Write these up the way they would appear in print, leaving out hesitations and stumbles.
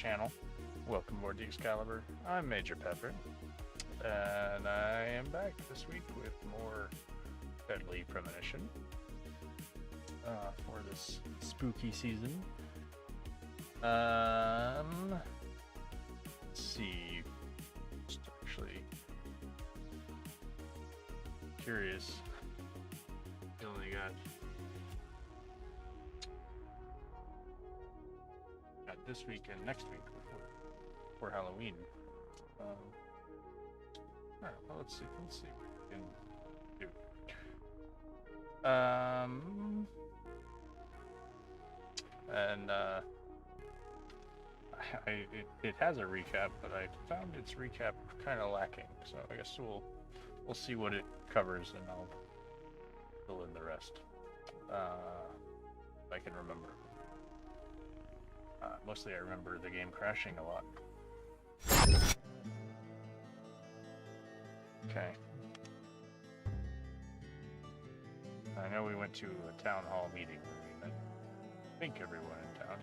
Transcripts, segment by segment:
channel. Welcome aboard the Excalibur. I'm MajPepper, and I am back this week with more Deadly Premonition for this spooky season. Let's see. Just actually curious. I only got this week and next week for Halloween. Alright, well, let's see what we can do. It has a recap, but I found its recap kind of lacking, so I guess we'll see what it covers, and I'll fill in the rest if I can remember. Mostly I remember the game crashing a lot. Okay. I know we went to a town hall meeting where we met, I think, everyone in town.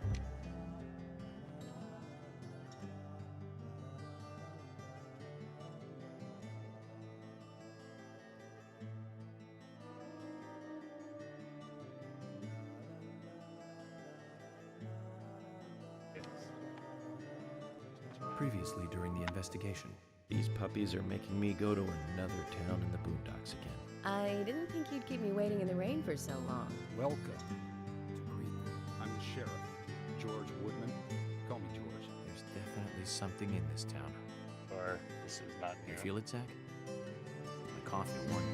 Previously during the investigation, these puppies are making me go to another town in the boondocks again. I didn't think you'd keep me waiting in the rain for so long. Welcome to Greenwood. I'm the sheriff, George Woodman. Call me George. There's definitely something in this town. Or this is not new. You feel it, Zack? My coffee warned me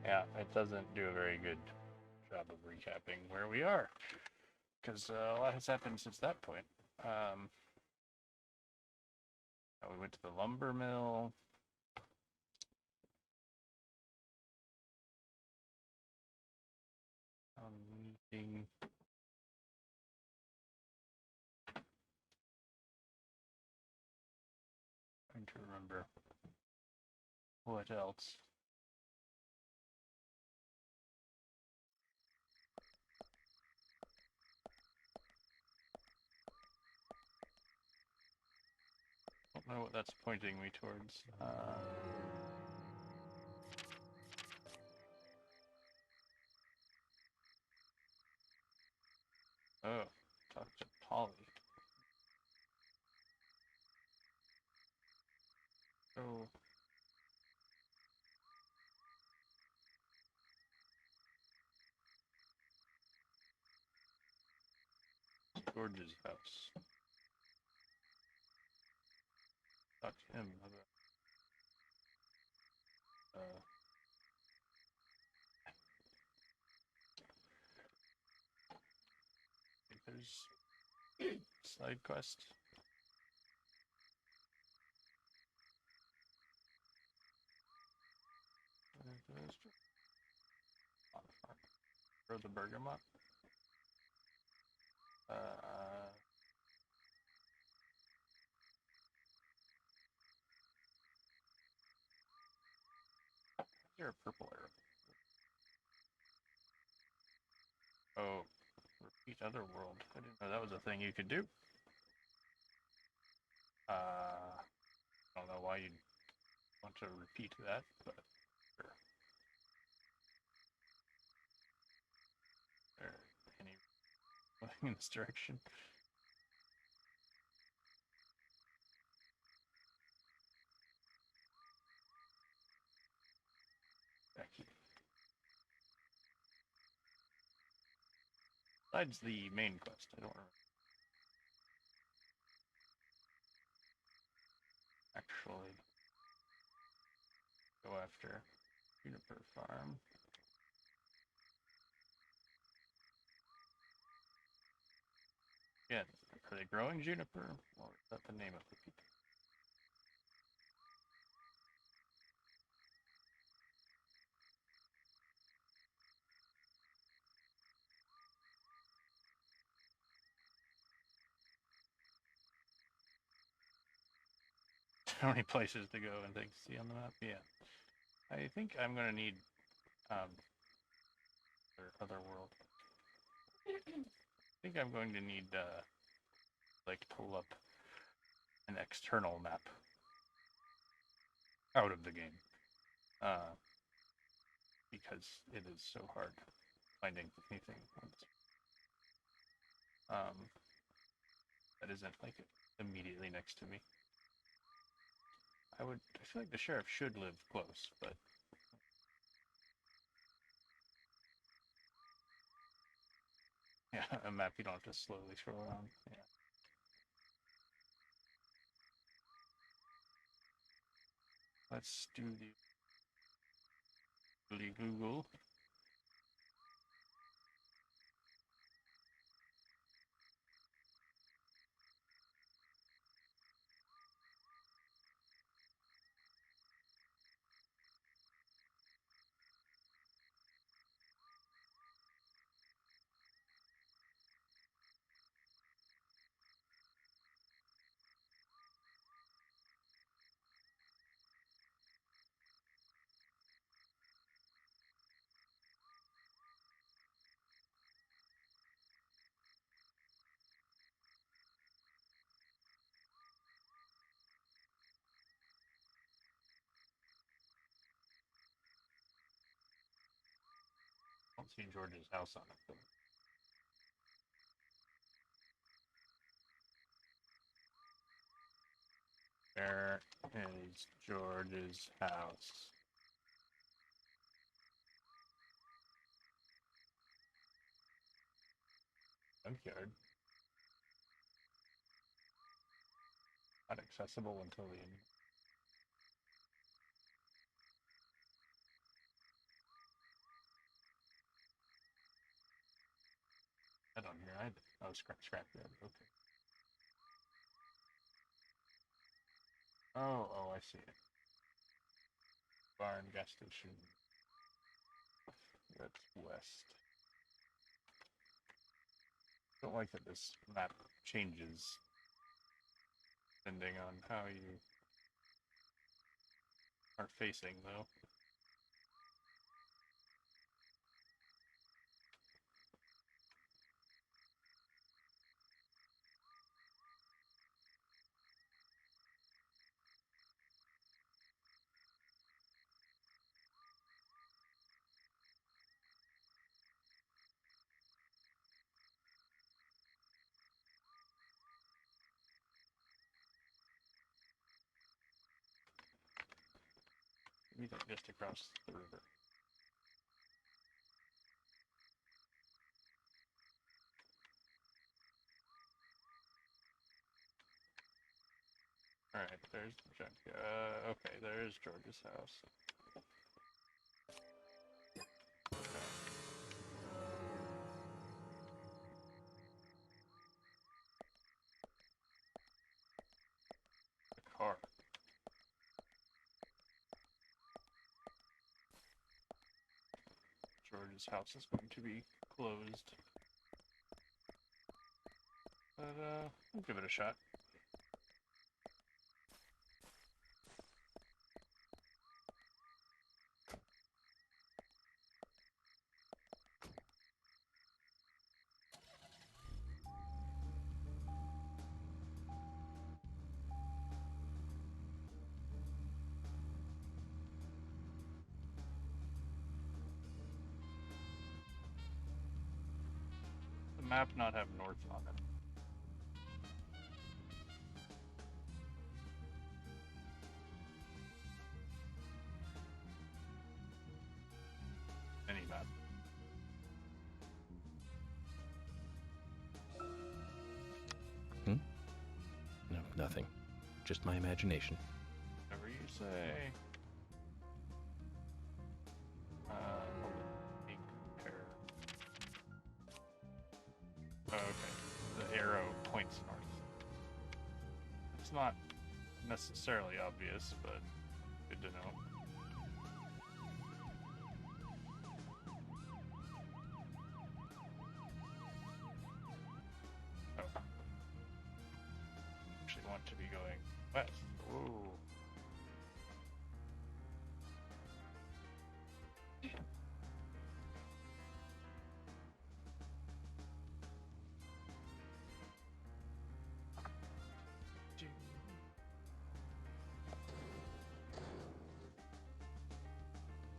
about it. Yeah, it doesn't do a very good job of recapping where we are, because a lot has happened since that point. We went to the lumber mill. Meeting. Trying to remember what else. Don't know what that's pointing me towards. Oh, talk to Polly. So, George's house. Talk to him about. There's side quest. Grow the bergamot. Is there a purple arrow? Oh, repeat otherworld. I didn't know that was a thing you could do. I don't know why you'd want to repeat that, but sure. There any going in this direction? Becky. Besides the main quest, I don't remember. Actually, go after Juniper Farm. Again, are they growing juniper, or is that the name of the people? So many places to go and things to see on the map. Yeah, I think I'm gonna need other world. I think I'm going to need like pull up an external map out of the game, because it is so hard finding anything that isn't like immediately next to me. I feel like the sheriff should live close, but yeah, a map you don't have to slowly scroll around. Yeah. Let's do the Google. I don't see George's house on it though. Where is George's house? Junkyard. Not accessible until the end. I don't hear either. Oh, scrapyard. Okay. Oh, I see it. Barn, gas station. That's west. Don't like that this map changes depending on how you are facing, though. Maybe they're just across the river. Alright, there's the junk. Okay, there's George's house. The car. George's house is going to be closed. But, we'll give it a shot. The map not have north on it. Any map. No, nothing. Just my imagination. Whatever you say. Hold on. Pair. Oh, okay. The arrow points north. It's not necessarily obvious, but good to know. Oh. Actually want to be going west. Ooh.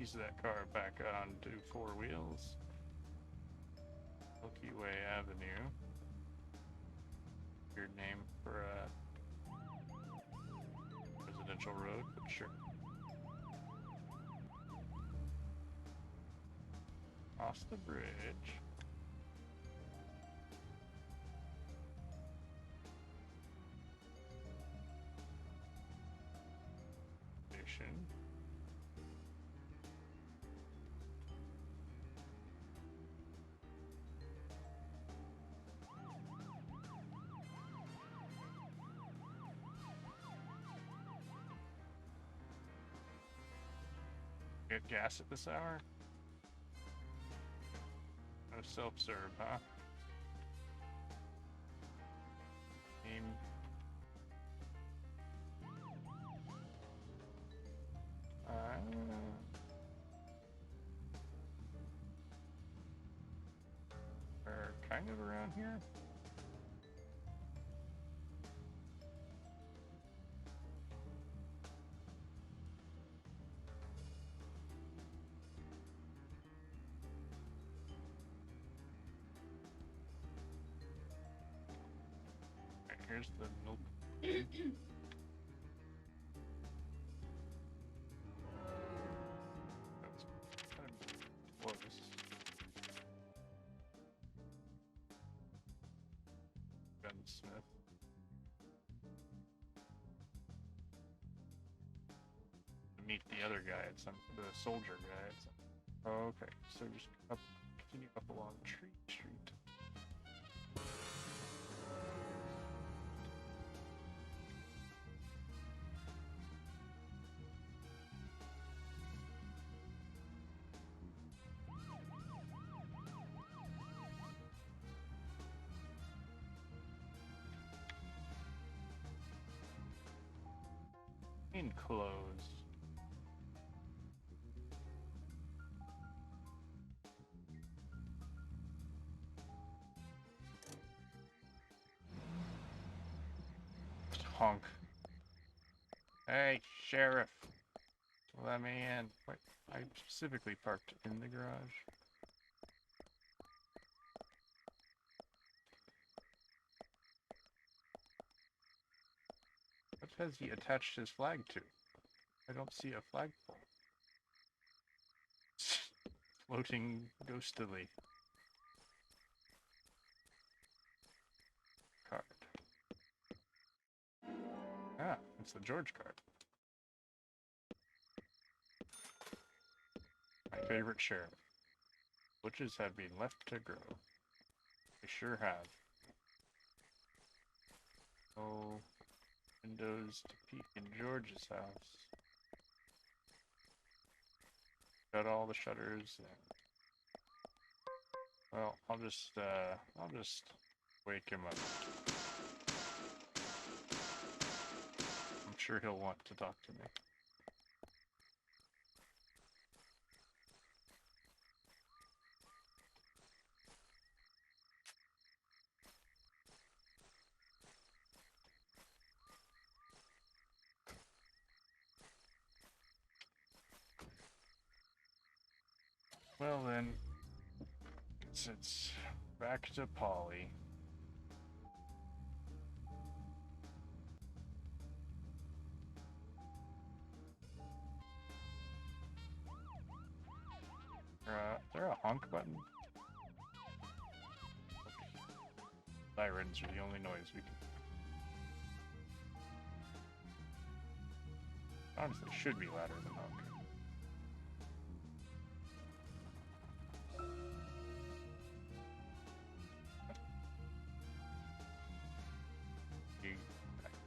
Ease that car back onto four wheels. Milky Way Avenue. Weird name for a residential road, but sure. Cross the bridge. Station. Get gas at this hour? No self-serve, huh? Aim. We're kind of around here. Here's the milk. That's kind of close. Gunsmith. Meet the other guy at some, the soldier guy at some. Oh, okay, so just up, continue up along Tree Street. Enclosed. Honk. Hey, Sheriff. Let me in. Wait, I specifically parked in the garage. What has he attached his flag to? I don't see a flagpole. Floating ghostily. Card. Ah, it's the George card. My favorite sheriff. Butches have been left to grow. They sure have. Oh, windows to peek in George's house. Got all the shutters. Well, I'll just wake him up. I'm sure he'll want to talk to me. Well then, it's back to Polly. Is there a honk button? Sirens are the only noise we can. Honestly, should be louder than honk.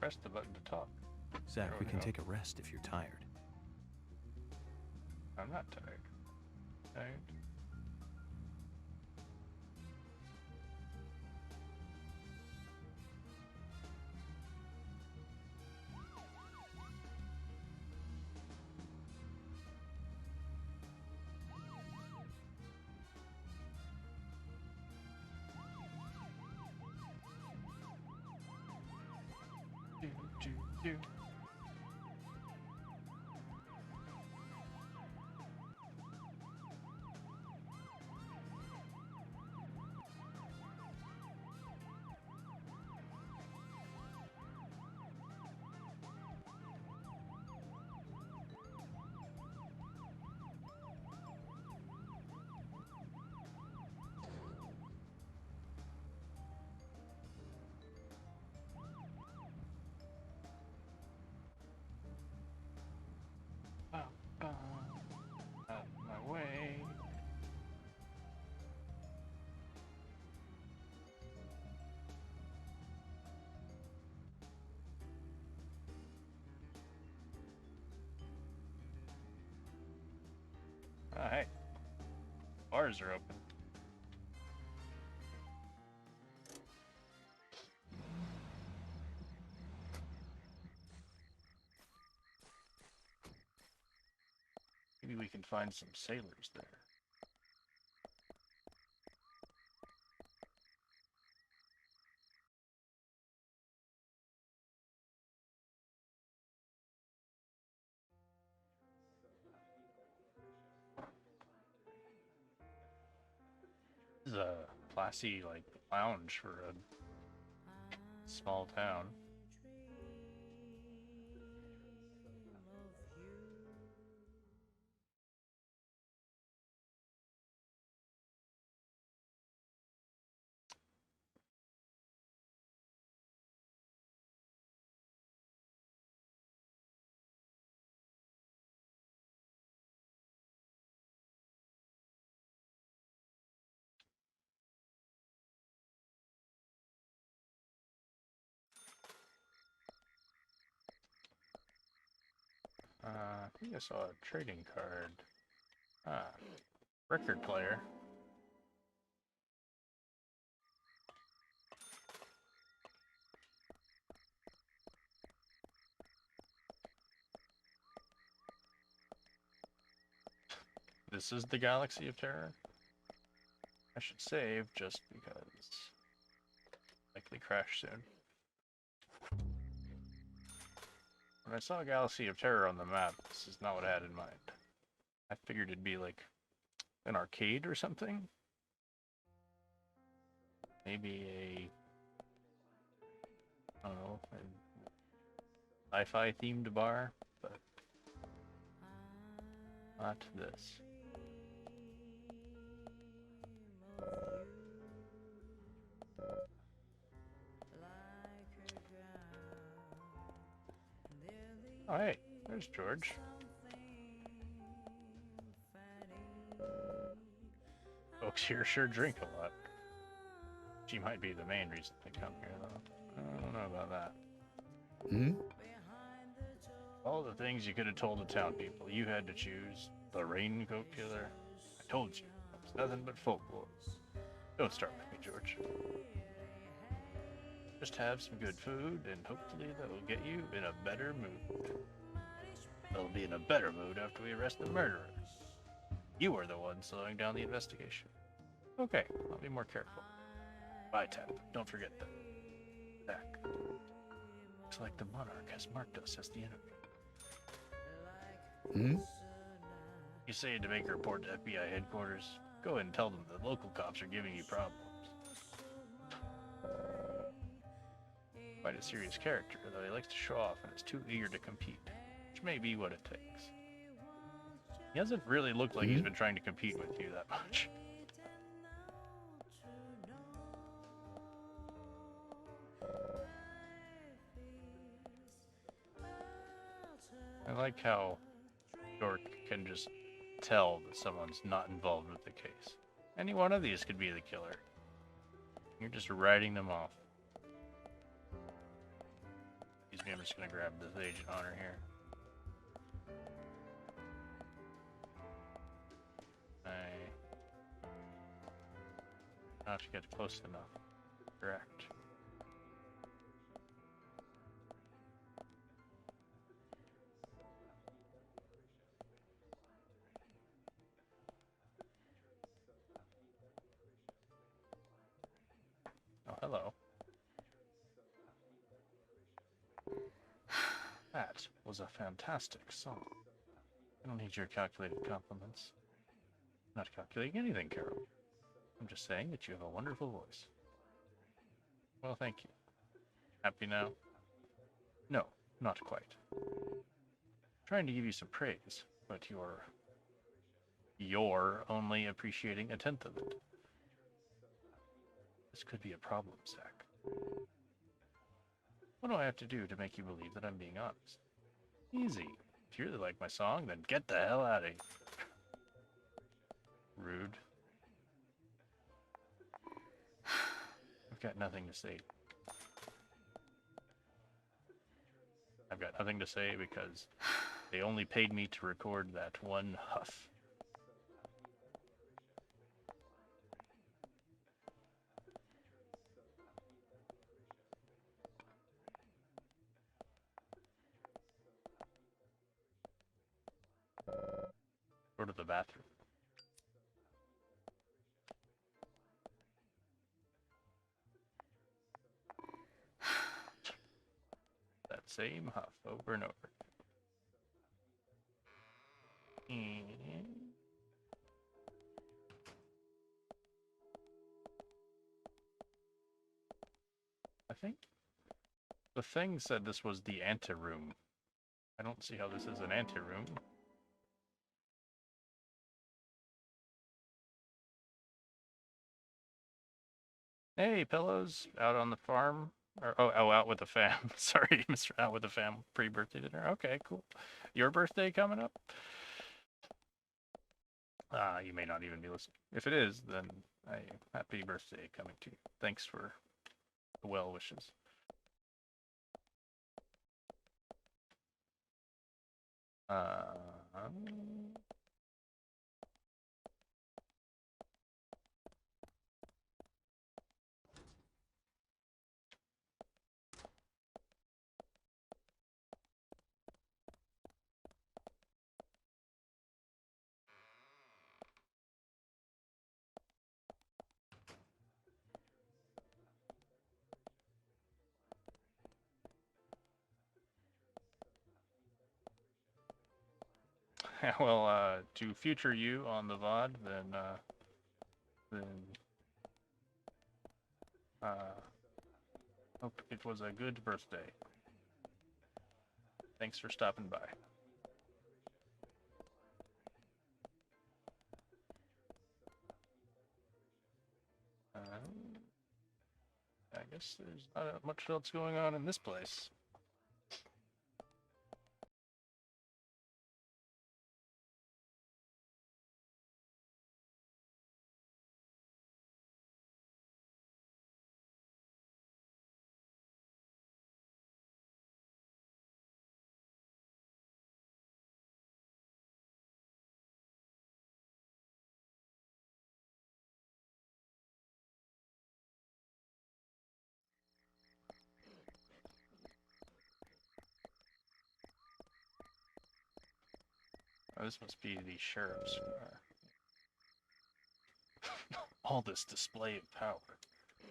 Press the button to talk. Zack, There we can go. take a rest if you're tired. I'm not tired. Tired? Do. Oh, hey. Bars are open. Maybe we can find some sailors there. This is a classy, like, lounge for a small town. I think I saw a trading card. Ah, record player. This is the Galaxy of Terror. I should save just because likely crash soon. When I saw Galaxy of Terror on the map, this is not what I had in mind. I figured it'd be like an arcade or something. Maybe a, I don't know, a sci-fi themed bar, but not this. Oh, hey, there's George. Folks here sure drink a lot. She might be the main reason they come here, though. I don't know about that. All the things you could have told the town people. You had to choose the raincoat killer. I told you, it's nothing but folklore. Don't start with me, George. Just have some good food, and hopefully that will get you in a better mood. They'll be in a better mood after we arrest the murderer. You are the one slowing down the investigation. Okay, I'll be more careful. Bye, Tap. Don't forget that. Zack. Looks like the Monarch has marked us as the enemy. You say to make a report to FBI headquarters. Go ahead and tell them the local cops are giving you problems. Quite a serious character, though he likes to show off and is too eager to compete, which may be what it takes. He hasn't really looked like he's been trying to compete with you that much. I like how York can just tell that someone's not involved with the case. Any one of these could be the killer. You're just writing them off. Excuse me, I'm just gonna grab this agent honor here. Not to get close enough. Correct. Oh, hello. That was a fantastic song. I don't need your calculated compliments. I'm not calculating anything, Carol. I'm just saying that you have a wonderful voice. Well, thank you. Happy now? No, not quite. I'm trying to give you some praise, but you're only appreciating a tenth of it. This could be a problem, Zack. What do I have to do to make you believe that I'm being honest? Easy. If you really like my song, then get the hell out of here. Rude. I've got nothing to say. I've got nothing to say because they only paid me to record that one huff. go to the bathroom. That same huff over and over. And I think the thing said this was the anteroom. I don't see how this is an anteroom. Hey, pillows, out on the farm. Or, oh, out with the fam. Sorry, Mr. Out with the fam. Pre-birthday dinner. Okay, cool. Your birthday coming up? You may not even be listening. If it is, then happy birthday coming to you. Thanks for the well wishes. Well, to future you on the VOD, then hope it was a good birthday. Thanks for stopping by. I guess there's not much else going on in this place. Oh, this must be the sheriff's. All this display of power.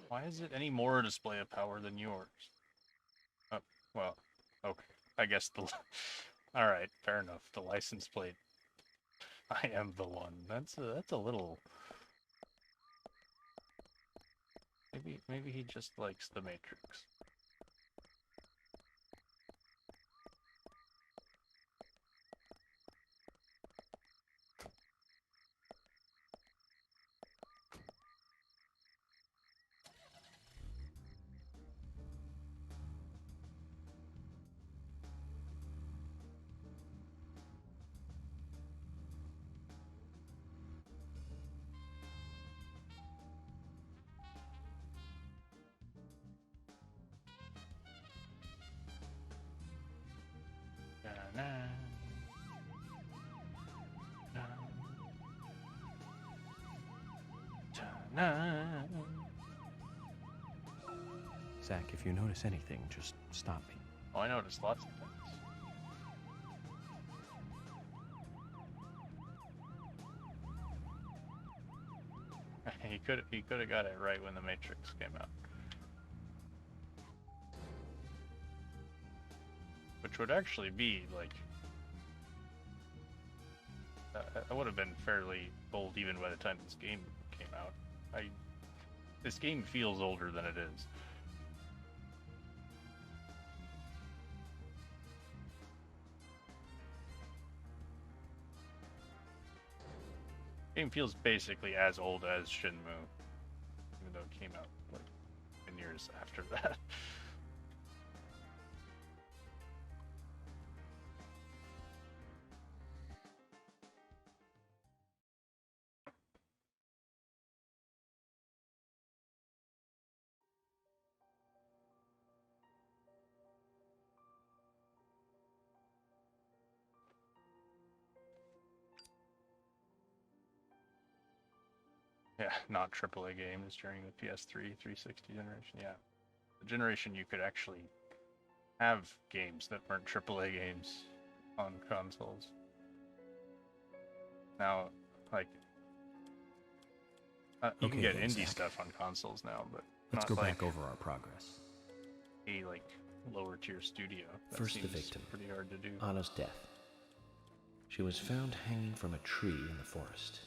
Why is it any more a display of power than yours? Oh, well, okay. I guess the... Alright, fair enough. The license plate. I am the one. That's a little... Maybe he just likes the Matrix. Zack, if you notice anything, just stop me. Oh, I noticed lots of things. He could have got it right when the Matrix came out. Which would actually be, like... I would have been fairly old even by the time this game came out. This game feels older than it is. Game feels basically as old as Shenmue, even though it came out like 10 years after that. Yeah, not AAA games during the PS3 360 generation. Yeah, the generation you could actually have games that weren't AAA games on consoles. Now, like, you can Okay, get then, indie Zack. stuff on consoles now, but Let's not go like back over our progress. a like lower tier studio. That First, the seems victim. pretty hard to do. Anna's death. She was found hanging from a tree in the forest.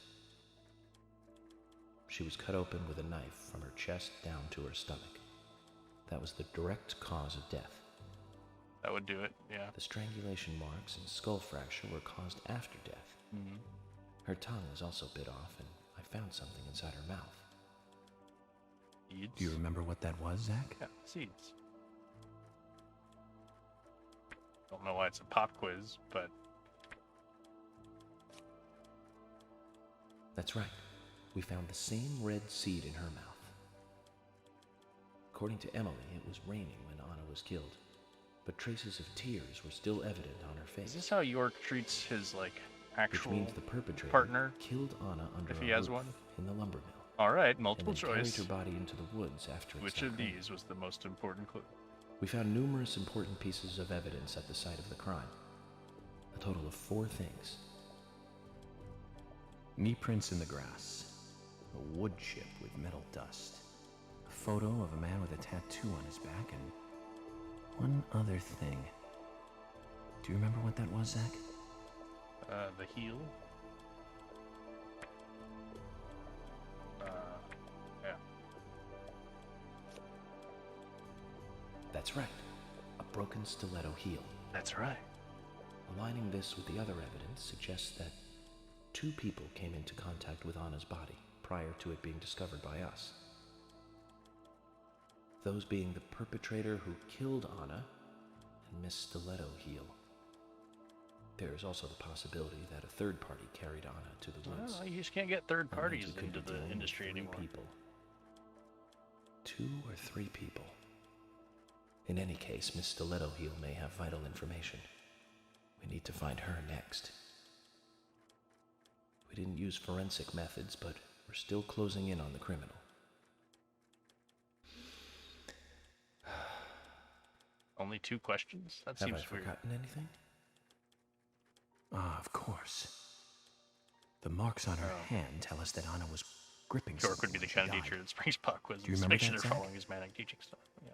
She was cut open with a knife from her chest down to her stomach. That was the direct cause of death. That would do it, yeah. The strangulation marks and skull fracture were caused after death. Mm-hmm. Her tongue was also bit off, and I found something inside her mouth. Seeds? Do you remember what that was, Zack? Yeah, seeds. Don't know why it's a pop quiz, but That's right. We found the same red seed in her mouth. According to Emily, it was raining when Anna was killed, but traces of tears were still evident on her face. is this how York treats his like Which actual means the perpetrator partner? killed Anna under if a he has roof one? in the lumber mill. All right, And multiple then carried choice. her body into the woods after it Which stopped of raining. these was the most important clue? We found numerous important pieces of evidence at the site of the crime. A total of 4 things. Knee prints in the grass, a wood chip with metal dust, a photo of a man with a tattoo on his back, and one other thing. Do you remember what that was, Zack? The heel. Yeah. That's right. A broken stiletto heel. That's right. Aligning this with the other evidence suggests that 2 people came into contact with Anna's body prior to it being discovered by us. Those being the perpetrator who killed Anna and Miss Stiletto Heel. There is also the possibility that a third party carried Anna to the woods. Well, you just can't get third That means parties we could into be the dealing with industry 3 anymore. people. 2 or 3 people. In any case, Miss Stiletto Heel may have vital information. We need to find her next. We didn't use forensic methods, but we're still closing in on the criminal. Only 2 questions? That Have seems I weird. forgotten anything? Ah, of course. The marks on her hand tell us that Anna was gripping York would something be the when she kind of died. teacher that springs pop quizzes. Do you remember Make sure that, they're Zack? following his manic teaching style. Yeah.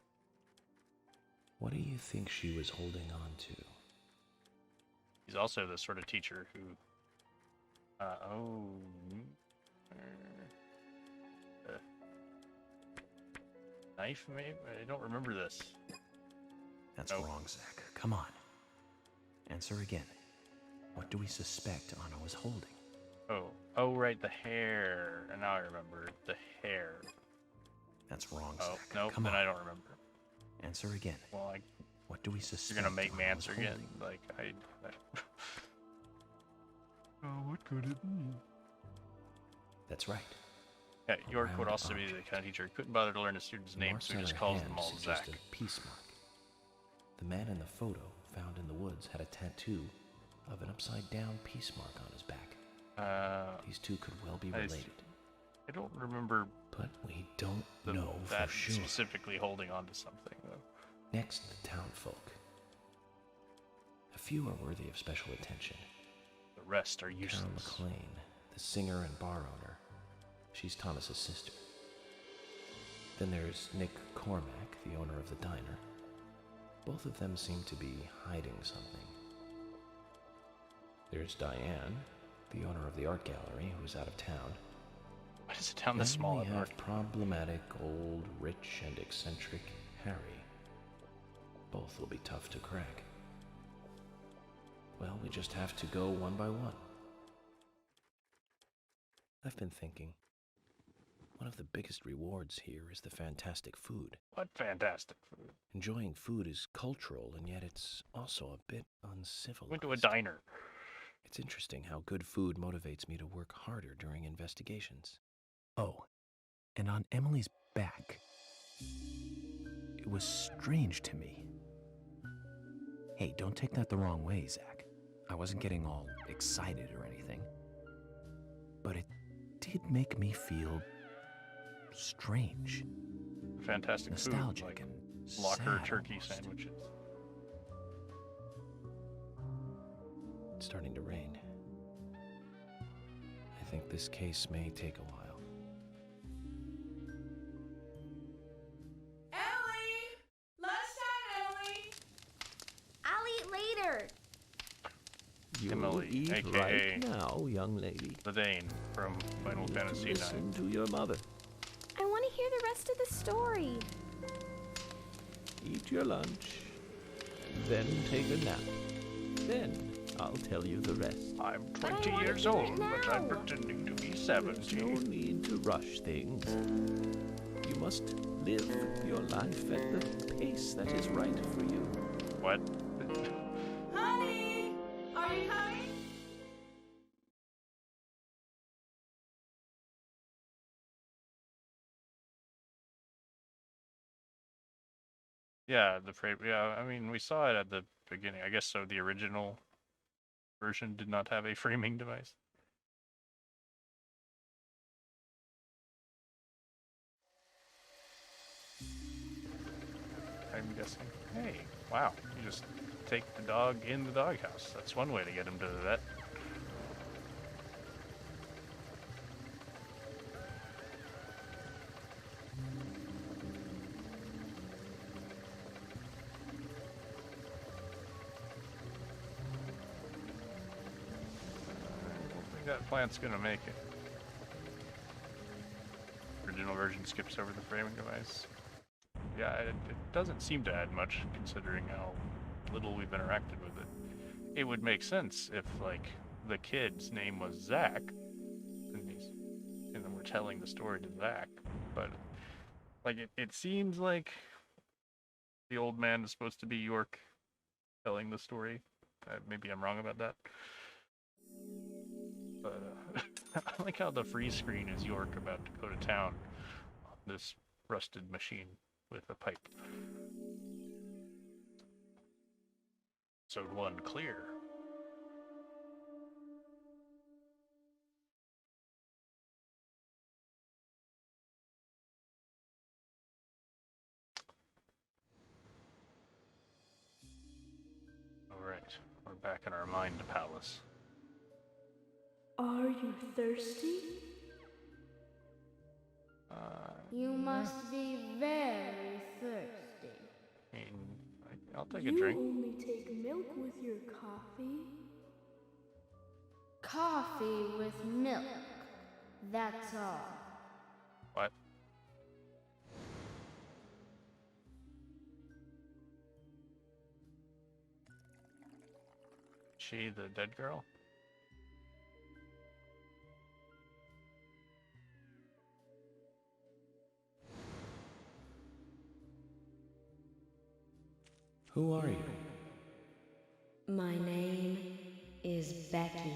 What do you think she was holding on to? He's also the sort of teacher who, knife maybe? I don't remember this. That's Nope. wrong, Zack. Come on. Answer again. What do we suspect Anna was holding? Oh, right, the hair. And now I remember the hair. That's wrong, Oh, Zack. nope, Come then on. I don't remember. Answer again. Well, What do we suspect? you're gonna make me Anna was answer again. holding? Like, oh, what could it be? That's right. Yeah, York would round also be the kind of teacher who couldn't bother to learn a student's The name, marks so he on just her calls hand them all suggest Zack. a peace mark. The man in the photo found in the woods had a tattoo of an upside-down peace mark on his back. These 2 could well be related, I don't remember but we don't know that for sure. specifically holding on to something, though. Next, the townfolk. A few are worthy of special attention. The rest are Carol useless. McLean, the singer and bar owner. She's Thomas's sister. Then there's Nick Cormack, the owner of the diner. Both of them seem to be hiding something. There's Diane, the owner of the art gallery, who's out of town. Why is it down this Then small? we at have Art? problematic, old, rich, and eccentric Harry. Both will be tough to crack. Well, we just have to go one by one. I've been thinking, one of the biggest rewards here is the fantastic food. What fantastic food. Enjoying food is cultural, and yet it's also a bit uncivilized. Went to a diner. It's interesting how good food motivates me to work harder during investigations. Oh, and on Emily's back. It was strange to me. Hey, don't take that the wrong way, Zack. I wasn't getting all excited or anything. But it did make me feel strange, Fantastic nostalgic, food, like and locker sad turkey almost. sandwiches. It's starting to rain. think this case may take a while. Ellie! Lunchtime, Ellie! I'll eat later. You'll Emily, eat aka right now, young lady. the Dane from Final Fantasy IX. Listen to your mother. I want to hear the rest of the story. Eat your lunch, then take a nap. Then I'll tell you the rest. I'm But I 20 wanna years hear it old, but I'm now. pretending to be There's 70. no need to rush things. You must live your life at the pace that is right for you. What? Honey! Are you coming? Yeah, the frame. Yeah, I mean, we saw it at the beginning. I guess so. The original version did not have a framing device. I'm guessing. Hey, wow! You just take the dog in the doghouse. That's one way to get him to the vet. I don't think that plant's gonna make it. Original version skips over the framing device. Yeah, it doesn't seem to add much considering how little we've interacted with it. It would make sense if, like, the kid's name was Zack, and then we're telling the story to Zack. But, like, it seems like the old man is supposed to be York telling the story. Maybe I'm wrong about that. But I like how the freeze screen is York about to go to town on this rusted machine with a pipe. Episode 1 clear. Alright, we're back in our mind palace. Are you thirsty? You must be very thirsty. I mean, I'll take a You drink. only take milk with your coffee? Coffee with milk. That's all. What? She the dead girl? Who are you? My name is Becky.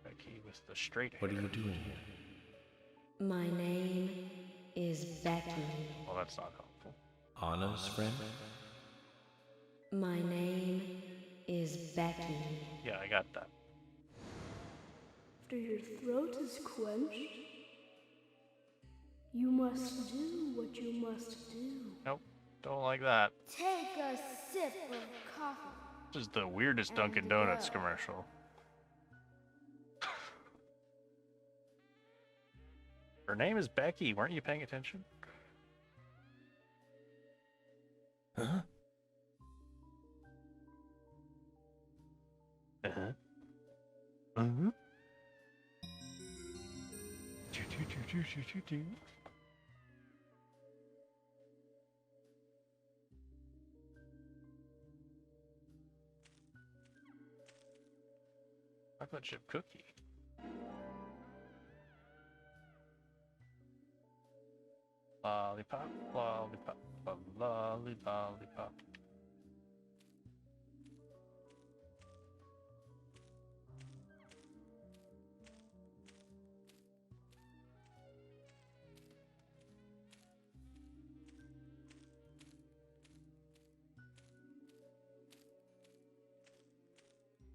Becky with the straight hair. What are you doing here? My name is Becky. Well, that's not helpful. Anna's friend? My name is Becky. Yeah, I got that. After your throat is quenched, you must do what you must do. Nope, don't like that. Take a sip of coffee. This is the weirdest Dunkin' Donuts commercial. Her name is Becky. Weren't you paying attention? Huh? Uh-huh. Uh-huh. Chocolate chip cookie. Lollipop, lollipop, lollipop.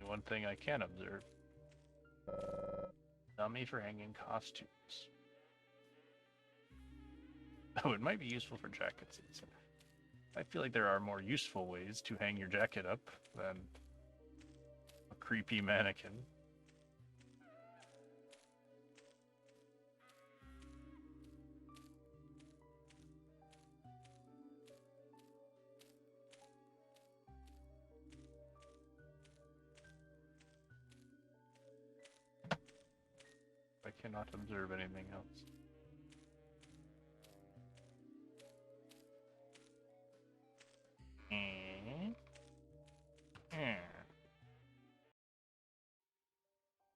One thing I can observe. Dummy for hanging costumes. Oh, it might be useful for jacket seats. I feel like there are more useful ways to hang your jacket up than a creepy mannequin. I cannot observe anything else.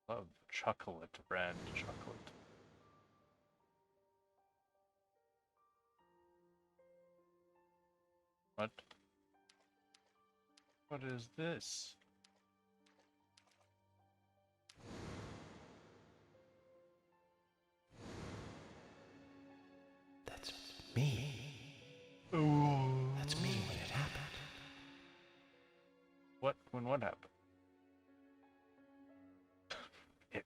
Love chocolate brand chocolate. What? What is this? That's me. Oh. That's me when it happened. What? When what happened? It.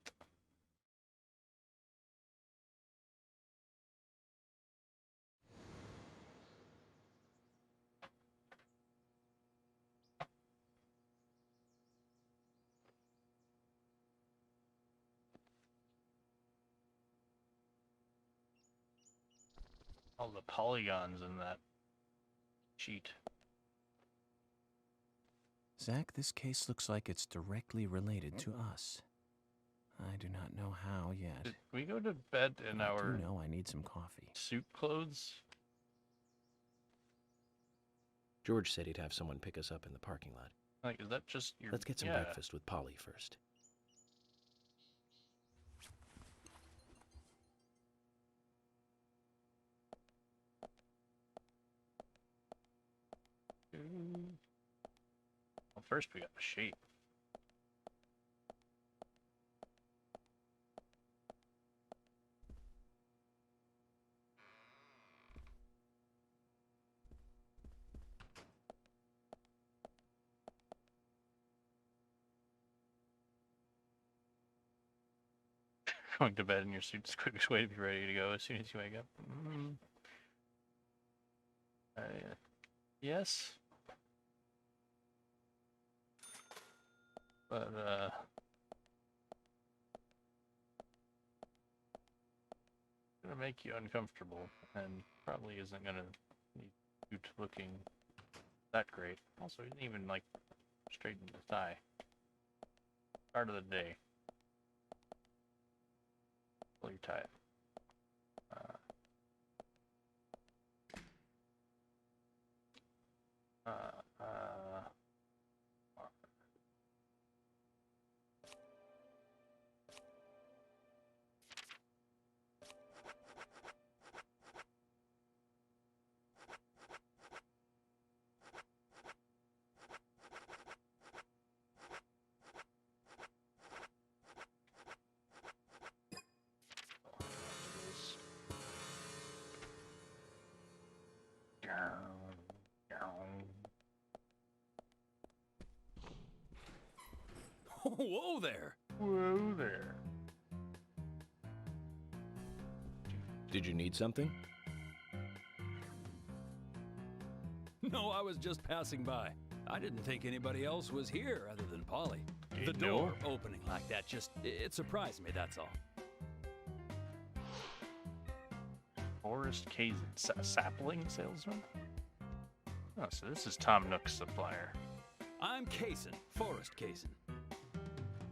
All the polygons in that sheet. Zack, this case looks like it's directly related to us. I do not know how yet. Did we go to bed in I our do know I need some coffee. suit clothes? George said he'd have someone pick us up in the parking lot. Like, is that just your... Let's get some yeah. breakfast with Polly first. Well, first we got the shape. Going to bed in your suit's the quickest way to be ready to go as soon as you wake up. Yes. But, gonna make you uncomfortable, and probably isn't gonna need you to looking that great. Also, you didn't even, like, straighten the tie. Start of the day. Pull your tie. Whoa there! Whoa there. Did you need something? No, I was just passing by. I didn't think anybody else was here other than Polly. You The know? door opening like that it surprised me, that's all. Forest Kazin, sapling salesman? Oh, so this is Tom Nook's supplier. I'm Kaysen, Forrest Kaysen.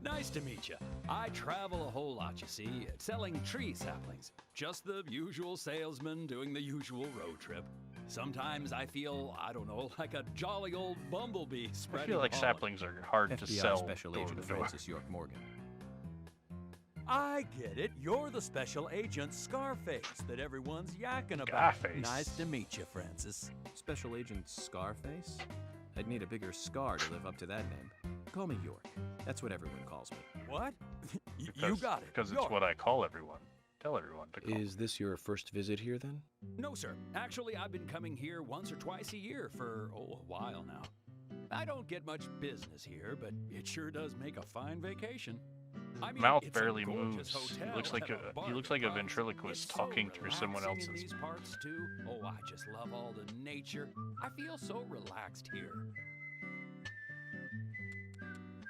Nice to meet you. I travel a whole lot, you see, selling tree saplings. Just the usual salesman doing the usual road trip. Sometimes I feel, I don't know, like a jolly old bumblebee I spreading feel like pollen. saplings are hard to FBI sell Special door Agent to door. Francis York Morgan. I get it. You're the special agent Scarface that everyone's yakking about. Scarface. Nice to meet you, Francis. Special Agent Scarface? I'd need a bigger scar to live up to that name. Call me York. That's what everyone calls me. What? You Because- got it. Because it's York. what I call everyone. Tell everyone to call. Is this your first visit here then? No, sir. Actually, I've been coming here once or twice a year for, a while now. I don't get much business here, but it sure does make a fine vacation. I mean, mouth it's a barely gorgeous moves. He hotel looks like and he looks like a bar. ventriloquist It's so talking through someone relaxing in else's. these parts too. Oh, I just love all the nature. I feel so relaxed here.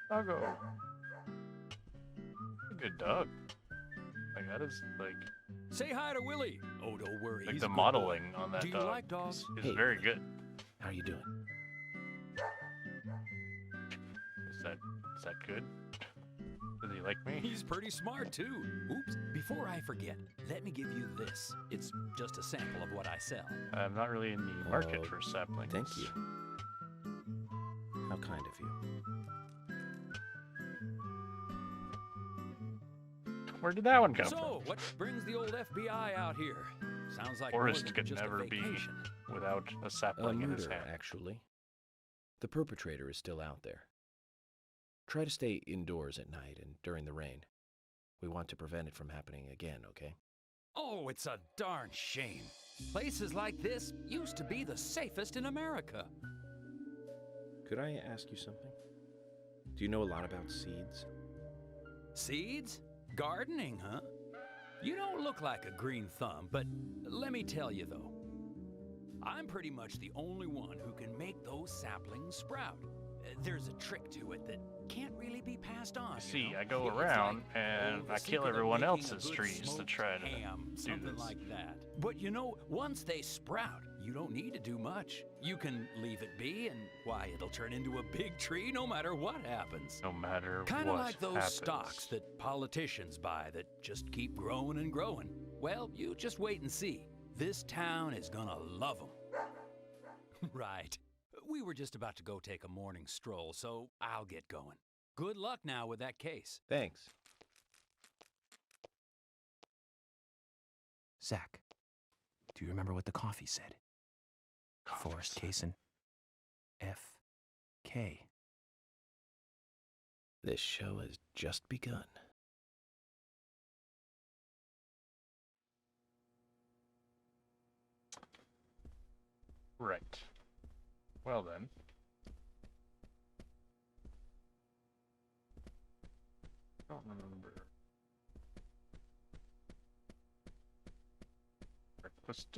Doggo. Good dog. Like that is like Say hi to Willie. Oh, don't worry. like he's the a good modeling boy. on that Do you dog like dogs? is Hey, very Willie. good. How are you doing? Is that good? Does he like me? He's pretty smart too. Oops. Before I forget, let me give you this. It's just a sample of what I sell. I'm not really in the market Oh, for saplings. Thank you. How kind of you. Where did that one come So, what brings the old FBI out here? Sounds like Forrest more than could just never a be vacation. from? Without a A sapling in his murder, hand. actually. The perpetrator is still out there. Try to stay indoors at night and during the rain. We want to prevent it from happening again, okay? Oh, it's a darn shame. Places like this used to be the safest in America. Could I ask you something? Do you know a lot about seeds? Seeds? Gardening, huh? You don't look like a green thumb, but let me tell you though, I'm pretty much the only one who can make those saplings sprout. There's a trick to it that can't really be passed on. See, you know? I go It's around like, and the I secret kill of everyone making a else's good trees to smoked try to ham, do something this. like that. But you know, once they sprout, you don't need to do much. You can leave it be, and why, it'll turn into a big tree no matter what happens. No matter Kind of what like those happens. stocks that politicians buy that just keep growing and growing. Well, you just wait and see. This town is gonna love them. Right. We were just about to go take a morning stroll, so I'll get going. Good luck now with that case. Thanks. Zack, do you remember what the coffee said? Forrest Kaysen. F.K. This show has just begun. Right. Well then. Don't remember. Breakfast.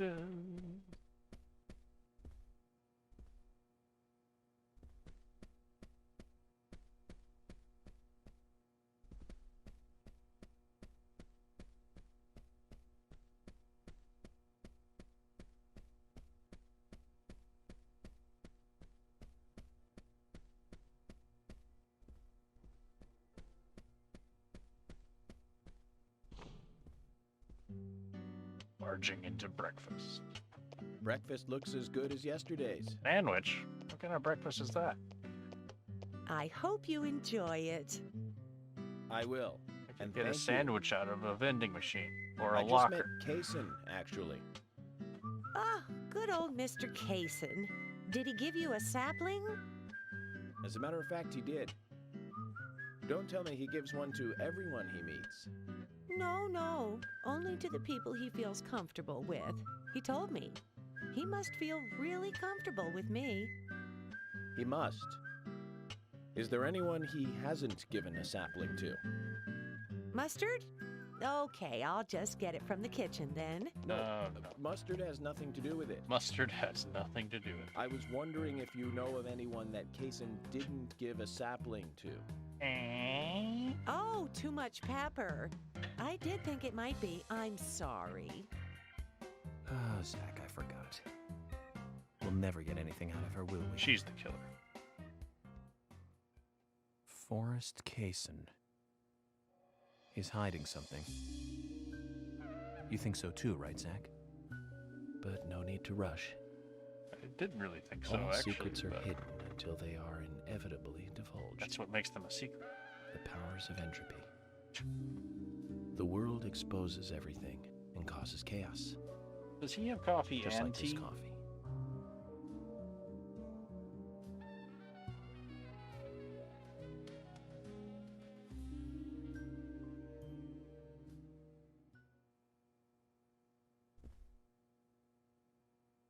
Barging into breakfast. Breakfast looks as good as yesterday's. Sandwich? What kind of breakfast is that? I hope you enjoy it. I will. I can And get a thank you. sandwich out of a vending machine or a I just locker. met Kaysen, actually. Ah, good old Mr. Kaysen. Did he give you a sapling? As a matter of fact, he did. Don't tell me he gives one to everyone he meets. No. Only to the people he feels comfortable with. He told me. He must feel really comfortable with me. He must. Is there anyone he hasn't given a sapling to? Mustard? Okay, I'll just get it from the kitchen then. No. Mustard has nothing to do with it. Mustard has nothing to do with it. I was wondering if you know of anyone that Kaysen didn't give a sapling to. Oh, too much pepper. I did think it might be. I'm sorry. Oh, Zack, I forgot. We'll never get anything out of her, will we? She's the killer. Forrest Kaysen. He's hiding something. You think so too, right, Zack? But no need to rush. I didn't really think so, All actually. secrets are but hidden until they are inevitably divulged. That's what makes them a secret. The powers of entropy. The world exposes everything and causes chaos, Does he have coffee just and like this tea? coffee.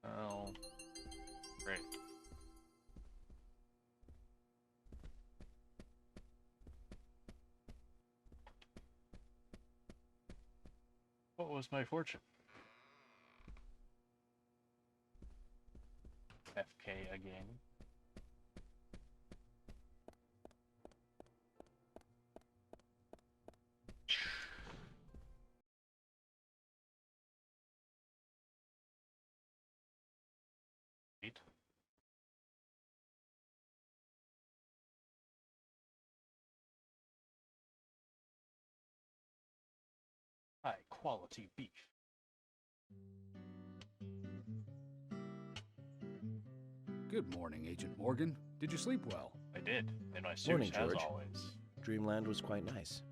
Oh, great. What was my fortune? FK again. Eight. High quality beef. Good morning, Agent Morgan. Did you sleep well? I did, in my suit Morning, as George. always. Dreamland was quite nice.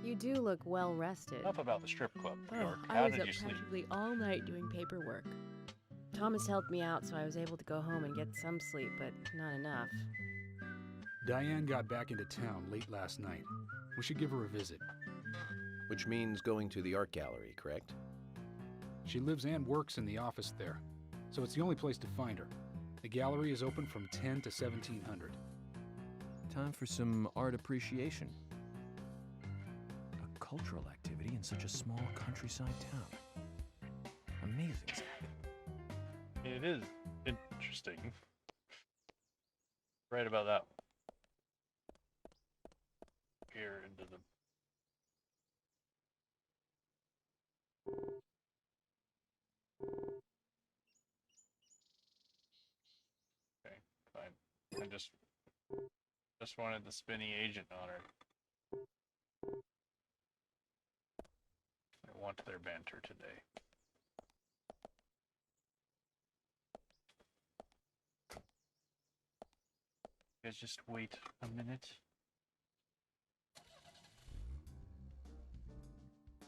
You do look well rested. Enough about the strip club, New Oh, York. I How was did up you sleep? practically all night doing paperwork. Thomas helped me out, so I was able to go home and get some sleep, but not enough. Diane got back into town late last night. We should give her a visit. Which means going to the art gallery, correct? She lives and works in the office there, so it's the only place to find her. The gallery is open from 10 to 1700. Time for some art appreciation. A cultural activity in such a small countryside town. Amazing, Zack. It is interesting. Right about that one. Here into the... Okay, fine. I just wanted the spinny agent on her. I want their banter today. You guys just wait a minute.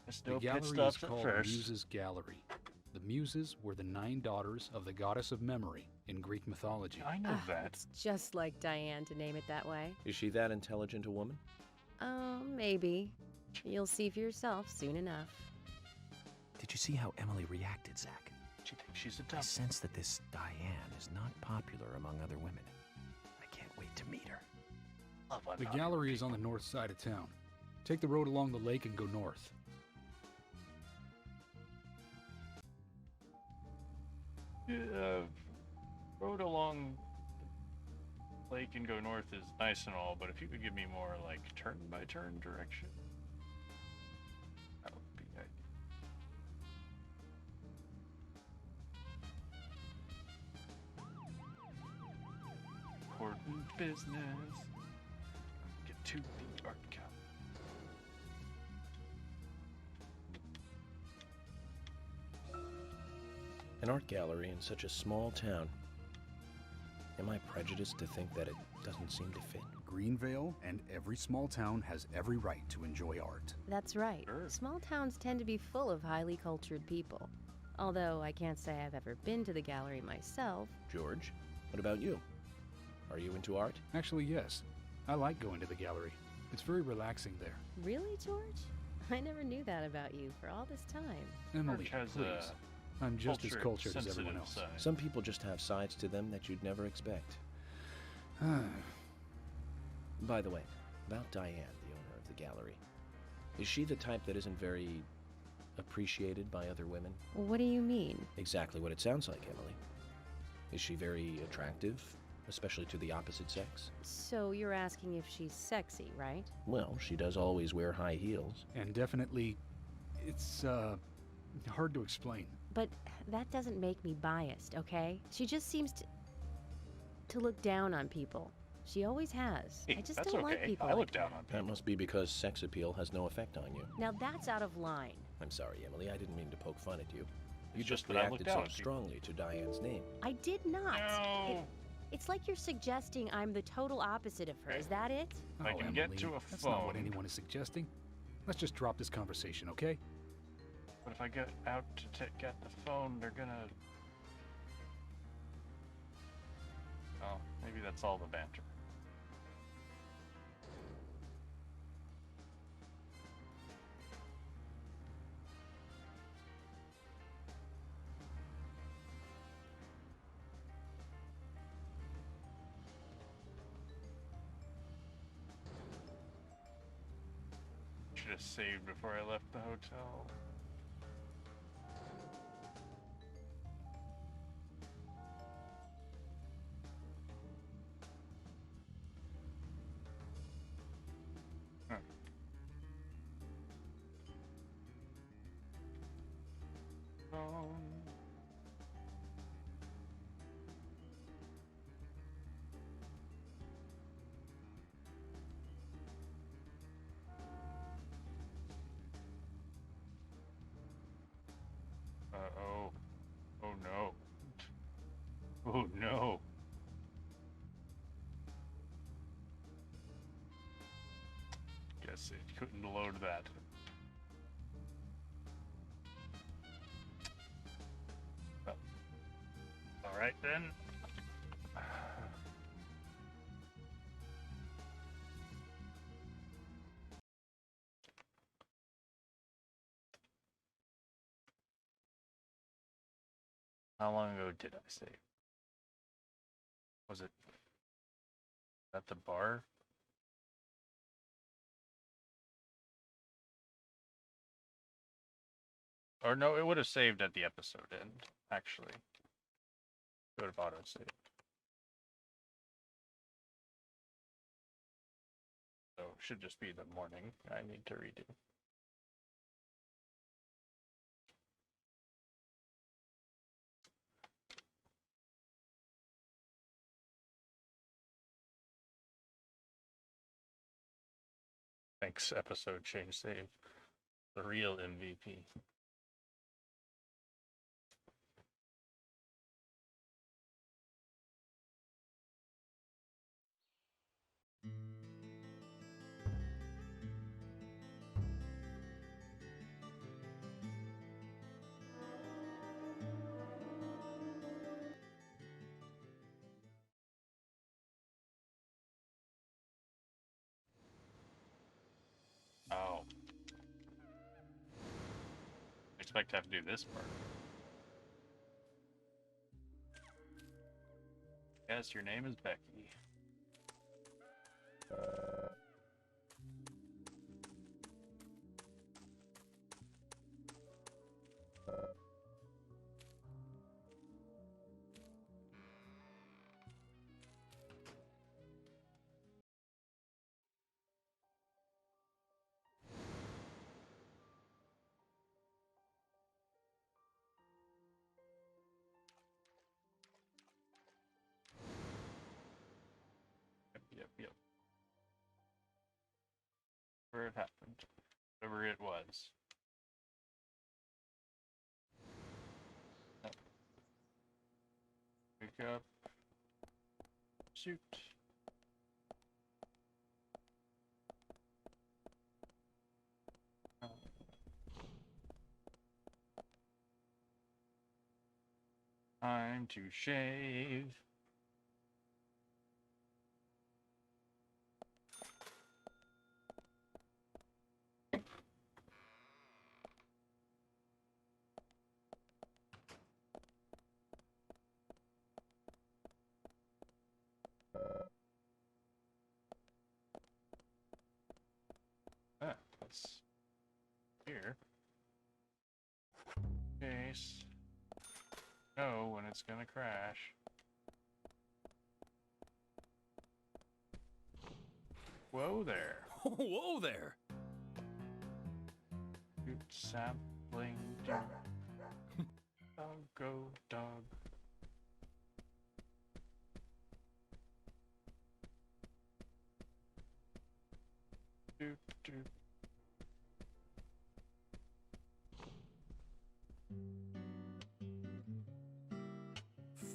There's no The pit gallery is stops at called first. Muses Gallery. The Muses were the 9 daughters of the goddess of memory in Greek mythology. I know that. It's just like Diane to name it that way. Is she that intelligent a woman? Maybe. You'll see for yourself soon enough. Did you see how Emily reacted, Zack? She thinks she's a I dumb. sense that this Diane is not popular among other women. I can't wait to meet her. Love The unpopular gallery is on the people. north side of town. Take the road along the lake and go north. Road along the lake and go north is nice and all, but if you could give me more like turn-by-turn direction, that would be ideal. Important business. Get to the art gallery. An art gallery in such a small town. Am I prejudiced to think that it doesn't seem to fit? Greenvale and every small town has every right to enjoy art. That's right. Sure. Small towns tend to be full of highly cultured people. Although I can't say I've ever been to the gallery myself. George, what about you? Are you into art? Actually, yes. I like going to the gallery. It's very relaxing there. Really, George? I never knew that about you for all this time. Emily, Church has please. I'm just as cultured as everyone sensitive else. side. Some people just have sides to them that you'd never expect. By the way, about Diane, the owner of the gallery. Is she the type that isn't very appreciated by other women? What do you mean? Exactly what it sounds like, Emily. Is she very attractive, especially to the opposite sex? So you're asking if she's sexy, right? Well, she does always wear high heels. And definitely, it's hard to explain. But that doesn't make me biased, okay? She just seems to look down on people. She always has. Hey, I just that's don't okay. like people I like look down that. on That must be because sex appeal has no effect on you. Now that's out of line. I'm sorry, Emily, I didn't mean to poke fun at you. You It's just just that I look reacted down so on people. strongly to Diane's name. I did not. No. It's like you're suggesting I'm the total opposite of her. Is that it? If I can get to a That's not what phone. anyone is suggesting. Let's just drop this conversation, okay? But if I get out to get the phone, they're gonna... Oh, maybe that's all the banter. Should have saved before I left the hotel. guess it couldn't load that. Well, alright then. How long ago did I save? Was it at the bar? Or no, it would have saved at the episode end, actually. It would have auto-saved. So it should just be the morning I need to redo. Thanks, episode change save. The real MVP. Oh. I expect to have to do this part. Yes, your name is Becky. Yep. Where it happened. Whatever it was. Wake up. Shoot. Time to shave. That's here. Case. Know when it's gonna crash. Whoa there. Whoa there. Shoot sapling. Dog go dog. Doop doop.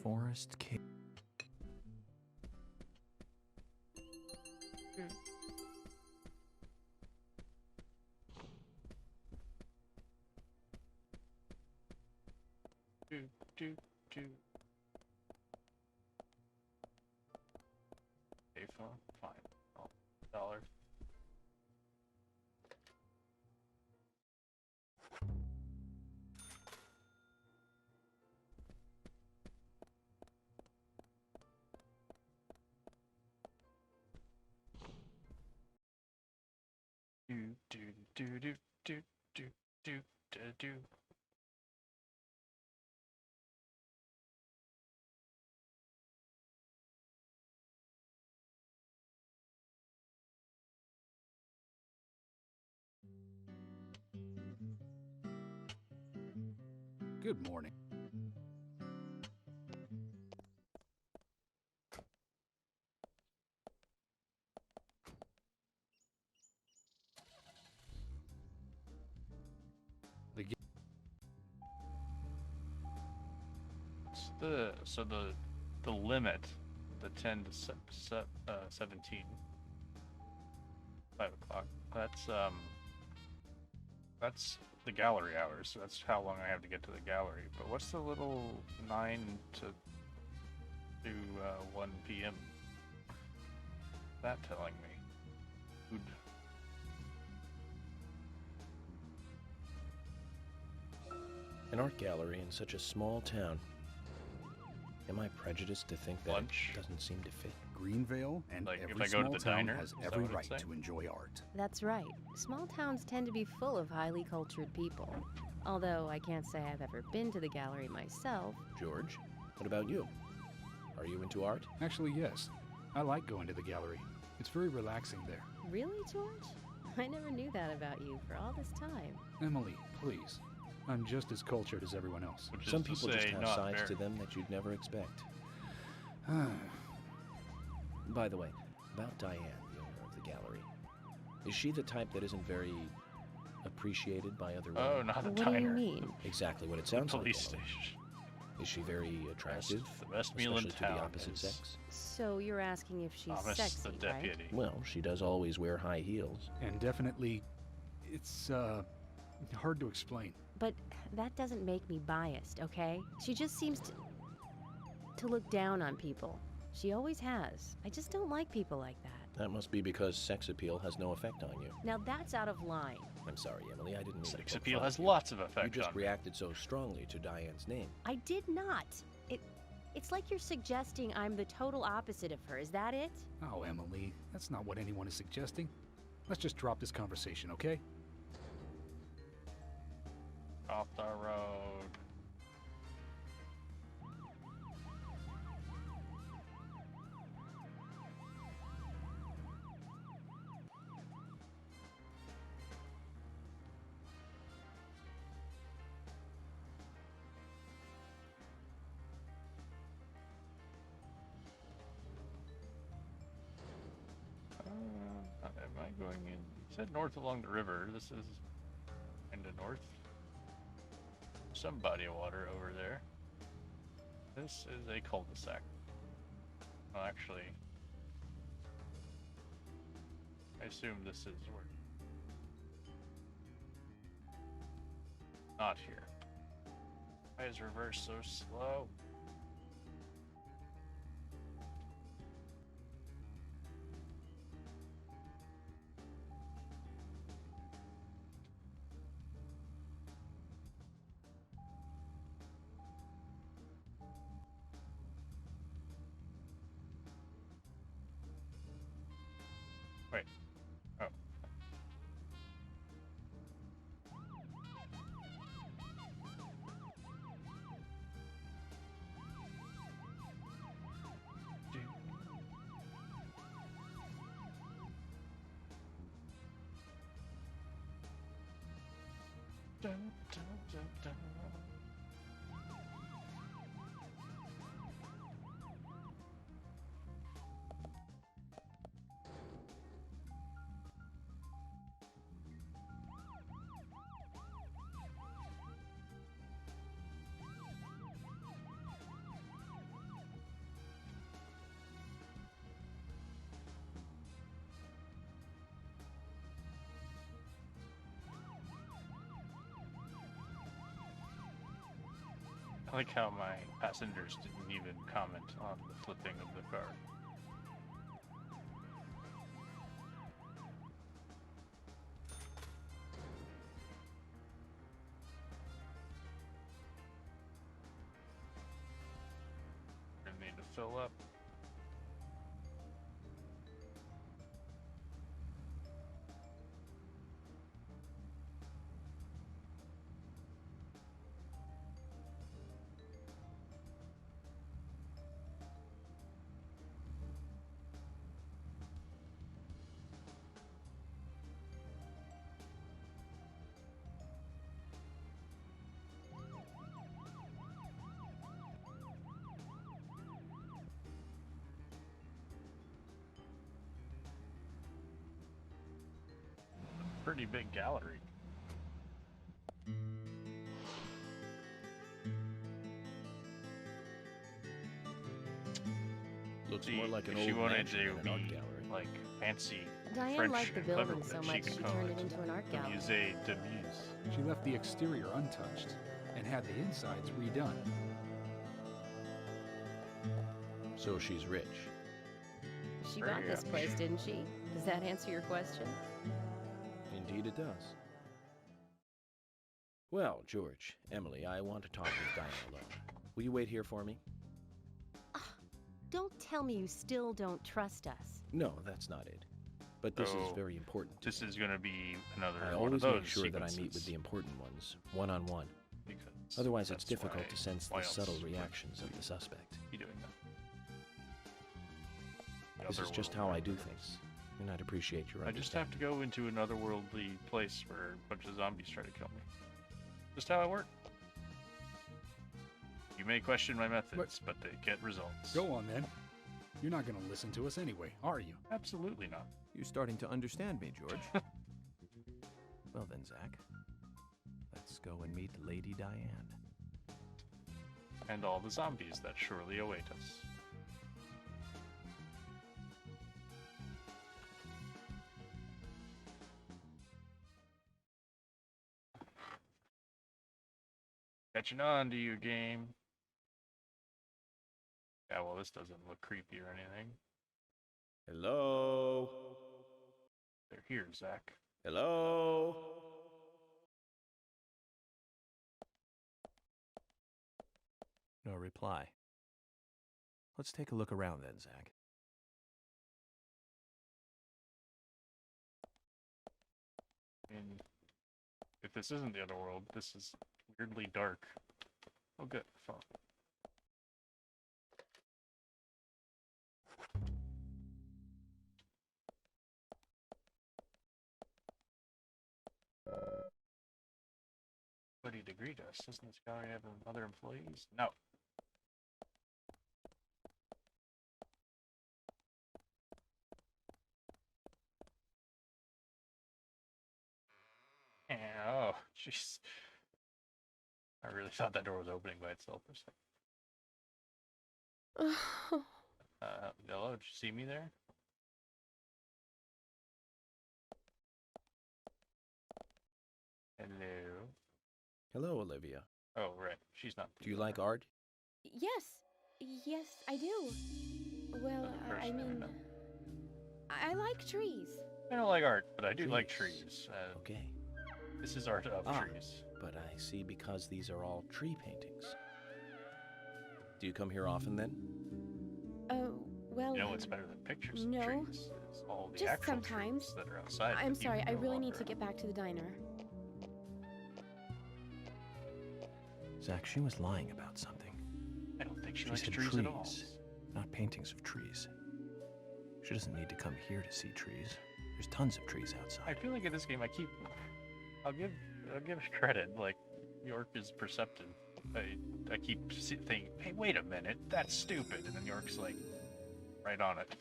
Forest Cave. Do. Payphone, fine. Oh, $1. Do. Good morning. The limit, the 10 to 17, 5 o'clock. That's the gallery hours. So that's how long I have to get to the gallery. But what's the little 9 to 1 p.m.? That telling me? Food. An art gallery in such a small town. Am I prejudiced to think that Lunch? it doesn't seem to fit? Greenvale and Like, if every I go to small the town diner, has is that every what it's right saying? to enjoy art. That's right. Small towns tend to be full of highly cultured people. Although I can't say I've ever been to the gallery myself. George, what about you? Are you into art? Actually, yes. I like going to the gallery. It's very relaxing there. Really, George? I never knew that about you for all this time. Emily, please. I'm just as cultured as everyone else. Which is Some to people just say have not sides very. to them that you'd never expect. By the way, about Diane, the owner of the gallery. Is she the type that isn't very appreciated by other women? Oh, not a What do you diner. mean? Exactly what it The sounds like. police Emily. station. Is she very attractive? The best meal in especially to town the opposite is sex? So you're asking if she's Thomas sexy, the right? deputy. Well, she does always wear high heels. And definitely, it's, hard to explain. But that doesn't make me biased, okay? She just seems to look down on people. She always has. I just don't like people like that. That must be because sex appeal has no effect on you. Now that's out of line. I'm sorry, Emily, I didn't mean to Sex poke appeal fun has at you. lots of You effect just on me. reacted so strongly to Diane's name. I did not. It's like you're suggesting I'm the total opposite of her. Is that it? Oh, Emily, that's not what anyone is suggesting. Let's just drop this conversation, okay? Off the road. Am I going in? You said north along the river. This is kinda north. Some body of water over there. This is a cul-de-sac. Well, actually, I assume this is where. Not here. Why is reverse so slow? Wait. Oh. Dun, dun, dun, dun. I like how my passengers didn't even comment on the flipping of the car. Gonna need to fill up. Pretty big gallery. Looks looks See, more like an if she old wanted mansion to than an be art gallery. like fancy Diane French liked the and clever building so with it, much she can call turned it into an art gallery. Musée de Muse. She left the exterior untouched and had the insides redone. So she's rich. She bought this Yeah. place, didn't she? Does that answer your question? Indeed it does. Well, George, Emily, I want to talk with Diane alone. Will you wait here for me? Don't tell me you still don't trust us. No, that's not it. But this is So, very important. This is going to be another I one of always those make sure that I meet with sequences, the important ones, one-on-one. because Otherwise, it's that's difficult why- to sense why the else subtle would reactions of the suspect. he doing that? This is just how I do things, and I'd appreciate your I just have to go into an otherworldly place where a bunch of zombies try to kill me. Just how I work. You may question my methods, but they get results. Go on then. You're not going to listen to us anyway, are you? Absolutely not. You're starting to understand me, George. Well then, Zack. Let's go and meet Lady Diane. And all the zombies that surely await us. Catching on to you, game. Yeah, well, this doesn't look creepy or anything. Hello? They're here, Zack. Hello? No reply. Let's take a look around then, Zack. I mean, if this isn't the other world, this is weirdly dark. Oh, good. Phone. Nobody to greet us. Doesn't this gallery have other employees? No. Yeah, oh, jeez. I really thought that door was opening by itself for a second. Hello, did you see me there? Hello. Hello, Olivia. Oh, right. She's not. Do you like art? Yes, yes, I do. Well, Another I person I mean, know. I like trees. I don't like art, but I do like Trees. trees. Okay. This is art of Ah. trees. But I see because these are all tree paintings. Do you come here often then? Oh, well. You know what's better than pictures no. of trees? Is all the Just actual sometimes. trees that are outside. I'm that you sorry, I can go really need wander to get back to the diner. Zack, she was lying about something. around. I don't think she She likes said trees at all. not paintings of trees. She doesn't need to come here to see trees. There's tons of trees I outside. feel like in this game I'll give it credit. Like York is perceptive. I keep thinking, hey, wait a minute, that's stupid, and then York's like, right on it.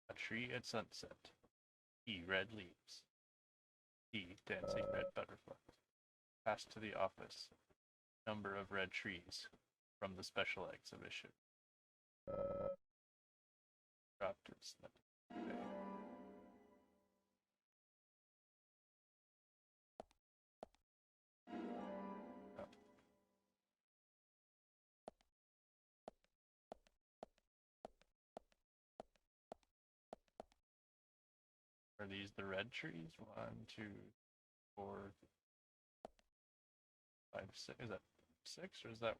A tree at sunset. E, red leaves. E, dancing red butterflies. Pass to the office. Number of red trees from the special exhibition. Dropped in Snip. Okay. Oh. Are these the red trees? 1, 2, 4, 5, 6. Is that 6 or is that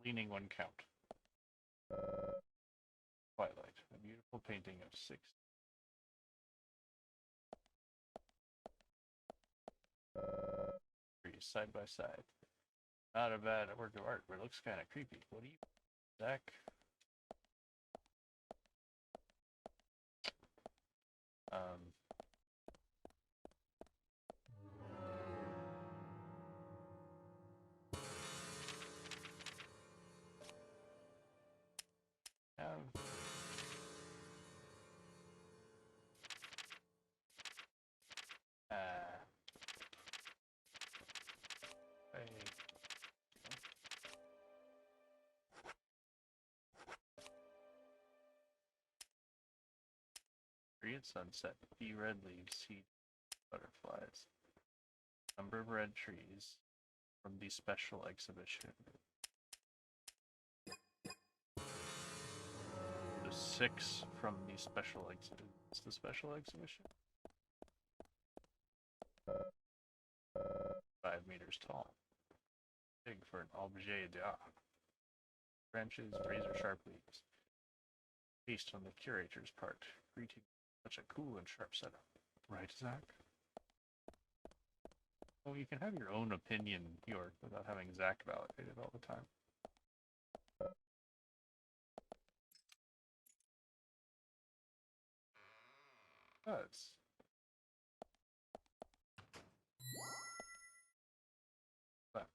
leaning one count? Twilight, a beautiful painting of 6. Trees side by side. Not a bad work of art, but it looks kind of creepy. What do you, Zack? Have Moonlight sunset. Be red leaves, seed butterflies. Number of red trees from the special exhibition. The 6 from the special exhibition. What's the special exhibition? 5 meters tall. Big for an objet d'art. Branches, razor sharp leaves. Based on the curator's part. Greeting such a cool and sharp setup. Right, Zack? Oh, you can have your own opinion, York, without having Zack validated all the time. Does. But.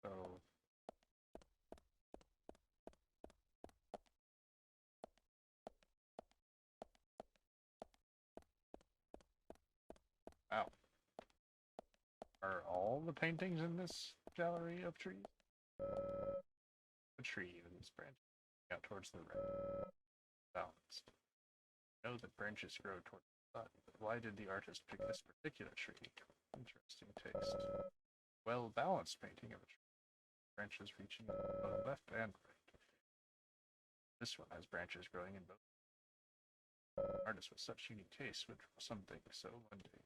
So. Wow. Are all the paintings in this gallery of trees? A tree with its branches out towards the right. Balanced. I know that branches grow towards the sun, but why did the artist pick this particular tree? Interesting taste. Well-balanced painting of a tree. Branches reaching both left and right. This one has branches growing in both. An artist with such unique taste would draw something so mundane.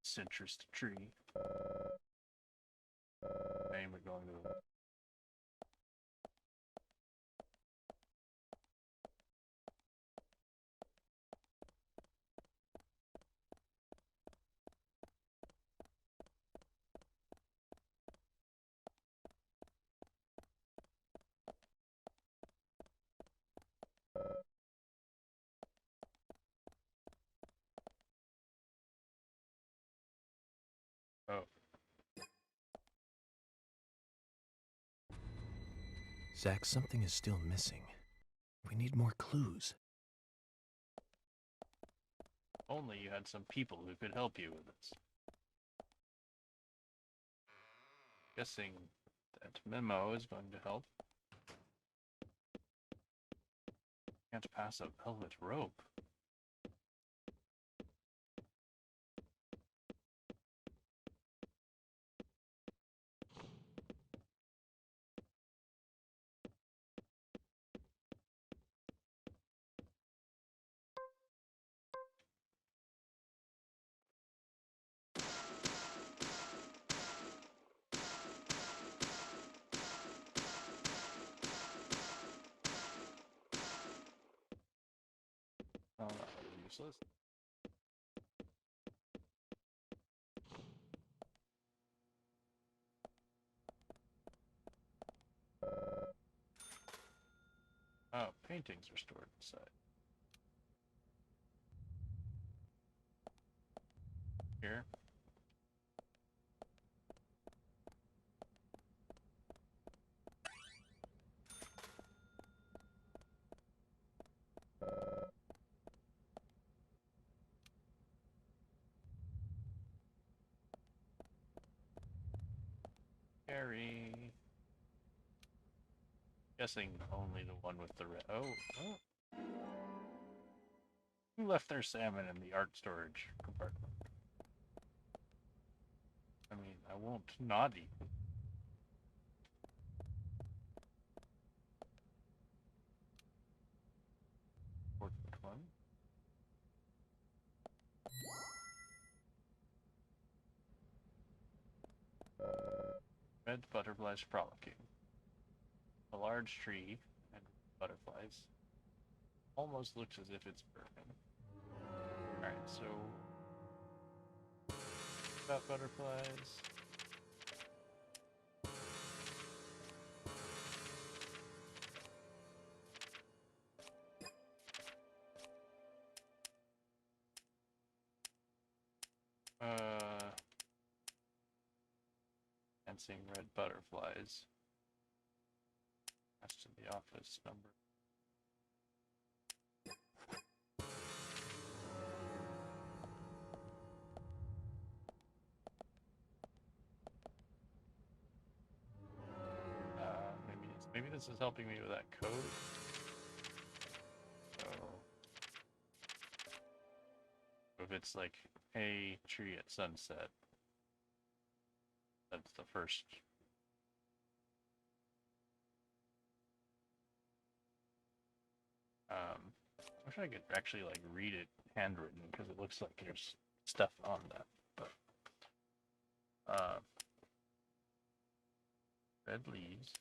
Centrist tree. Name would go into the oh. Zack, something is still missing. We need more clues. Only you had some people who could help you with this. Guessing that memo is going to help. Can't pass a velvet rope. Oh, that was useless. Oh, paintings are stored inside. Here. Scary. Guessing only the one with the red. Oh, oh. Who left their salmon in the art storage compartment? I mean, I won't not eat them. Important one. Red butterflies frolicking. A large tree and butterflies. Almost looks as if it's burning. Alright, so about butterflies. Dancing red butterflies. That's to the office number. Maybe this is helping me with that code. it's like a tree at sunset. That's the first. I wish I could actually like read it handwritten because it looks like there's stuff on that. But red leaves.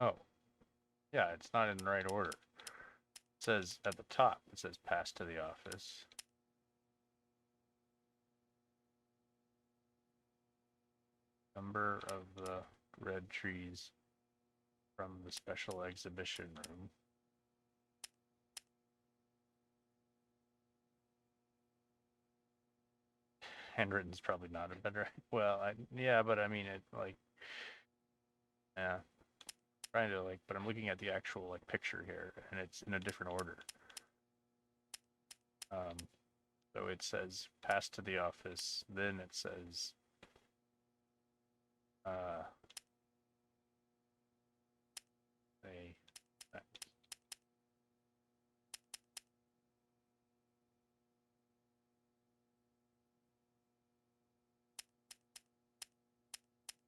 Oh, yeah, it's not in the right order. It says at the top, it says pass to the office. Number of the red trees from the special exhibition room. Handwritten's probably not a better. Well, yeah, but I mean it like, yeah. Trying to like, but I'm looking at the actual like picture here, and it's in a different order. So it says pass to the office, then it says I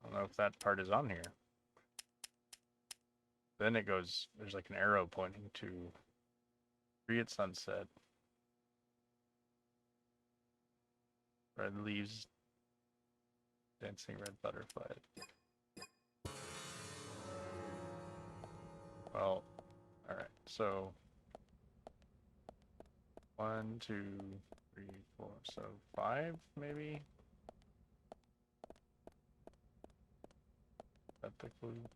don't know if that part is on here. Then it goes, there's like an arrow pointing to tree at sunset. Red leaves, dancing red butterflies. Well, alright, so 1, 2, 3, 4, so 5 maybe? Is that the clue?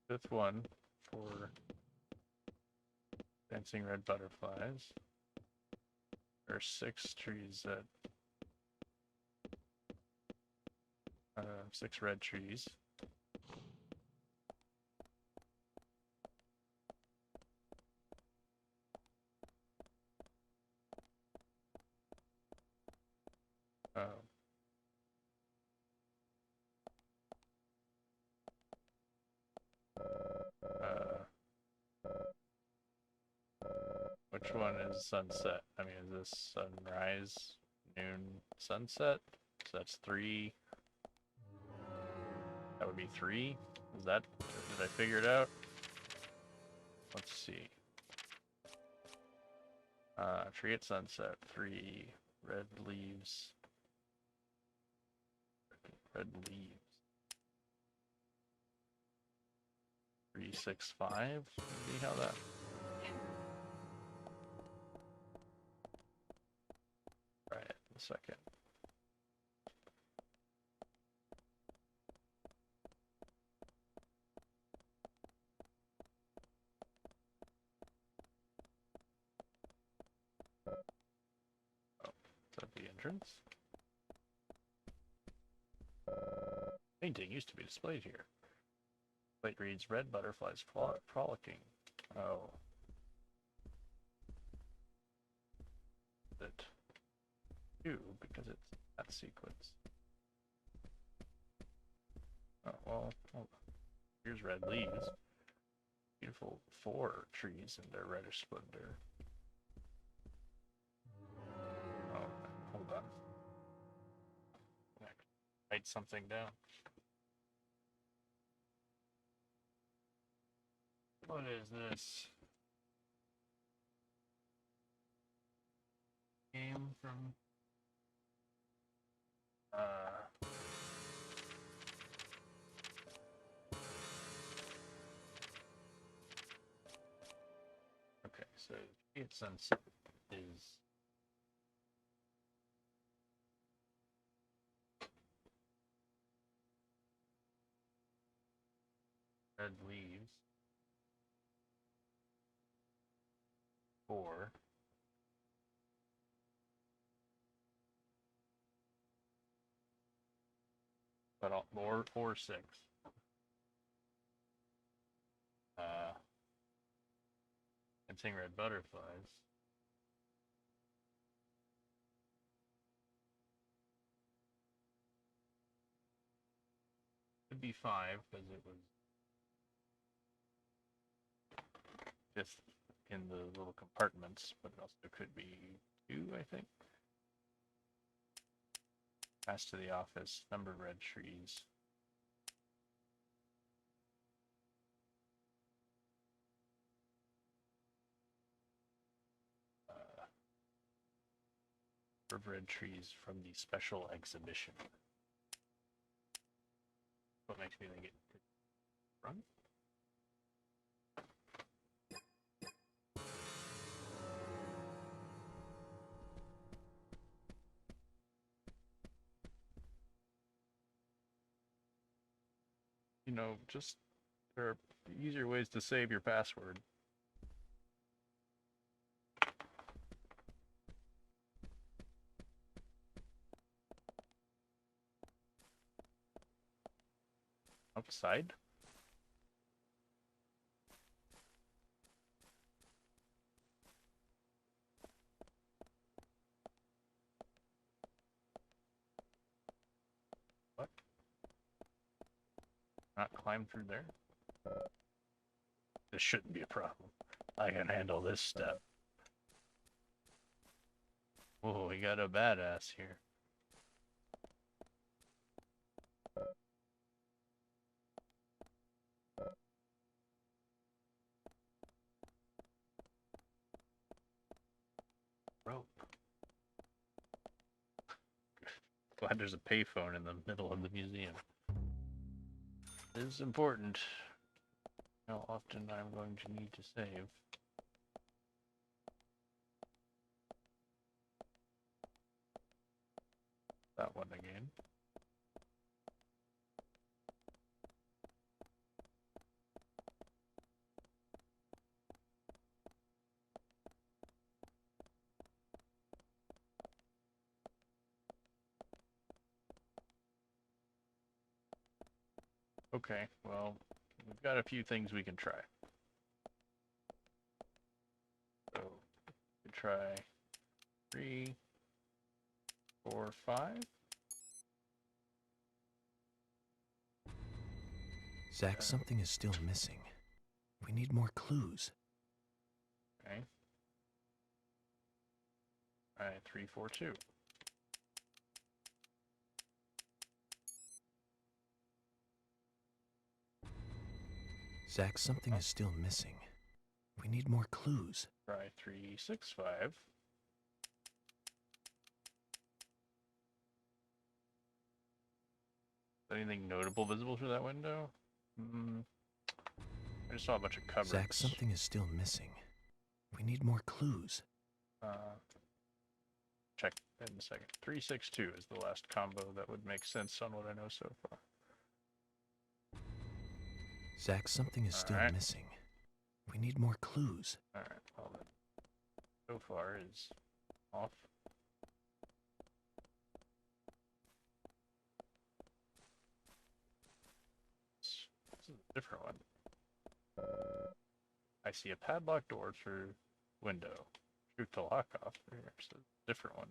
Fifth one for dancing red butterflies. There are 6 trees that 6 red trees. Which one is sunset? I mean, is this sunrise, noon, sunset? So that's 3. That would be 3. Is that, did I figure it out? Let's see. Tree at sunset, 3 red leaves. Red leaves. 3, 6, 5. See how that. Right, a second. Is that the entrance? Painting used to be displayed here. Plate reads red butterflies frolicking. Oh. That two because it's that sequence. Oh well, hold on. Here's red leaves. Beautiful 4 trees in their reddish splendor. Oh, hold on. Write something down. What is this? Game from okay, so it's sunset is red leaves 4. But all, or 6. Dancing red butterflies. Could be 5 because it was just in the little compartments, but it also could be 2, I think. Pass to the office, numbered red trees. Red trees from the special exhibition. What makes me think it could run? You know, just there are easier ways to save your password. Outside? What? Not climb through there? This shouldn't be a problem. I can handle this step. Whoa, we got a badass here. Rope. Glad there's a payphone in the middle of the museum. This is important. How often I'm going to need to save. That one again. Okay, well, we've got a few things we can try. So, we could try 3, 4, 5. Zack, something is still missing. We need more clues. Okay. Alright, 3, 4, 2. Zack, something is still missing. We need more clues. Try 3, 6, 5. Anything notable visible through that window? I just saw a bunch of cupboards. Zack, something is still missing. We need more clues. Check in a second. 3, 6, 2 is the last combo that would make sense on what I know so far. Zack, something is still missing. We need more clues. Alright, well then, so far is off. This is a different one. I see a padlocked door through window. Shoot the lock off. There's a different one.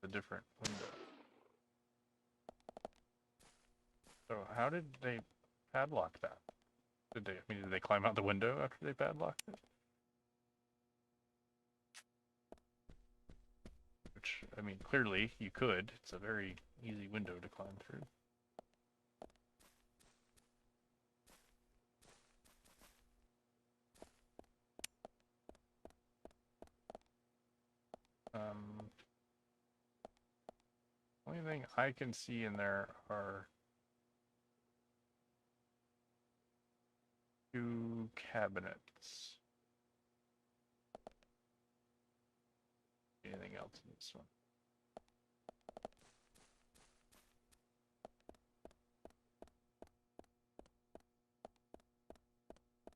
A different window. So how did they padlock that? Did they climb out the window after they padlocked it? Which, I mean, clearly you could. It's a very easy window to climb through. Only thing I can see in there are 2 cabinets. Anything else in this one?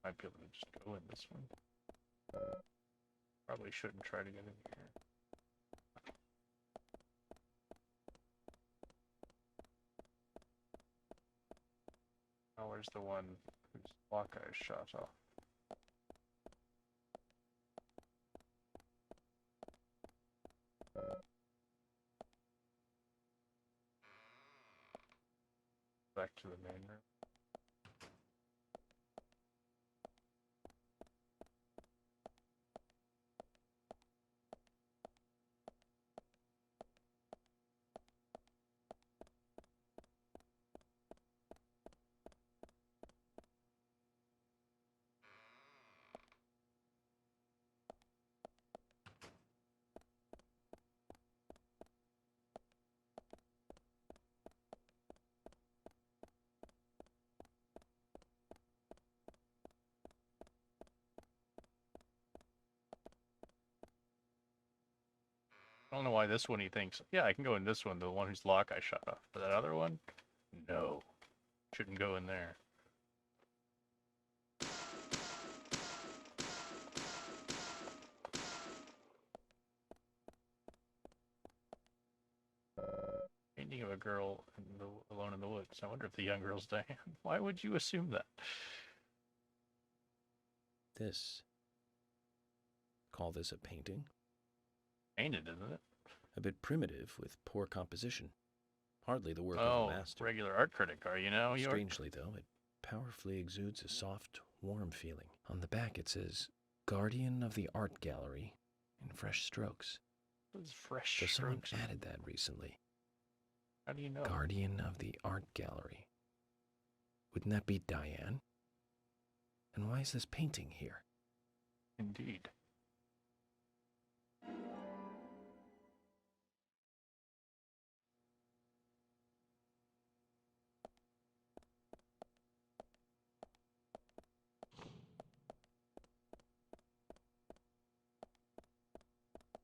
Might be able to just go in this one. Probably shouldn't try to get in here. where's the one whose lock I shot off? Back to the main room. I don't know why this one he thinks, yeah, I can go in this one, the one whose lock I shot off. But that other one, no. Shouldn't go in there. Painting of a girl alone in the woods. I wonder if the young girl's Diane. Why would you assume that? This. Call this a painting? Painted, isn't it? A bit primitive with poor composition. Hardly the work Oh, of a master. regular art critic, are you now? Strangely, though, it powerfully exudes a soft, warm feeling. On the back it says, Guardian of the Art Gallery, in fresh strokes. Those fresh So someone strokes. added that recently. How do you know? Guardian of the Art Gallery. Wouldn't that be Diane? And why is this painting here? Indeed.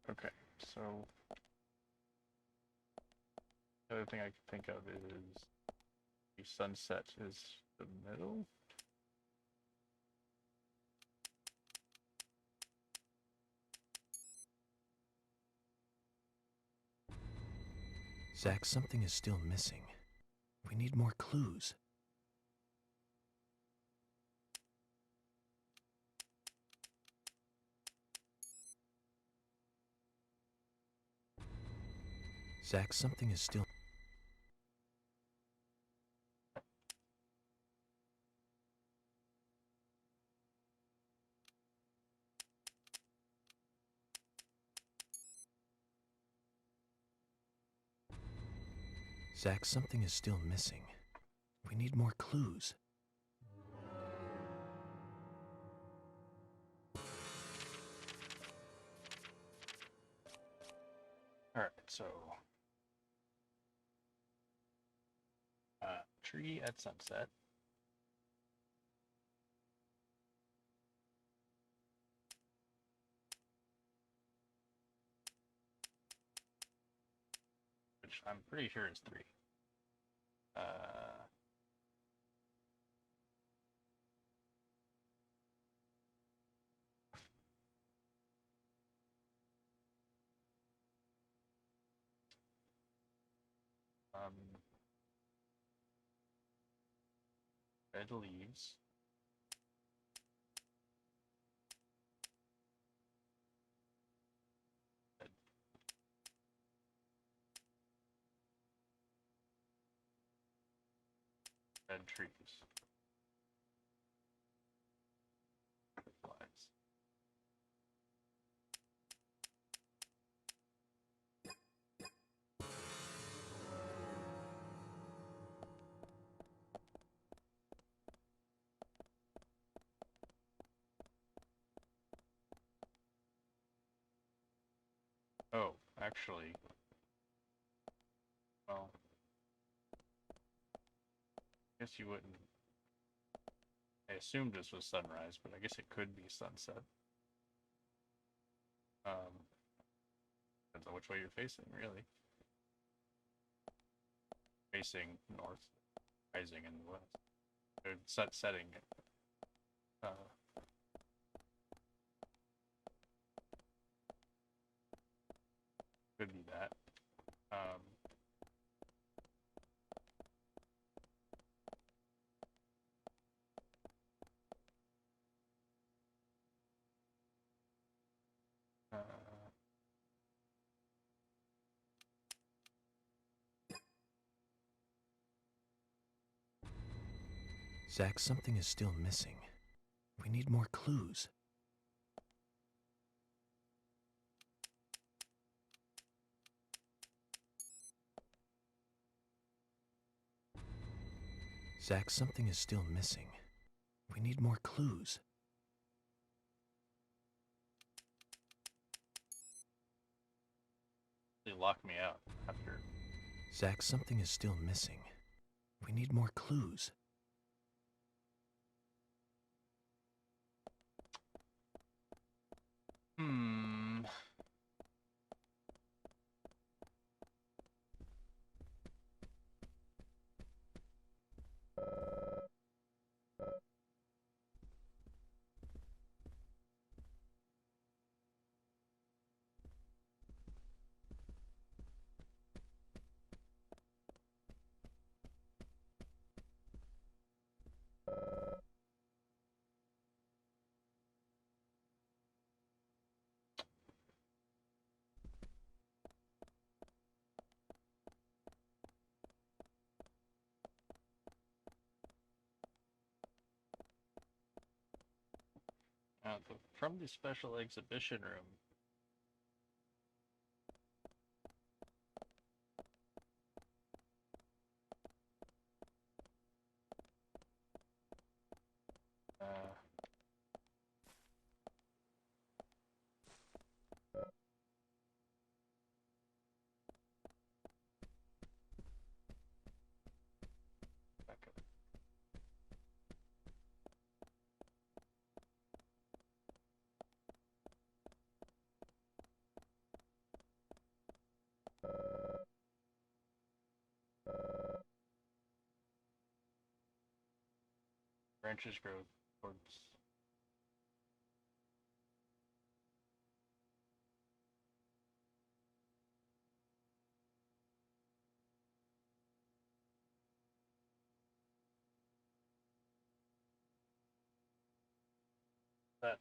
Okay, so the other thing I can think of is the sunset is the middle. Zack, something is still missing. We need more clues. Zack, something is still... Zack, something is still missing. We need more clues. Alright, so tree at sunset. Which I'm pretty sure is 3. Red leaves. Red trees. Flies. Oh, actually, well, I guess you wouldn't. I assumed this was sunrise, but I guess it could be sunset. Depends on which way you're facing, really. Facing north, rising in the west. Or setting. Could be that. Zack, something is still missing. We need more clues. Zack, something is still missing. We need more clues. They locked me out after. Zack, something is still missing. We need more clues. From the special exhibition room. Back up. Branches grow towards. That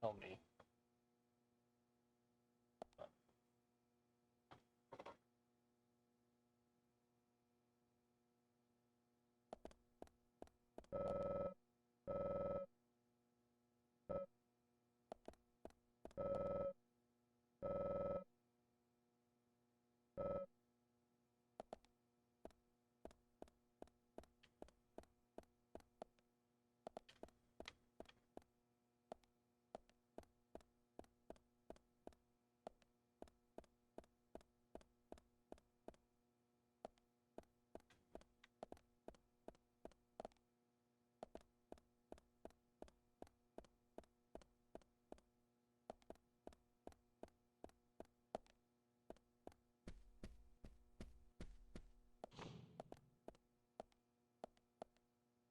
tell me.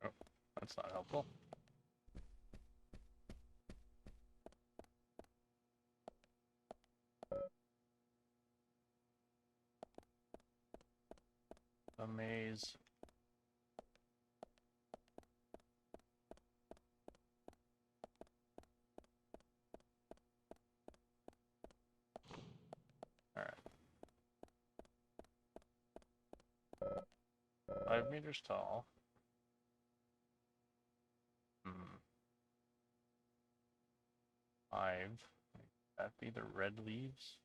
Oh, that's not helpful. A maze. All right. 5 meters tall. 5. That be the red leaves?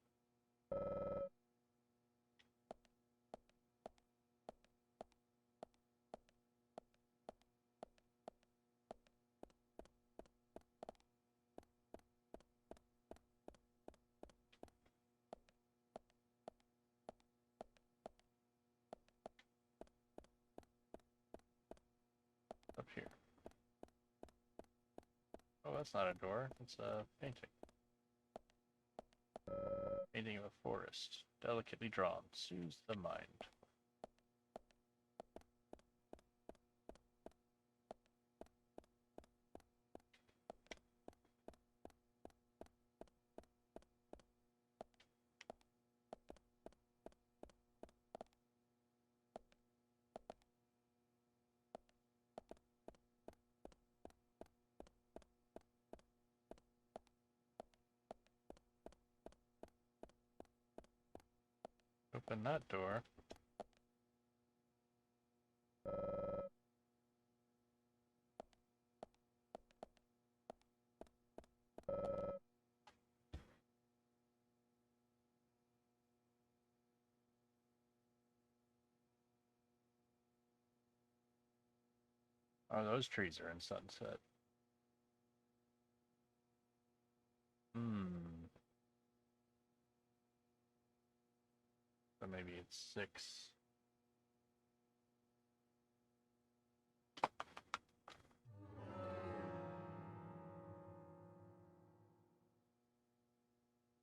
Up here. Oh, that's not a door. It's a painting. Painting of a forest. Delicately drawn. Soothes the mind. Open that door. Oh, those trees are in sunset. So maybe it's 6.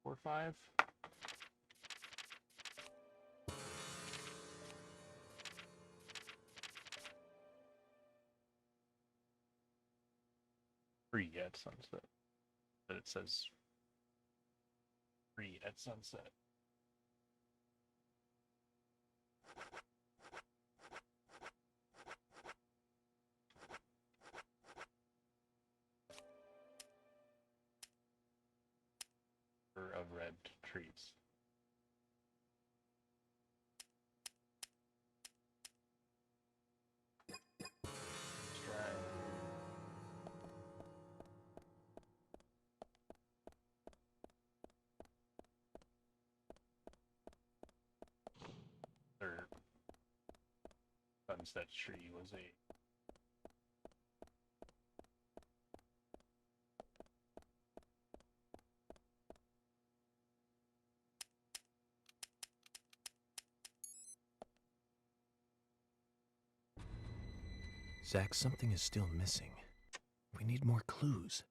Or 5. Free at sunset. But it says free at sunset. Of red trees. Let's try. Third sunset tree was a Zack, something is still missing. We need more clues.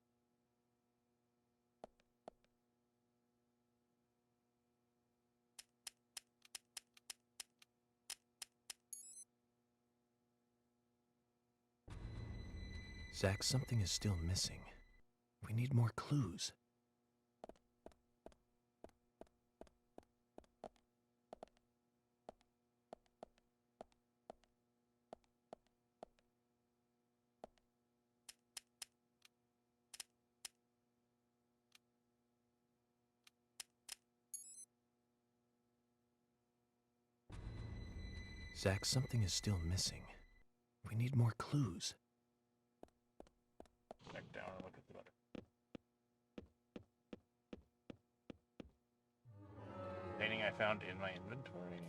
Zack, something is still missing. We need more clues. Zack, something is still missing. We need more clues. Back down and look at the letter. Painting I found in my inventory.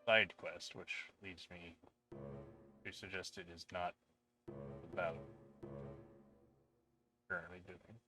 Side quest, which leads me to suggest it is not about currently doing.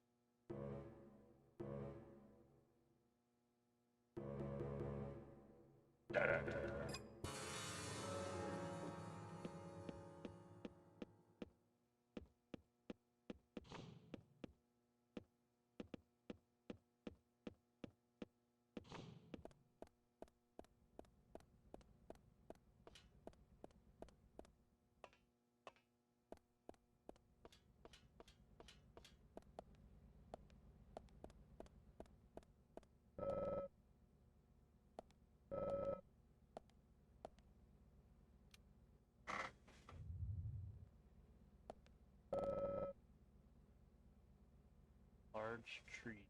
Large tree.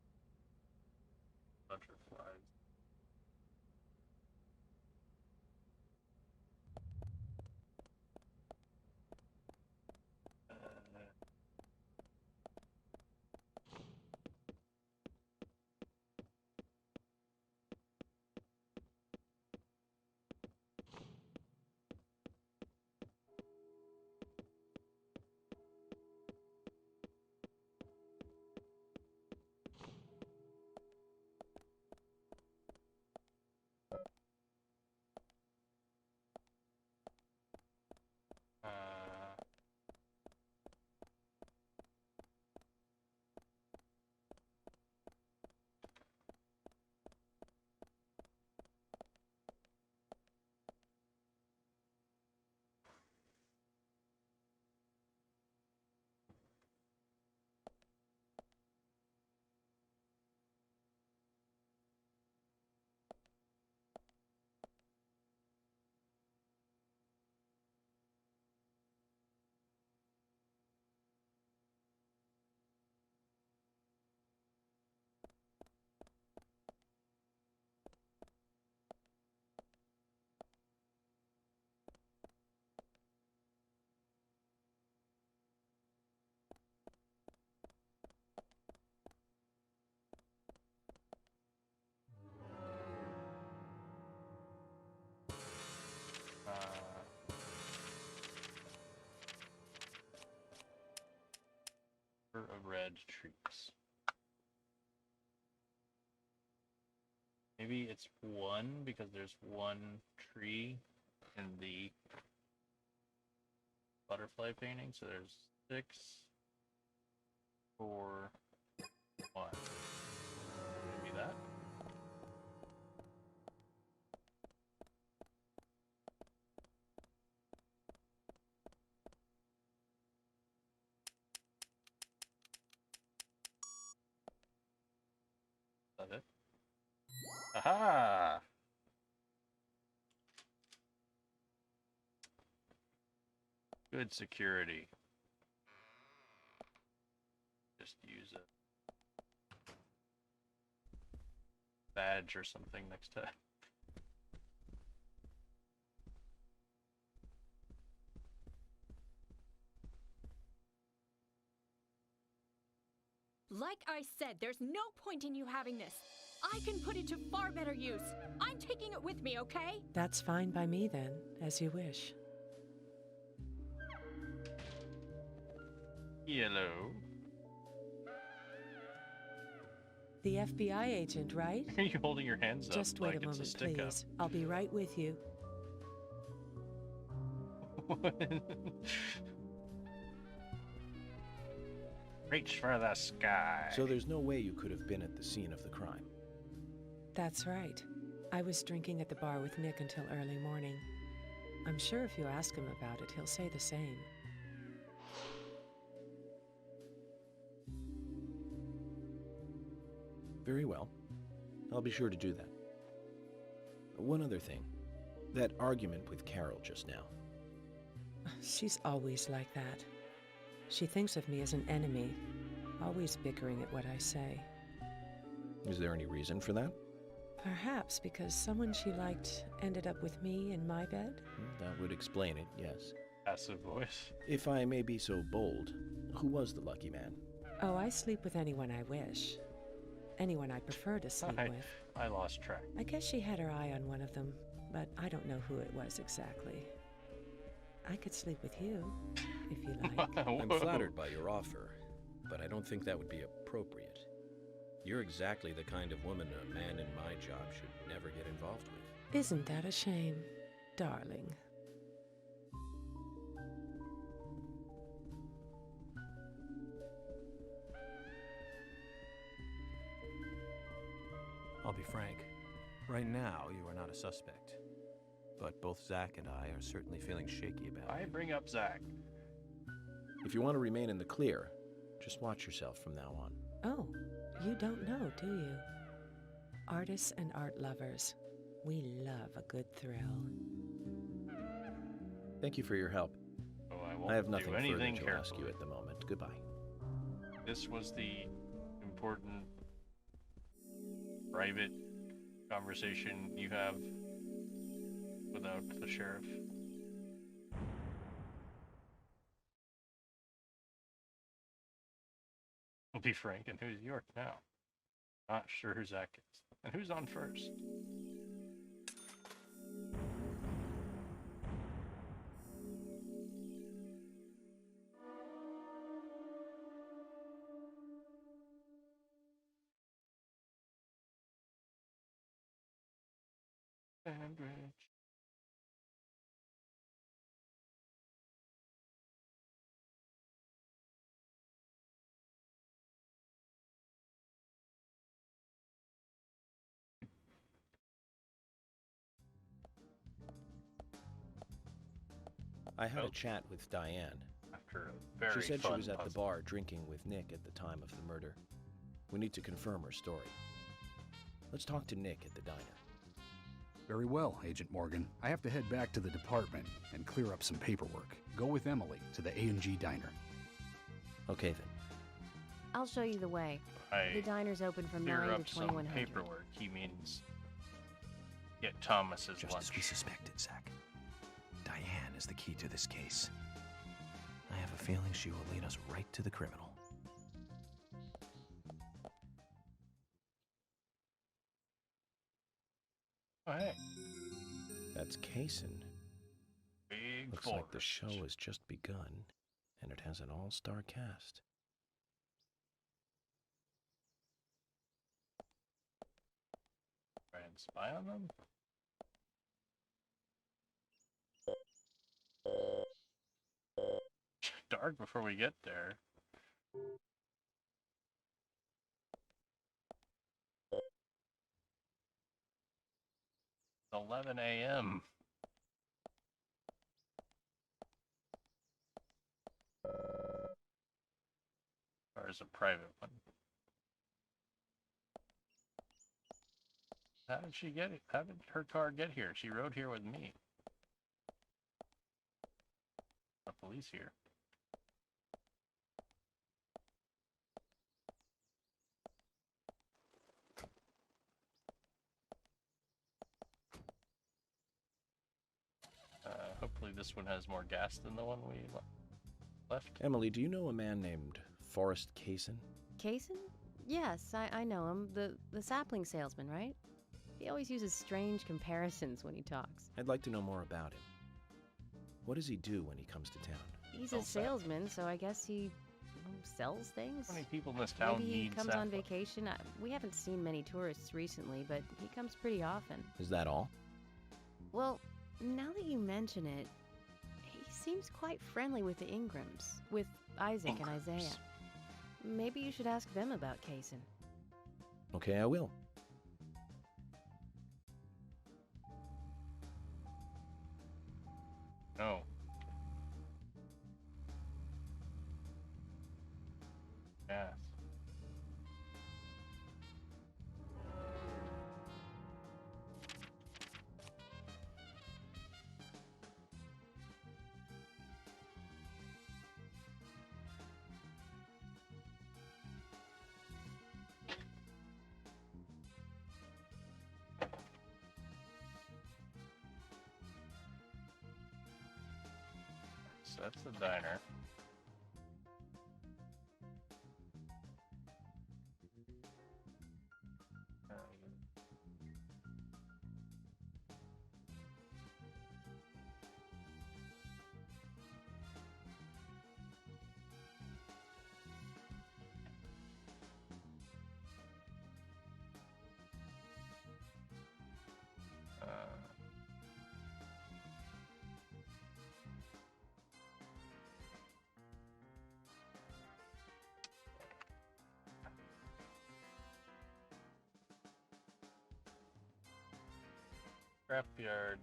Butterflies. Of red trees. Maybe it's one because there's one tree in the butterfly painting, so there's 6, 4, 1. Maybe that. Is that it? Aha! Good security. Just use a badge or something next time. Like I said, there's no point in you having this. I can put it to far better use. I'm taking it with me, okay? That's fine by me then, as you wish. Yellow. The FBI agent, right? Are you holding your hands up Just wait like a it's moment, a stick up? please. I'll be right with you. Reach for the sky. So there's no way you could have been at the scene of the crime. That's right. I was drinking at the bar with Nick until early morning. I'm sure if you ask him about it, he'll say the same. Very well. I'll be sure to do that. One other thing. That argument with Carol just now. She's always like that. She thinks of me as an enemy, always bickering at what I say. Is there any reason for that? Perhaps because someone she liked ended up with me in my bed? That would explain it, yes. Passive voice. If I may be so bold, who was the lucky man? Oh, I sleep with anyone I wish. Anyone I prefer to sleep with. I lost track. I guess she had her eye on one of them, but I don't know who it was exactly. I could sleep with you, if you like. I'm flattered by your offer, but I don't think that would be appropriate. You're exactly the kind of woman a man in my job should never get involved with. Isn't that a shame, darling? I'll be frank. Right now, you are not a suspect. But both Zack and I are certainly feeling shaky about I it. bring up Zack. If you want to remain in the clear, just watch yourself from now on. Oh, you don't know, do you? Artists and art lovers, we love a good thrill. Thank you for your help. Oh, I won't I have nothing do further anything to ask you carefully. at the moment. Goodbye. This was the important private conversation you have without the sheriff. I'll be frank, and who's York now? Not sure who Zack is. And who's on first? Sandwich. I had a chat with Diane. After a very She said she fun was at the puzzle. bar drinking with Nick at the time of the murder. We need to confirm her story. Let's talk to Nick at the diner. Very well, Agent Morgan. I have to head back to the department and clear up some paperwork. Go with Emily to the A&G diner. Okay then. I'll show you the way. I The diner's open from clear 9 up to some 2100. paperwork. He means get Thomas's Just lunch. as we suspected, Zack. Diane is the key to this case. I have a feeling she will lead us right to the criminal. Oh, hey. That's Kaysen. Big Looks like the forest. show has just begun, and it has an all-star cast. and spy on them? Dark before we get there. 11 a.m. Or is a private one? How did she get it? How did her car get here? She rode here with me. The police here. Hopefully this one has more gas than the one we left. Emily, do you know a man named Forrest Kaysen? Kaysen? Yes, I know him. The sapling salesman, right? He always uses strange comparisons when he talks. I'd like to know more about him. What does he do when he comes to town? He's a salesman, so I guess he sells things? How many people in this town Maybe he need comes sapling? on vacation. We haven't seen many tourists recently, but he comes pretty often. Is that all? Well, now that you mention it, he seems quite friendly with the Ingrams, with Isaac and Isaiah. Maybe you should ask them about Kaysen. Okay, I will. No. Yes. So that's the diner. Scrapyard.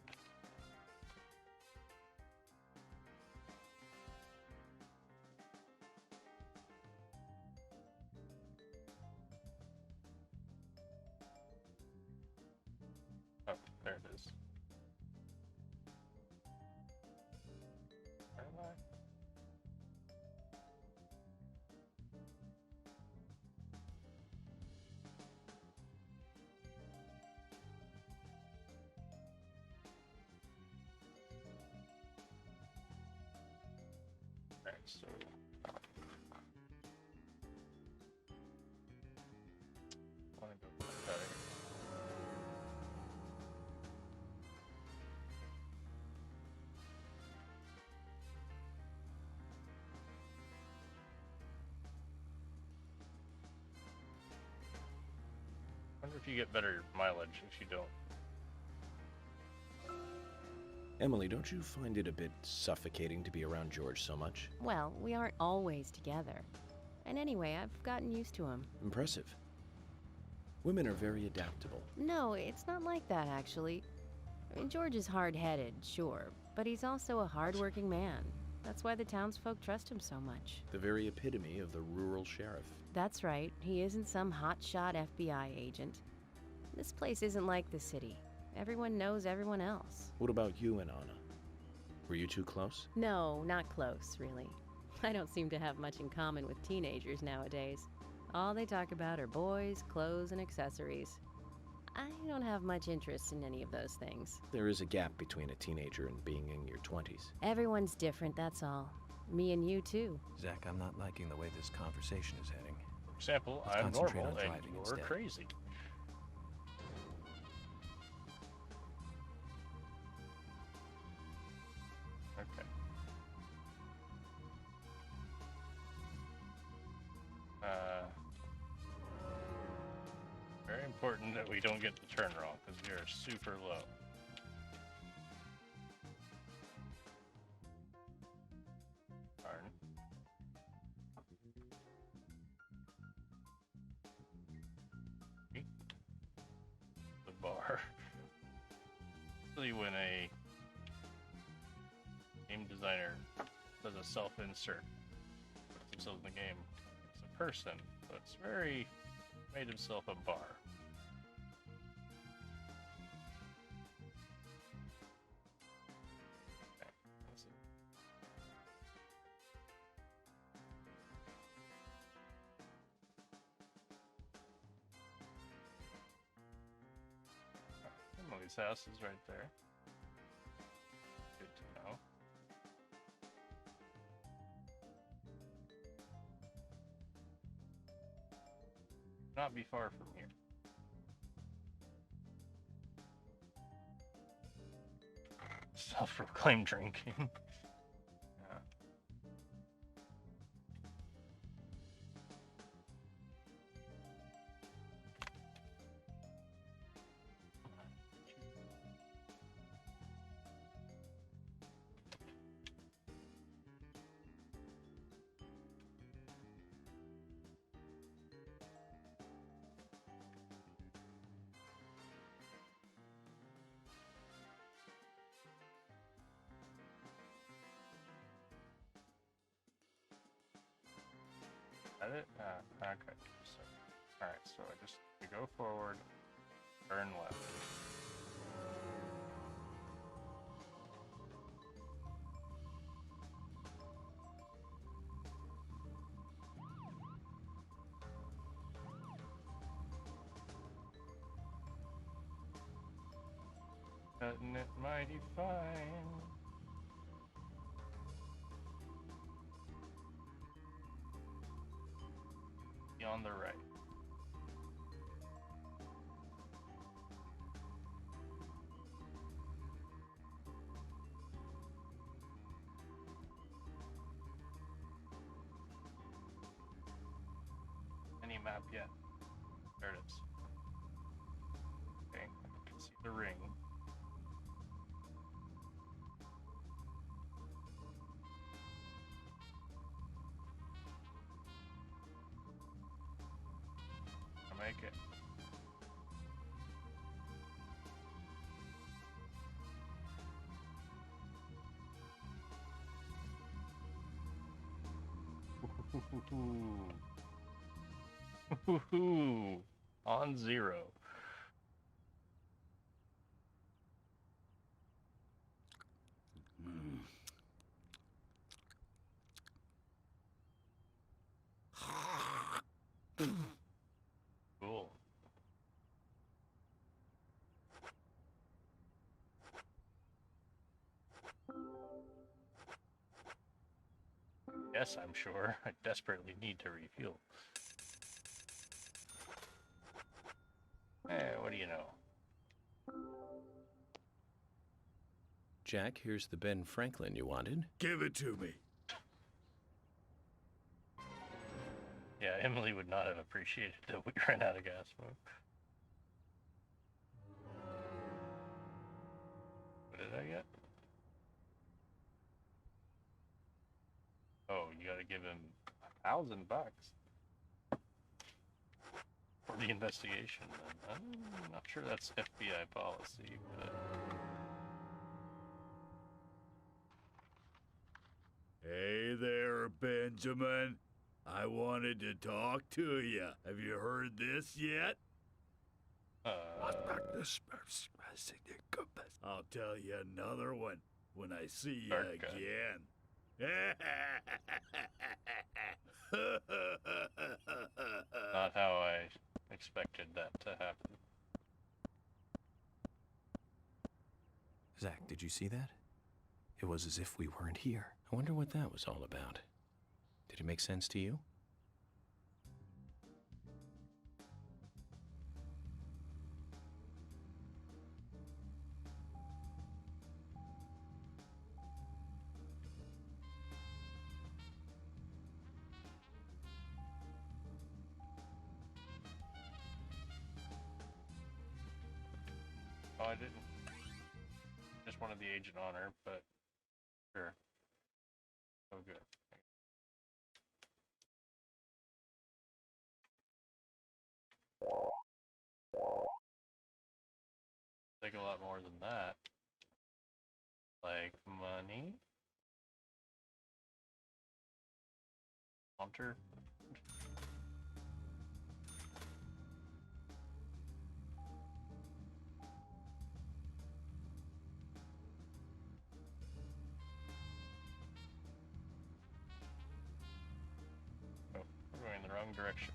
Oh, there it is. Where am I? Alright, so wanna go for better. Wonder if you get better mileage if you don't. Emily, don't you find it a bit suffocating to be around George so much? Well, we aren't always together. And anyway, I've gotten used to him. Impressive. Women are very adaptable. No, it's not like that, actually. I mean, George is hard-headed, sure, but he's also a hard-working man. That's why the townsfolk trust him so much. The very epitome of the rural sheriff. That's right. He isn't some hotshot FBI agent. This place isn't like the city. Everyone knows everyone else. What about you and Anna? Were you two close? No, not close, really. I don't seem to have much in common with teenagers nowadays. All they talk about are boys, clothes, and accessories. I don't have much interest in any of those things. There is a gap between a teenager and being in your 20s. Everyone's different, that's all. Me and you, too. Zach, I'm not liking the way this conversation is heading. For example, Let's I'm concentrate normal on and driving you're instead. crazy. Okay. Very important that we don't get the turn wrong, because we are super low. Darn. The bar. Usually when a game designer does a self-insert, puts themselves in the game, it's a person, so it's very made himself a bar. Okay, let's see. Emily's house is right there. Good to know. Not be far from here. Self-proclaimed drinking. Yeah. That it? Okay. So, alright, so I just go forward, turn left. Cutting it mighty fine. On the right. Any map yet? There it is. Okay, I can see the ring. Make it. On 0. Cool. Yes, I'm sure. I desperately need to refuel. What do you know? Jack, here's the Ben Franklin you wanted. Give it to me. Yeah, Emily would not have appreciated that we ran out of gas. What did I get? Oh, you gotta give him $1,000 for the investigation. Then I'm not sure that's FBI policy, but Hey there, Benjamin. I wanted to talk to you. Have you heard this yet? I'll tell you another one when I see you again. not how I expected that to happen. Zack, did you see that? It was as if we weren't here. I wonder what that was all about. Did it make sense to you? I didn't. Just wanted the agent honor, but sure. Oh, good. Take a lot more than that. Like money? Hunter? Oh, we're going in the wrong direction.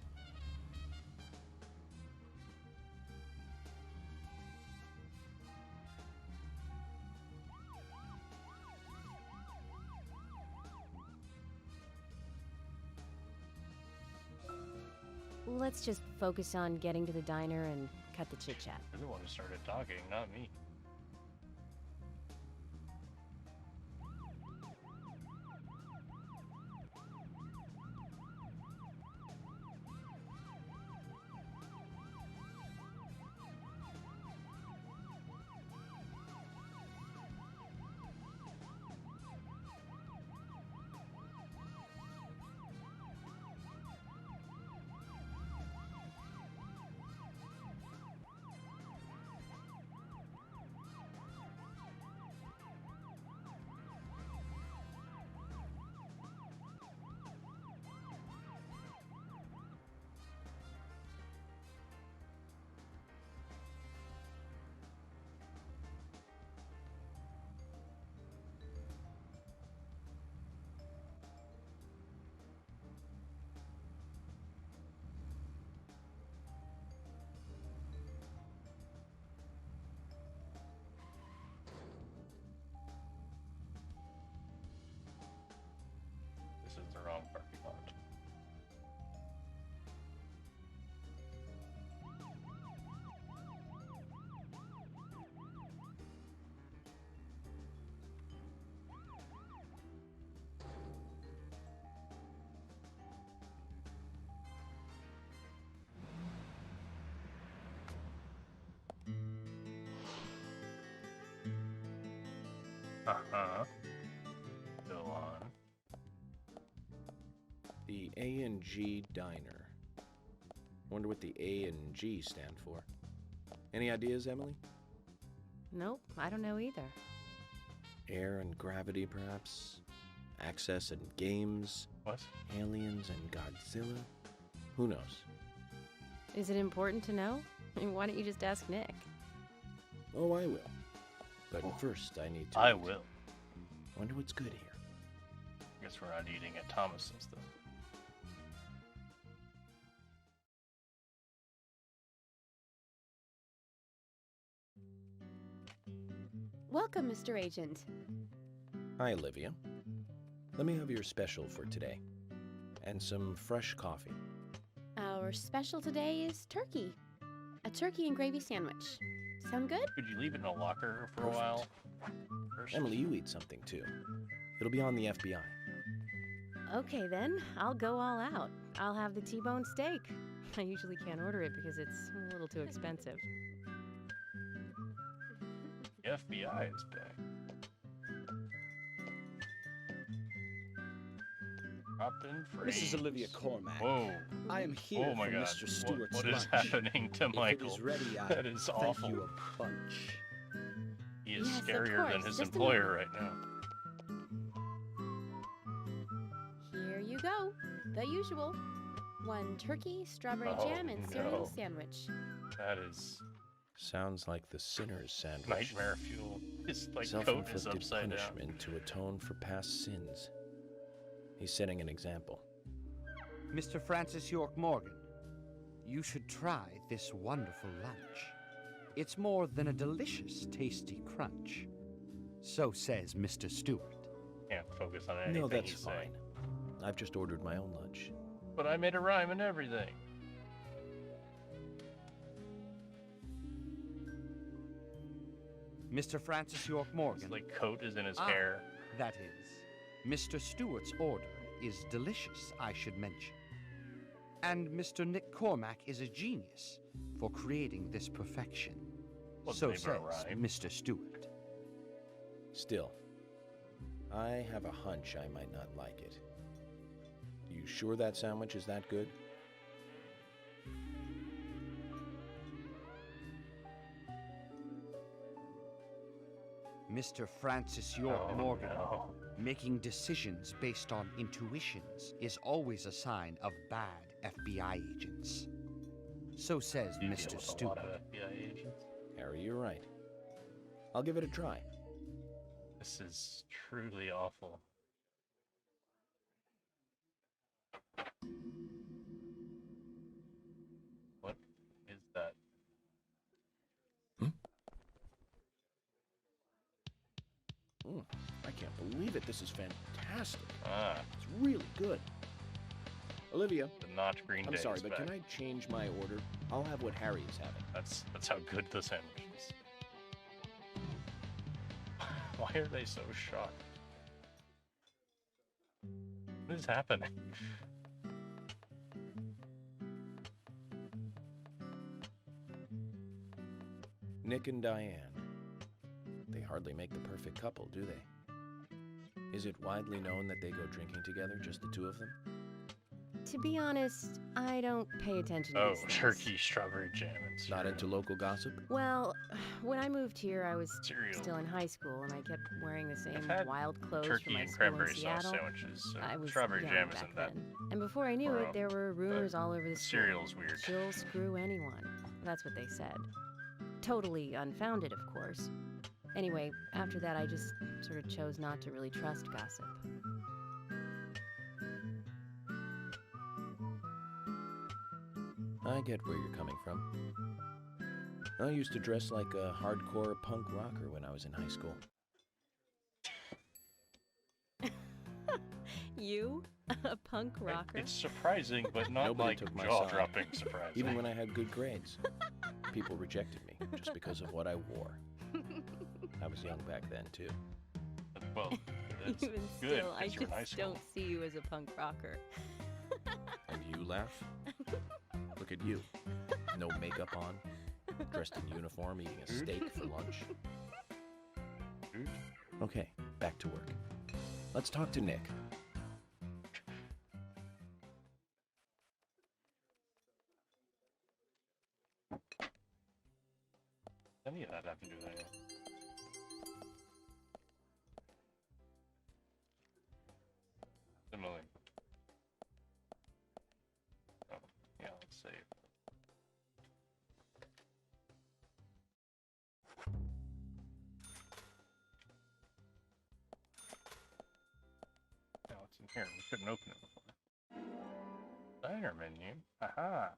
Let's just focus on getting to the diner and cut the chit-chat. You're the one who started talking, not me. This is the wrong parking lot. Uh-huh. Go on. The A&G Diner. Wonder what the A and G stand for. Any ideas, Emily? Nope, I don't know either. Air and gravity, perhaps? Access and games? What? Aliens and Godzilla? Who knows? Is it important to know? I mean, why don't you just ask Nick? Oh, I will. But first, I need to... I will. Wonder what's good here. Guess we're not eating at Thomas's, though. Welcome, Mr. Agent. Hi, Olivia. Let me have your special for today. And some fresh coffee. Our special today is turkey. A turkey and gravy sandwich. Sound good? Could you leave it in a locker for a while? First? Emily, you eat something too. It'll be on the FBI. Okay then, I'll go all out. I'll have the T-bone steak. I usually can't order it because it's a little too expensive. The FBI is back. Robin Frames. Mrs. Olivia Cormack. Whoa. I am here oh my for God. Mr. Stewart's What is lunch. happening to If Michael? It is ready, That is thank awful. you a bunch. He is Yes, of scarier than course. his Just a employer moment. right now. Here you go. The usual. One turkey, strawberry Oh, jam, and cereal no. sandwich. That is Sounds like the sinner's sandwich. nightmare fuel. His like coat is Self-inflicted upside down. punishment to atone for past sins. He's setting an example. Mr. Francis York Morgan, you should try this wonderful lunch. It's more than a delicious, tasty crunch. So says Mr. Stewart. Can't focus on anything No, that's he's fine. saying. I've just ordered my own lunch. But I made a rhyme and everything. Mr. Francis York Morgan. His like coat is in his hair. That is. Mr. Stewart's order is delicious, I should mention. And Mr. Nick Cormack is a genius for creating this perfection. So Wasn't even a says rhyme. Mr. Stewart. Still, I have a hunch I might not like it. You sure that sandwich is that good? Mr. Francis York Oh, Morgan. no. Making decisions based on intuitions is always a sign of bad FBI agents. So says You deal Mr. with a lot Stewart. of FBI agents. Harry, you're right. I'll give it a try. This is truly awful. What is that? I can't believe it. This is fantastic. Ah, It's really good. Olivia, the not Green Day. I'm sorry, is but back. can I change my order? I'll have what Harry is having. That's how good the sandwich is. Why are they so shocked? What is happening? Nick and Diane. They hardly make the perfect couple, do they? Is it widely known that they go drinking together, just the two of them? To be honest, I don't pay attention to Oh, these things. turkey, strawberry jam, and Not into local gossip? Well, when I moved here, I was cereal. still in high school, and I kept wearing the same I've had wild clothes for turkey my and school in cranberry sauce Seattle. sandwiches. So I was strawberry young jam back isn't that. then. And before I knew Or, it, there were rumors all over the school. cereal's weird. She'll screw anyone. That's what they said. Totally unfounded, of course. Anyway, after that, I just sort of chose not to really trust gossip. I get where you're coming from. I used to dress like a hardcore punk rocker when I was in high school. You? A punk rocker? It's surprising, but not Nobody like took my jaw-dropping side. surprising. Even when I had good grades. People rejected me just because of what I wore. I was young back then, too. Well, that's Even good, still, I 'cause you were in high just school. don't see you as a punk rocker. And you laugh? Look at you. No makeup on, dressed in uniform, eating a steak for lunch. Okay, back to work. Let's talk to Nick. Any of that happened to that? Similarly. Oh, yeah, let's save. Now it's in here. We couldn't open it before. Diner menu. Aha.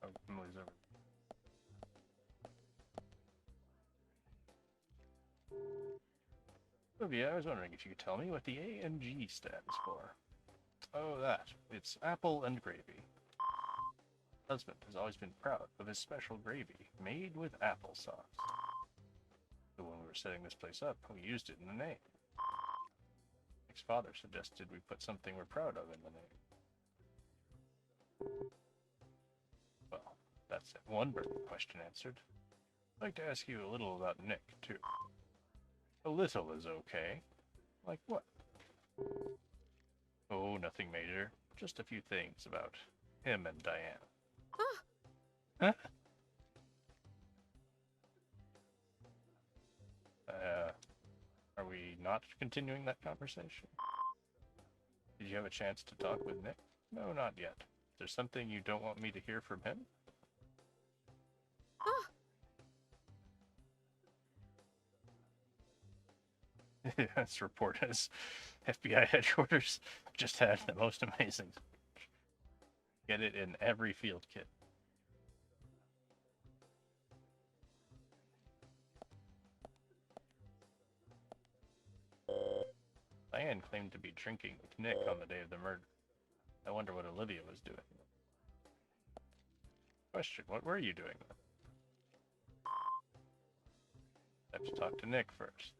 Oh, Emily's over. Olivia, I was wondering if you could tell me what the A and G stands for. Oh, that. It's apple and gravy. Husband has always been proud of his special gravy, made with applesauce. So when we were setting this place up, we used it in the name. Nick's father suggested we put something we're proud of in the name. Well, that's it. One burning question answered. I'd like to ask you a little about Nick, too. A little is okay. Like what? Oh, nothing major. Just a few things about him and Diane. Huh? Are we not continuing that conversation? Did you have a chance to talk with Nick? No, not yet. Is there something you don't want me to hear from him? This report as FBI headquarters just had the most amazing. Get it in every field kit. Diane claimed to be drinking with Nick on the day of the murder. I wonder what Olivia was doing. Question, what were you doing then? I have to talk to Nick first.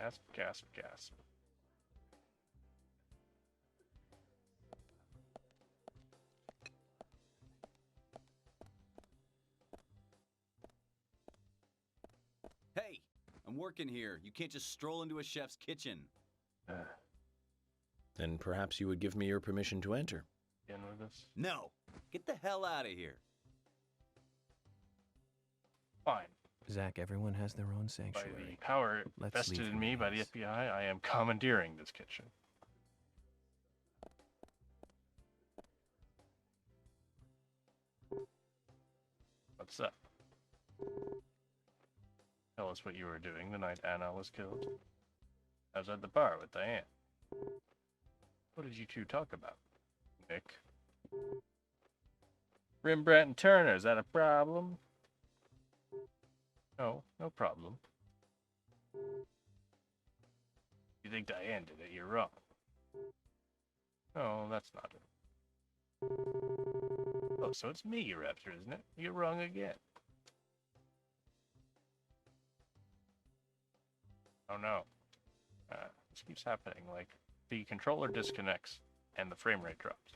Gasp, gasp, gasp. Hey, I'm working here. You can't just stroll into a chef's kitchen. Then perhaps you would give me your permission to enter. In with this? No. Get the hell out of here. Fine. Zack, everyone has their own By sanctuary. the power Let's vested leave in for me the by the base. FBI, I am commandeering this kitchen. What's up? Tell us what you were doing the night Anna was killed. I was at the bar with Diane. What did you two talk about, Nick? Rembrandt and Turner, is that a problem? No, no problem. You think Diane did it, you're wrong. No, that's not it. Oh, so it's me you're after, isn't it? You're wrong again. Oh no. This keeps happening, like, the controller disconnects and the frame rate drops.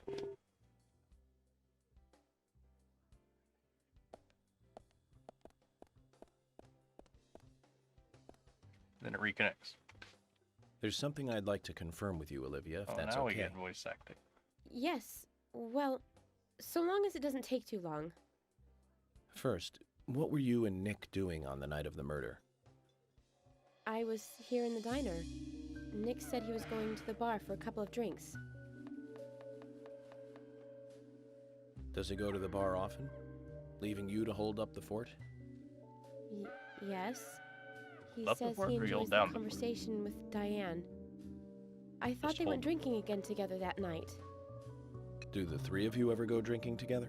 Then it reconnects. There's something I'd like to confirm with you, Olivia, if Oh, that's now okay. we get voice acting. Yes. Well, so long as it doesn't take too long. First, what were you and Nick doing on the night of the murder? I was here in the diner. Nick said he was going to the bar for a couple of drinks. Does he go to the bar often? Leaving you to hold up the fort? Yes. He Up the says fort he or enjoys down the the fort? conversation with Diane. I thought Just they went hold- drinking again together that night. Do the three of you ever go drinking together?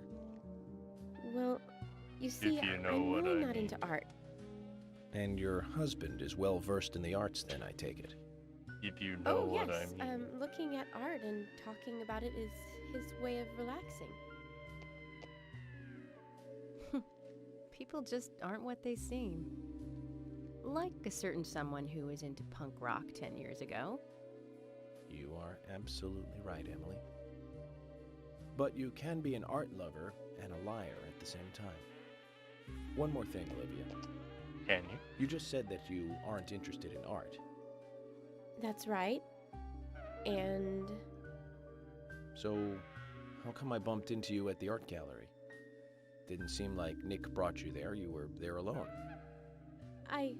Well, you see, you know I'm what really I not into art. And your husband is well versed in the arts, then, I take it. If you know Oh, what yes. I mean. Looking at art and talking about it is his way of relaxing. People just aren't what they seem. Like a certain someone who was into punk rock 10 years ago. You are absolutely right, Emily. But you can be an art lover and a liar at the same time. One more thing, Olivia. Can you? You just said that you aren't interested in art. That's right. And So, how come I bumped into you at the art gallery? Didn't seem like Nick brought you there. You were there alone. I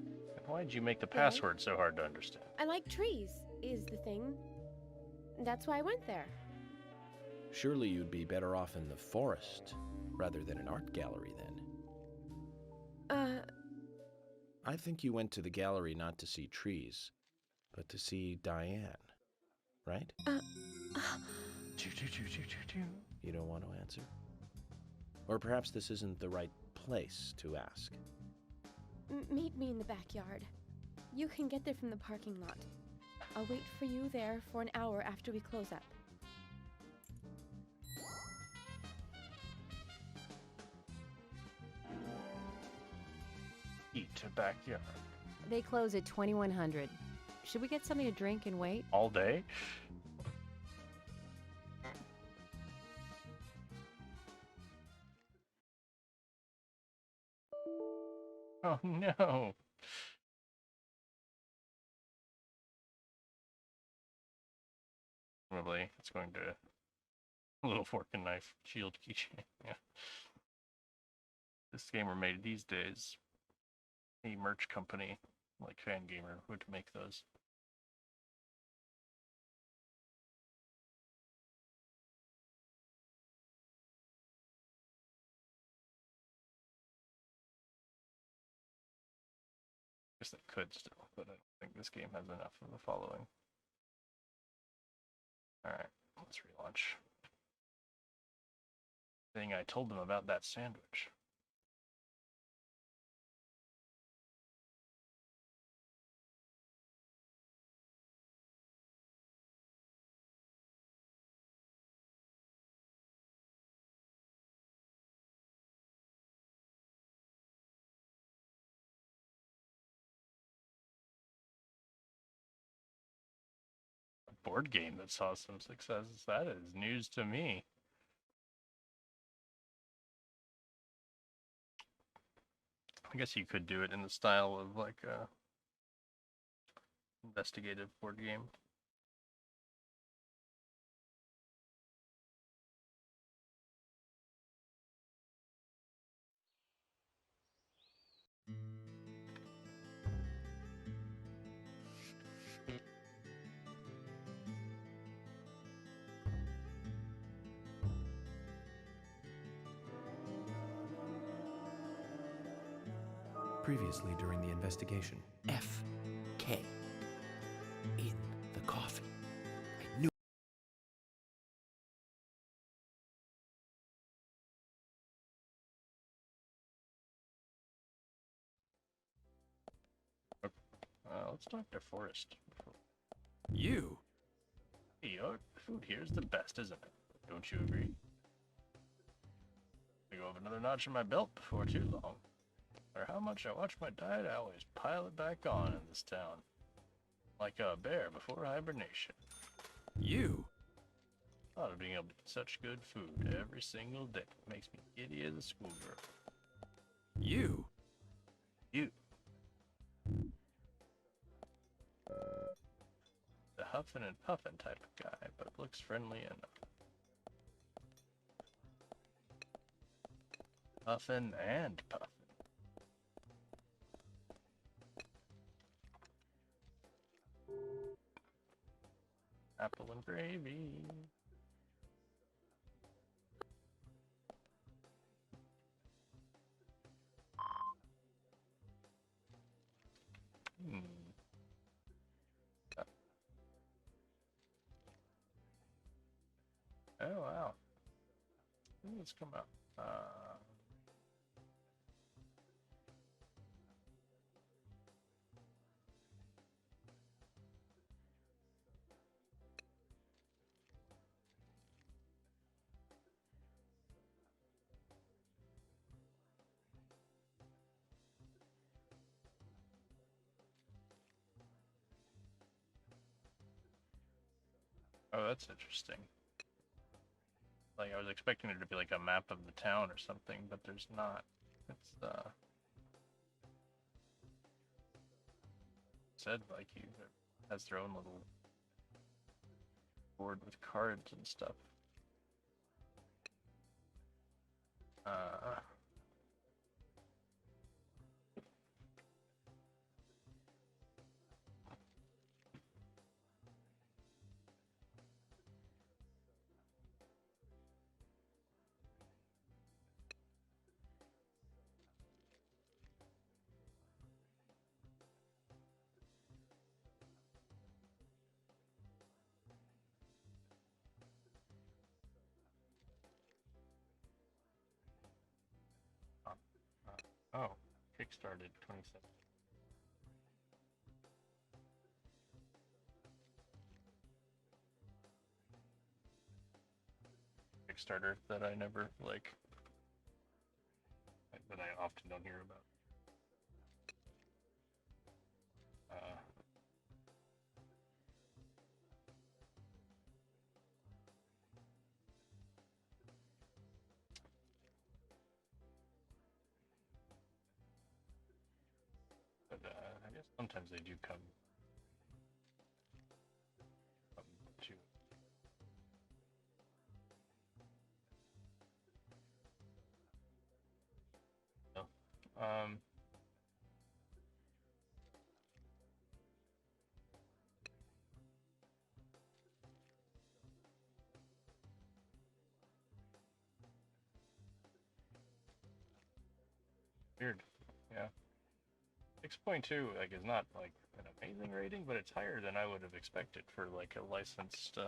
Why'd you make the password so hard to understand? like trees, is the thing. That's why I went there. Surely you'd be better off in the forest rather than an art gallery then. I think you went to the gallery not to see trees, but to see Diane, right? You don't want to answer? Or perhaps this isn't the right place to ask. Meet me in the backyard. You can get there from the parking lot. I'll wait for you there for an hour after we close up. Eat a backyard. They close at 2100. Should we get something to drink and wait? All day? Oh no. Probably it's going to a little fork and knife shield keychain. Yeah. This gamer made these days. A merch company like Fangamer would make those. Guess they could still, but I don't think this game has enough of a following. Alright, let's relaunch. Thing I told them about that sandwich. board game that saw some success. That is news to me. I guess you could do it in the style of like a investigative board game. Previously during the investigation, F.K. in the coffin. I knew. Let's talk to Forrest. You? Hey, your food here is the best, isn't it? Don't you agree? I go over another notch in my belt before too long. No matter how much I watch my diet, I always pile it back on in this town. Like a bear before hibernation. You? Thought of being able to eat such good food every single day makes me giddy as a schoolgirl. You? You. The huffin' and puffin' type of guy, but looks friendly enough. Huffin' and puffin'. Apple and gravy. Oh wow. Let's come out. Oh, that's interesting. Like, I was expecting there to be like a map of the town or something, but there's not. It's, said, like, he has their own little board with cards and stuff. Oh, kickstarted 27. Kickstarter that I never like, that I often don't hear about. But I guess sometimes they do come to. No. Weird. Yeah. 6.2 like is not like an amazing rating, but it's higher than I would have expected for like a licensed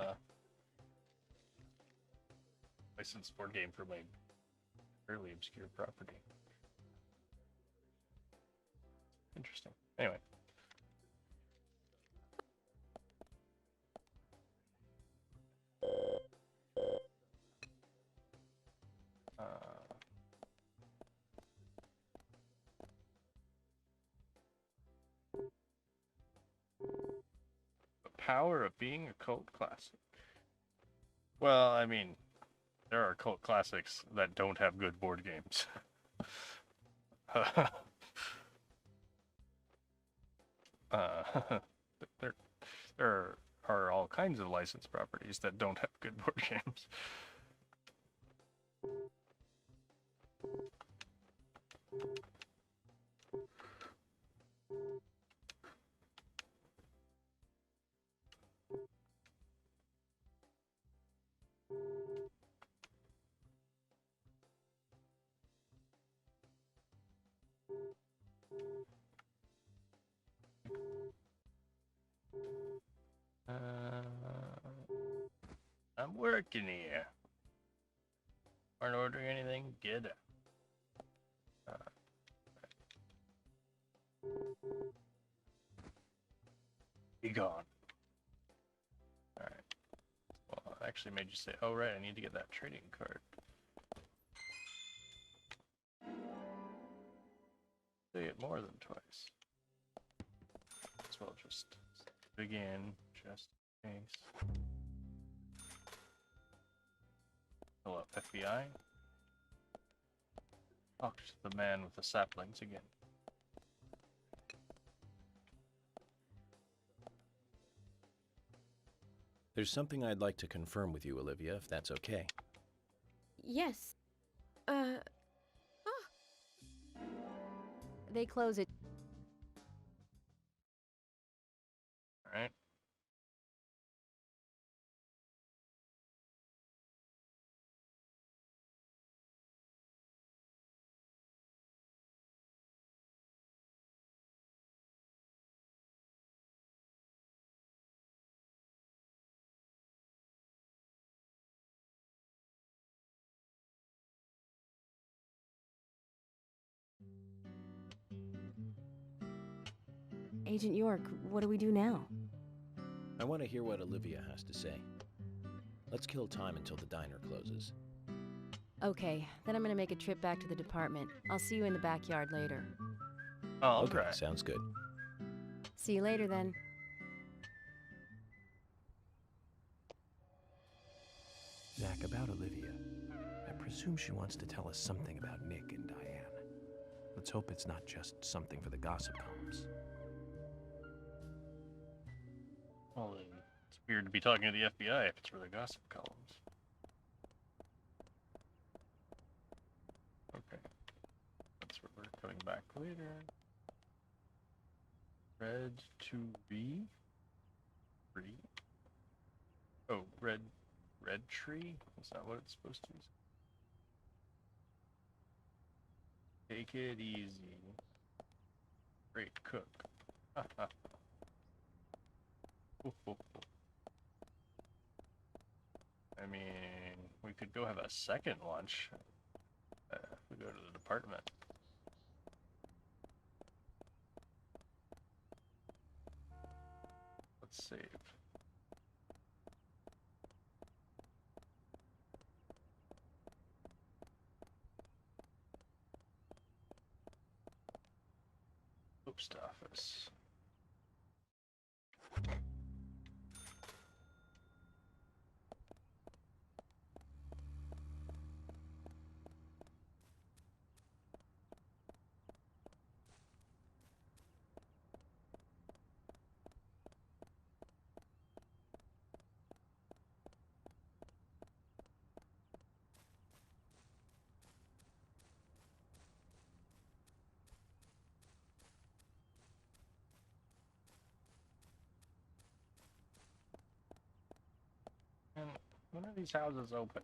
board game for my fairly obscure property. Interesting. Anyway. power of being a cult classic. Well, I mean, there are cult classics that don't have good board games. there, there are all kinds of licensed properties that don't have good board games. I'm working here. Aren't ordering anything? Get out. Be gone. Alright. Well, I actually made you say, oh right, I need to get that trading card. Say it more than twice. As well just begin, just in case. Hello, FBI. Talk to the man with the saplings again. There's something I'd like to confirm with you, Olivia, if that's okay. Yes. They close it. Alright. Agent York, what do we do now? I want to hear what Olivia has to say. Let's kill time until the diner closes. Okay, then I'm gonna make a trip back to the department. I'll see you in the backyard later. Oh, okay, right. Sounds good. See you later then. Zack, about Olivia. I presume she wants to tell us something about Nick and Diane. Let's hope it's not just something for the gossip columns. Well, it's weird to be talking to the FBI if it's for the gossip columns. Okay. That's where we're coming back later. Red to be? Tree? Oh, red tree? Is that what it's supposed to be? Take it easy. Great cook. I mean, we could go have a second lunch if we go to the department. Let's save. Post office. And when are these houses open?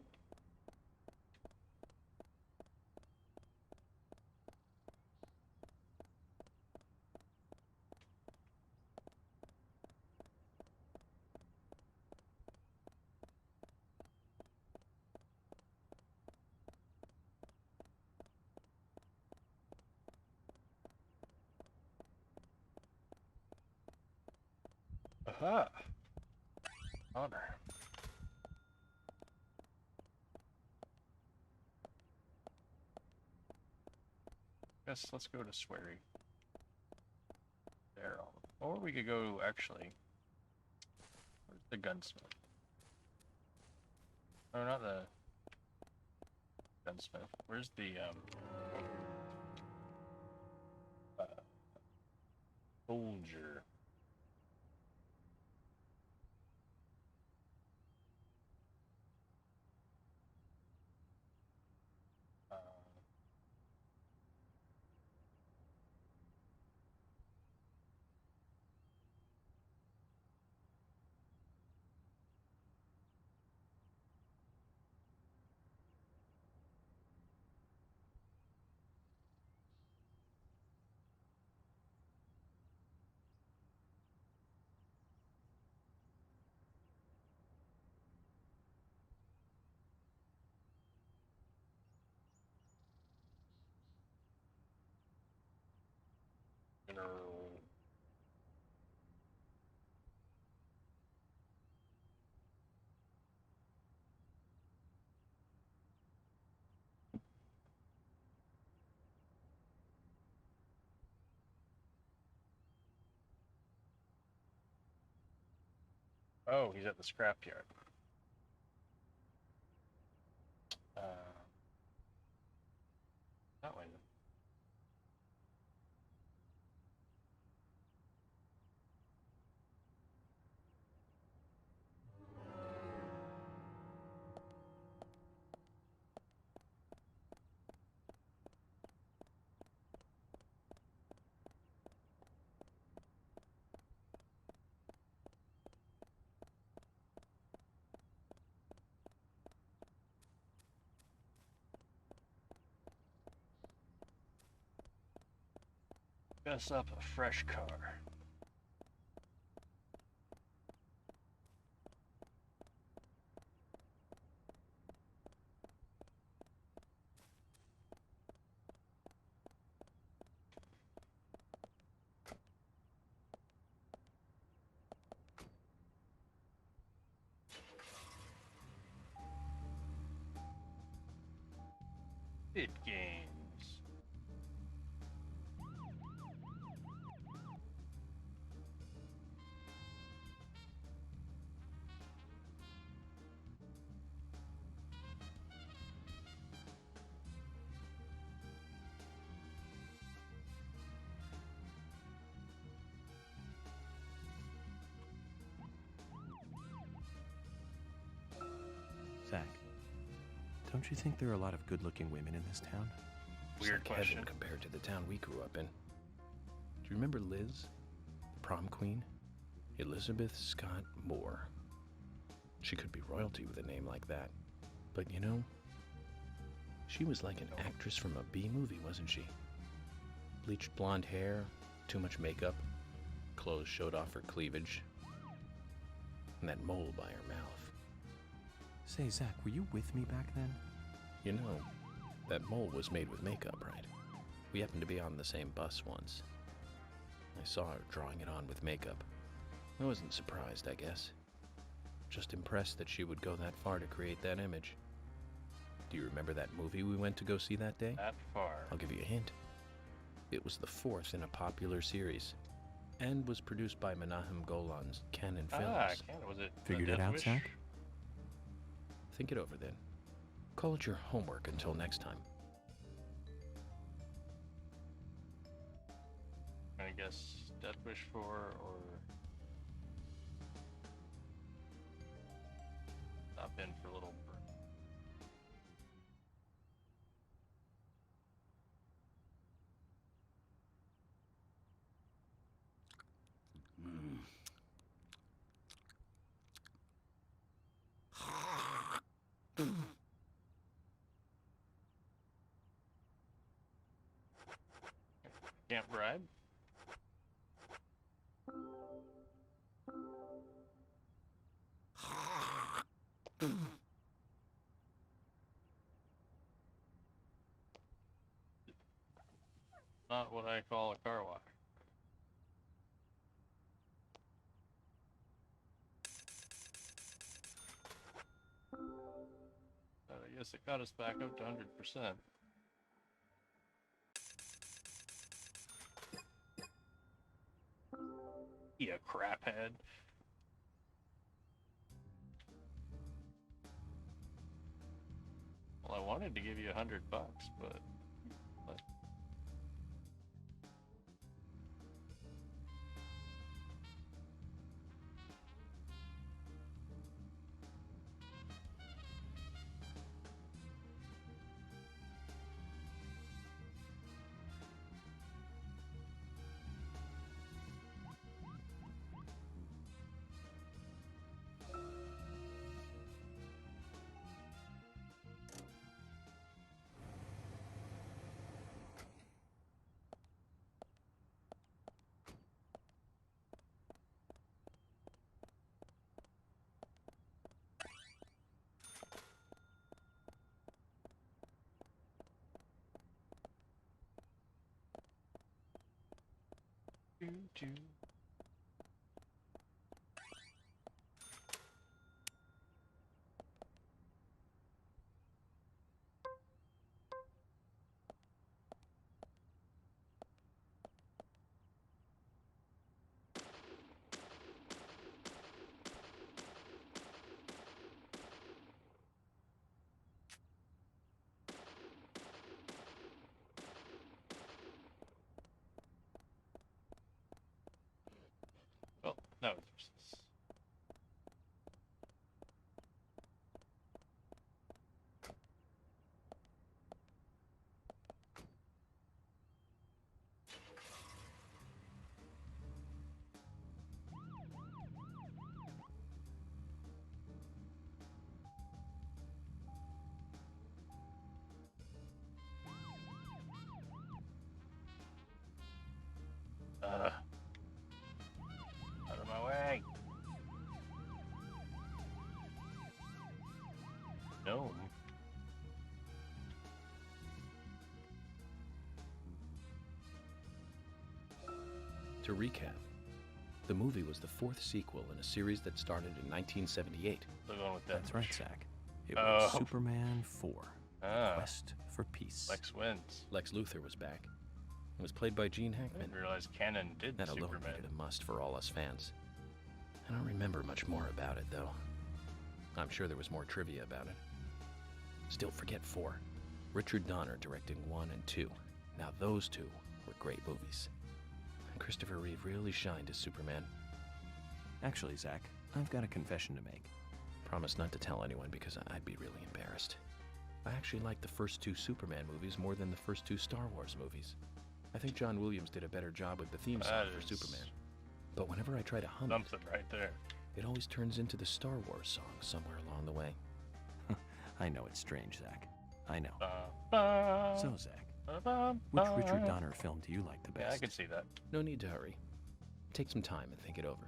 Aha! Honor. Guess let's go to Swery. There. Or we could go, actually. The gunsmith. Oh, not the gunsmith. Where's the soldier? General. Oh, he's at the scrapyard. That way. Gus up a fresh car. It games. Zach, don't you think there are a lot of good-looking women in this town? Weird question. Heaven compared to the town we grew up in. Do you remember Liz, the prom queen? Elizabeth Scott Moore. She could be royalty with a name like that. But you know, she was like an actress from a B movie, wasn't she? Bleached blonde hair, too much makeup, clothes showed off her cleavage, and that mole by her mouth. Say, Zach, were you with me back then? You know, that mole was made with makeup, right? We happened to be on the same bus once. I saw her drawing it on with makeup. I wasn't surprised, I guess. Just impressed that she would go that far to create that image. Do you remember that movie we went to go see that day? That far. I'll give you a hint. It was the fourth in a popular series, and was produced by Menahem Golan's Canon Films. Was it? Figured it out, Zach? Think it over then. Call it your homework until next time. I guess Death Wish 4 or stop in for a little break. Can't bribe? Not what I call a car wash. But I guess it got us back up to 100%. You craphead. Well, I wanted to give you $100, but Choo-choo. Well, that was useless. Out of my way. No. To recap, the movie was the fourth sequel in a series that started in 1978. We're going with that. That's right, Zack. It was Oh. Superman 4, Quest for Peace. Lex wins. Lex Luthor was back. It was played by Gene I Hackman. didn't realize Canon did That alone Superman. made it a must for all us fans. I don't remember much more about it, though. I'm sure there was more trivia about it. Still, forget 4. Richard Donner directing 1 and 2. Now those two were great movies. And Christopher Reeve really shined as Superman. Actually, Zack, I've got a confession to make. Promise not to tell anyone because I'd be really embarrassed. I actually like the first 2 Superman movies more than the first 2 Star Wars movies. I think John Williams did a better job with the theme song That for is Superman. But whenever I try to hum something right there. it always turns into the Star Wars song somewhere along the way. I know it's strange, Zack. I know. Ba-ba. So, Zack, Ba-ba. which Richard Donner film do you like the best? Yeah, I can see that. No need to hurry. Take some time and think it over.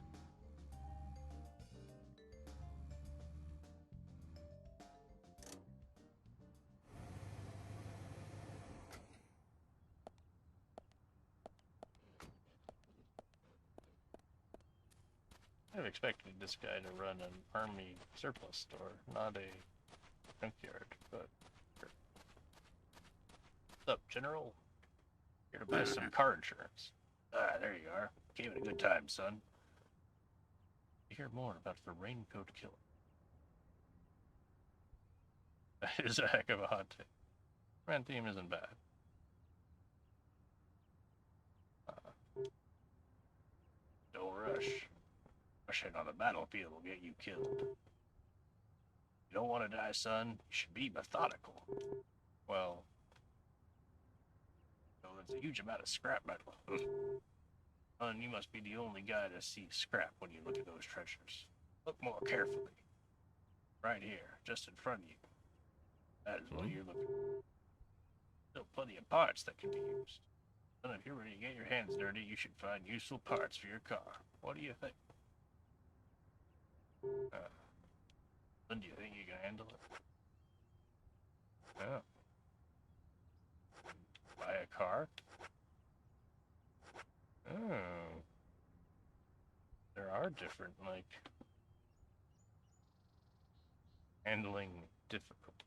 I've expected this guy to run an army surplus store, not a junkyard, but... What's up, General? Here to buy some car insurance. Ah, there you are. Gave it a good time, son. You hear more about the Raincoat Killer. That is a heck of a hot take. Man theme isn't bad. Don't rush. Rushing on the battlefield will get you killed. You don't want to die, son. You should be methodical. Well, there's a huge amount of scrap metal. Son, you must be the only guy to see scrap when you look at those treasures. Look more carefully. Right here, just in front of you. That is what you're looking for. Still plenty of parts that can be used. Son, if you're ready to get your hands dirty, you should find useful parts for your car. What do you think? Then do you think you can handle it? Yeah. Buy a car? Oh. There are different, like, handling difficult.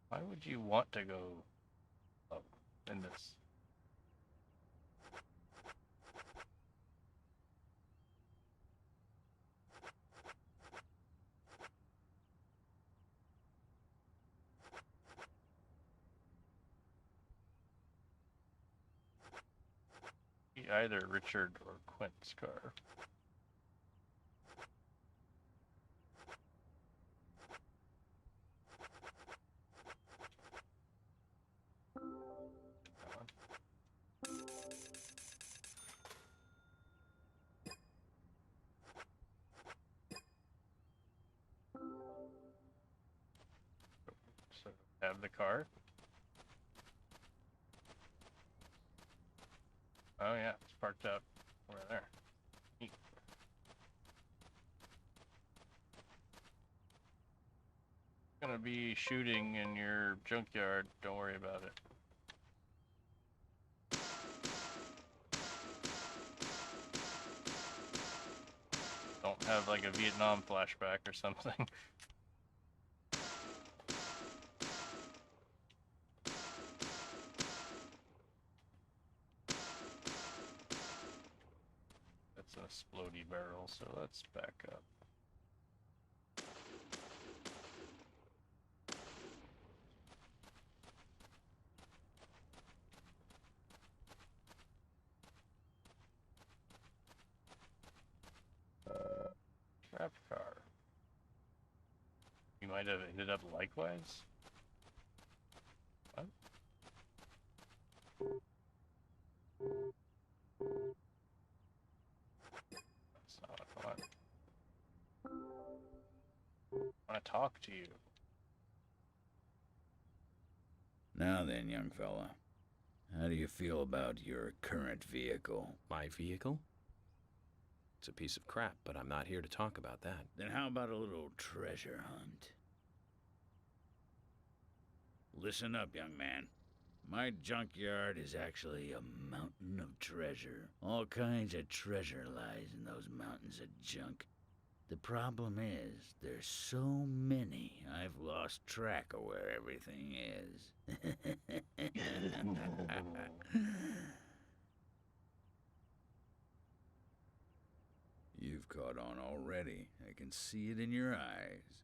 Why would you want to go up in this? either Richard or Quint's car. So have the car. Oh yeah, it's parked up over there. Neat. Gonna be shooting in your junkyard. Don't worry about it. Don't have like a Vietnam flashback or something. That's an explodey barrel, so let's back up. Trap car. You might have ended up likewise. What? That's not what I want. I want to talk to you. Now then, young fella, how do you feel about your current vehicle? My vehicle? It's a piece of crap, but I'm not here to talk about that. Then how about a little treasure hunt? Listen up, young man. My junkyard is actually a mountain of treasure. All kinds of treasure lies in those mountains of junk. The problem is, there's so many, I've lost track of where everything is. You've caught on already. I can see it in your eyes.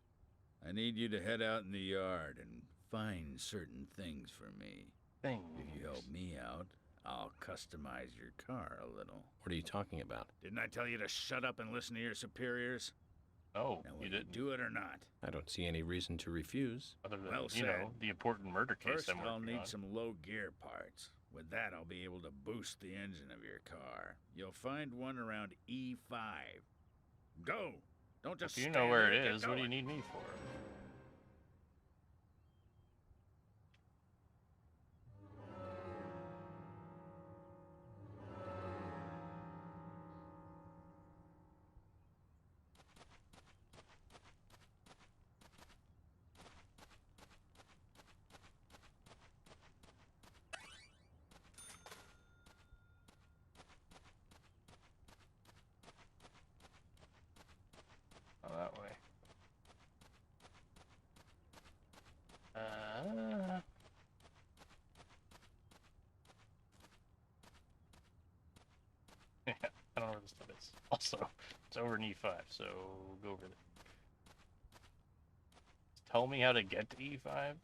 I need you to head out in the yard and find certain things for me. Things? If you help me out, I'll customize your car a little. What are you talking about? Didn't I tell you to shut up and listen to your superiors? No, now, you will didn't. Do it or not? I don't see any reason to refuse. Other than, Well you said. know, the important murder case First, I'm working I'll need on. some low gear parts. With that, I'll be able to boost the engine of your car. You'll find one around E5. Go! Don't just If you stand know where there, it get is, what do you going. need me for? Oh, that way. Yeah, I don't know where this stuff is. Also, it's over in E5, so go over there. Tell me how to get to E5?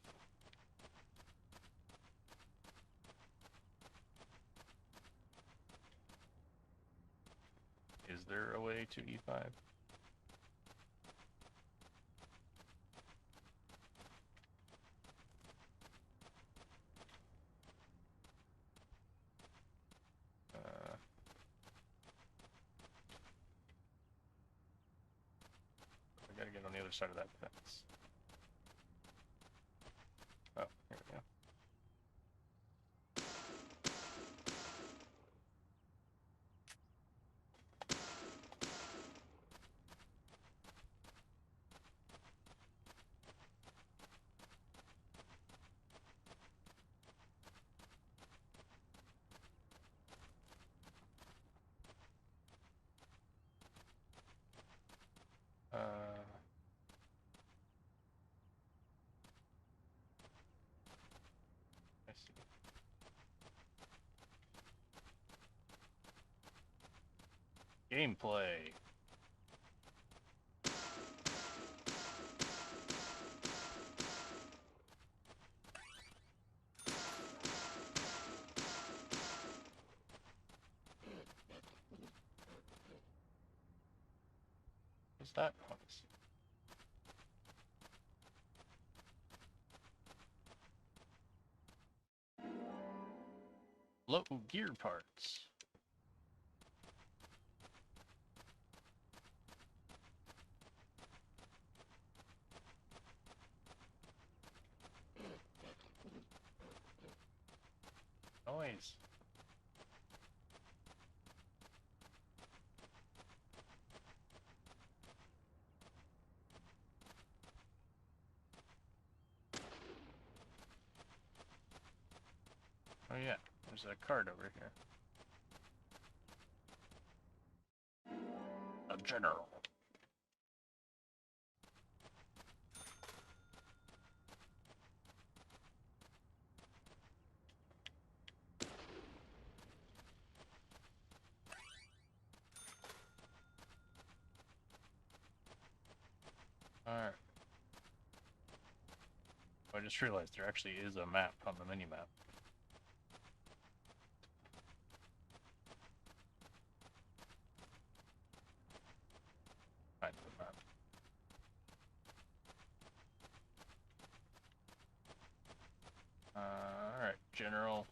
Is there a way to E5? I gotta get on the other side of that fence. Oh, here we go. I see. Gameplay. was that noise? Low gear parts. Noise. Oh yeah, there's a card over here. A general. Alright. I just realized there actually is a map on the mini-map. Find the map. Alright, general.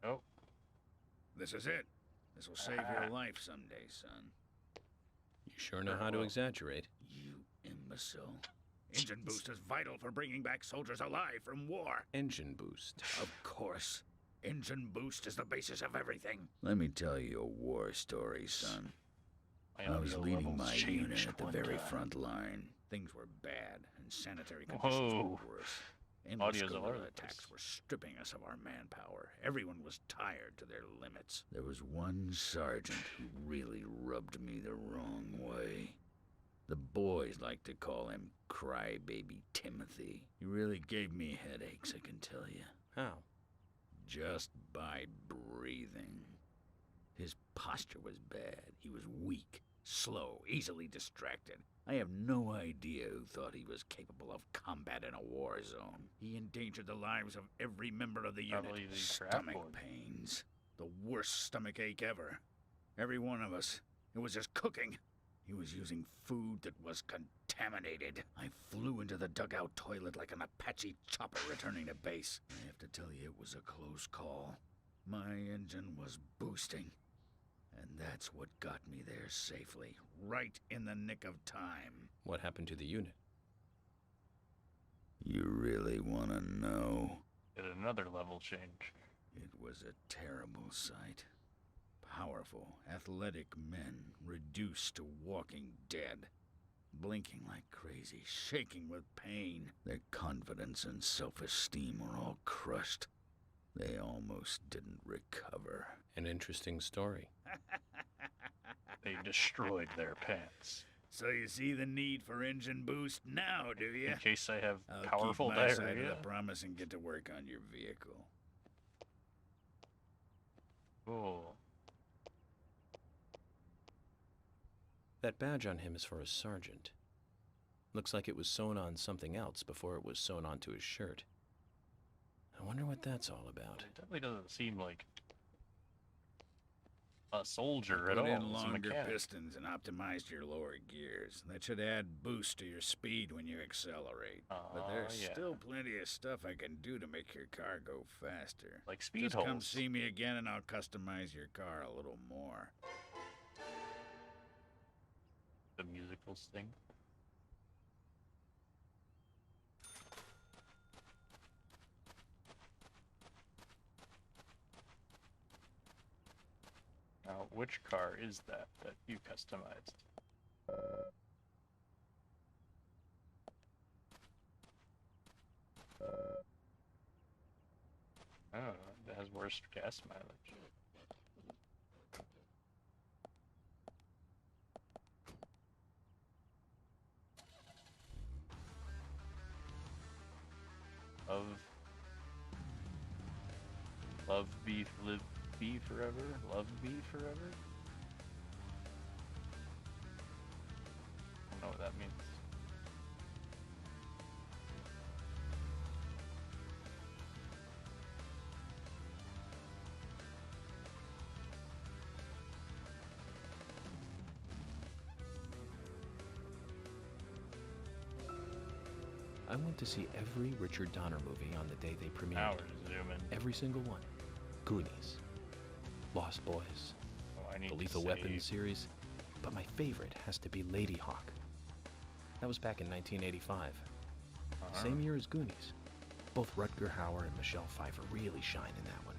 Oh. This is it. This will save your life someday, son. You sure know how to exaggerate. You imbecile. Engine boost is vital for bringing back soldiers alive from war. Engine boost. Of course. Engine boost is the basis of everything. Let me tell you a war story, son. I was leading my unit at the very front line. Things were bad, and sanitary conditions were worse. Endless guerrilla attacks were stripping us of our manpower. Everyone was tired to their limits. There was one sergeant who really rubbed me the wrong way. The boys like to call him Crybaby Timothy. He really gave me headaches, I can tell you. How? Just by breathing. His posture was bad. He was weak, slow, easily distracted. I have no idea who thought he was capable of combat in a war zone. He endangered the lives of every member of the unit. Stomach pains. The worst stomach ache ever. Every one of us. It was just cooking. He was using food that was contaminated. I flew into the dugout toilet like an Apache chopper returning to base. I have to tell you, it was a close call. My engine was boosting. And that's what got me there safely, right in the nick of time. What happened to the unit? You really want to know? Did another level change. It was a terrible sight. Powerful, athletic men reduced to walking dead. Blinking like crazy, shaking with pain. Their confidence and self-esteem were all crushed. They almost didn't recover. An interesting story. They destroyed their pants. So you see the need for engine boost now, do you? In case I have I'll powerful keep my side diarrhea. of the promise and get to work on your vehicle. Cool. That badge on him is for a sergeant. Looks like it was sewn on something else before it was sewn onto his shirt. I wonder what that's all about. It definitely doesn't seem like a soldier at Put all. in It's a longer mechanic. pistons and optimized your lower gears. That should add boost to your speed when you accelerate. But there's yeah. still plenty of stuff I can do to make your car go faster. Like speed Just come holes. see me again and I'll customize your car a little more. The musical thing. Now, which car is that you customized? Oh, that has worse gas mileage. Love beef, live be forever. Love be forever. I don't know what that means. I went to see every Richard Donner movie on the day they premiered. Now we're zooming. Every single one. Goonies, Lost Boys, Oh, I need the to Lethal save. Weapon series, but my favorite has to be Lady Hawk. That was back in 1985. Same year as Goonies. Both Rutger Hauer and Michelle Pfeiffer really shine in that one.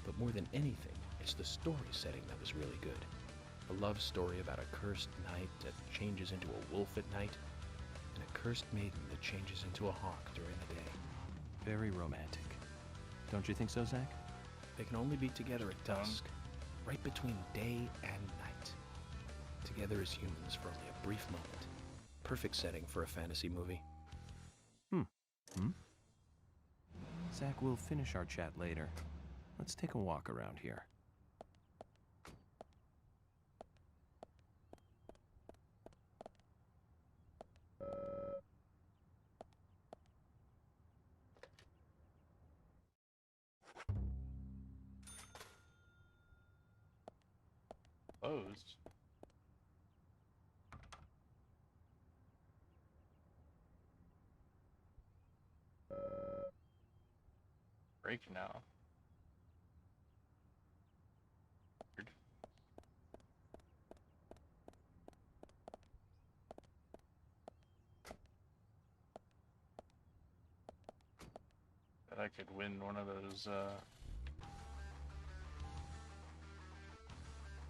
But more than anything, it's the story setting that was really good. A love story about a cursed knight that changes into a wolf at night, and a cursed maiden that changes into a hawk during the day. Very romantic. Don't you think so, Zack? They can only be together at dusk, right between day and night. Together as humans for only a brief moment. Perfect setting for a fantasy movie. Zack, we'll finish our chat later. Let's take a walk around here. Closed. Break now. Weird. Bet I could win one of those, I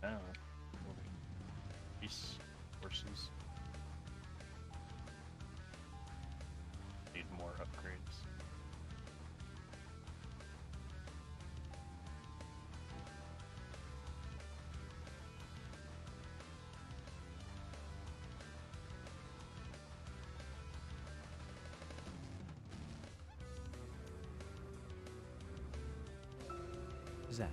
don't know, peace horses. Need more upgrades. Zack,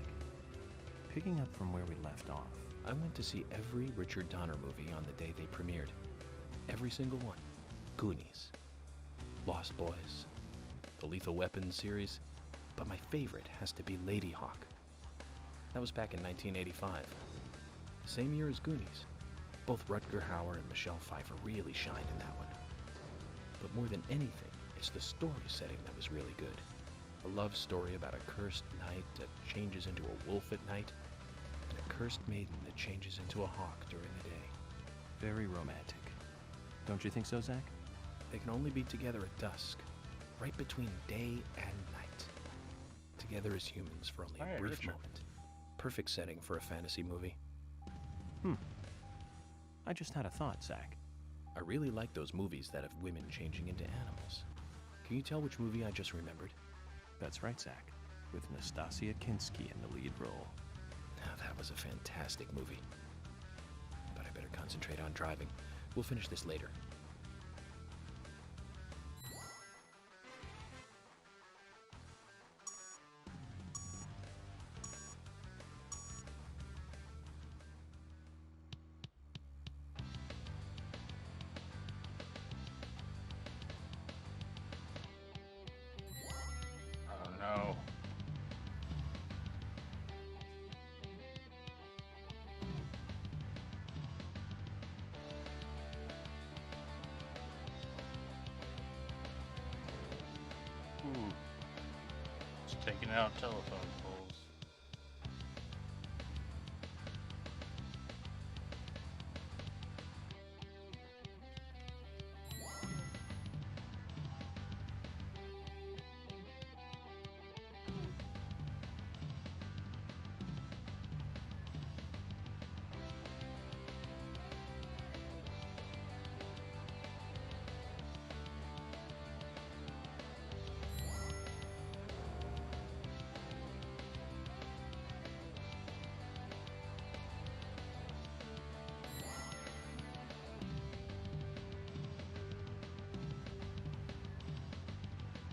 picking up from where we left off. I went to see every Richard Donner movie on the day they premiered. Every single one. Goonies, Lost Boys, the Lethal Weapon series, but my favorite has to be Lady Hawk. That was back in 1985. Same year as Goonies. Both Rutger Hauer and Michelle Pfeiffer really shine in that one. But more than anything, it's the story setting that was really good. A love story about a cursed knight that changes into a wolf at night, and a cursed maiden that changes into a hawk during the day. Very romantic. Don't you think so, Zack? They can only be together at dusk, right between day and night. Together as humans for only a brief moment. Perfect setting for a fantasy movie. I just had a thought, Zack. I really like those movies that have women changing into animals. Can you tell which movie I just remembered? That's right, Zack. With Nastasia Kinski in the lead role. Now, that was a fantastic movie. But I better concentrate on driving. We'll finish this later. Oh no. Ooh. It's taking out telephone poles.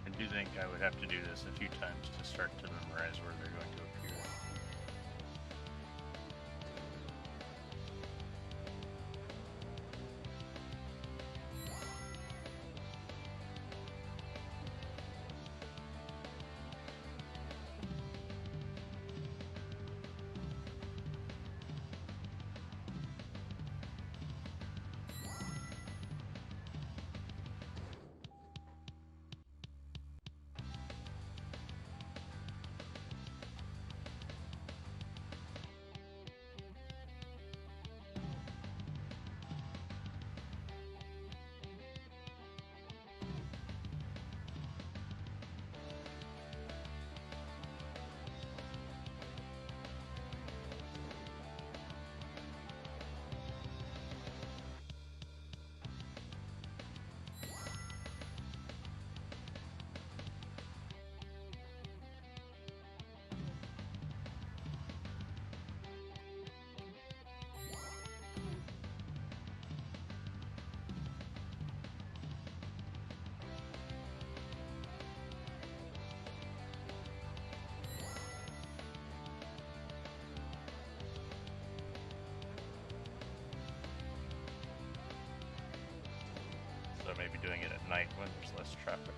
I do think I would have to do this a few times to start to memorize where they're going to appear. so maybe doing it at night when there's less traffic.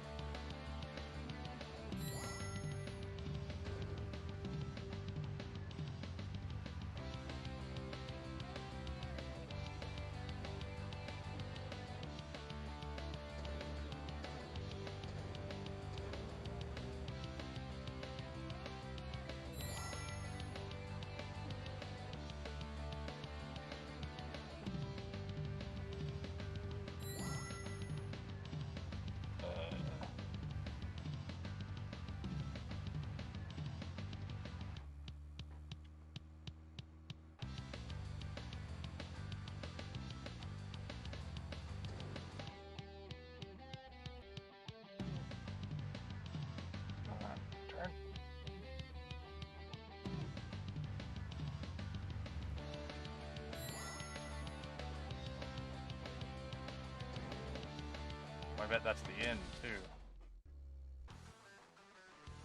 I bet that's the end, too.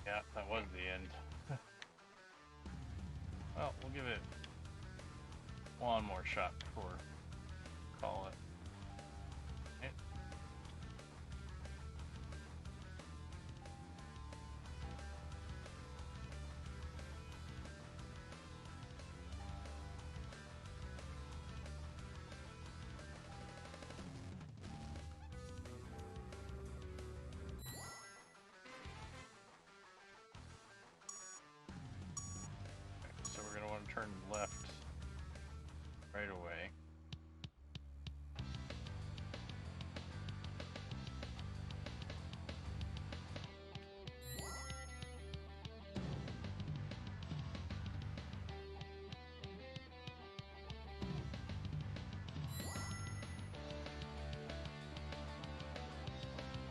Yeah, that was the end. Well, we'll give it one more shot before we call it. Okay. So we're going to want to turn left right away.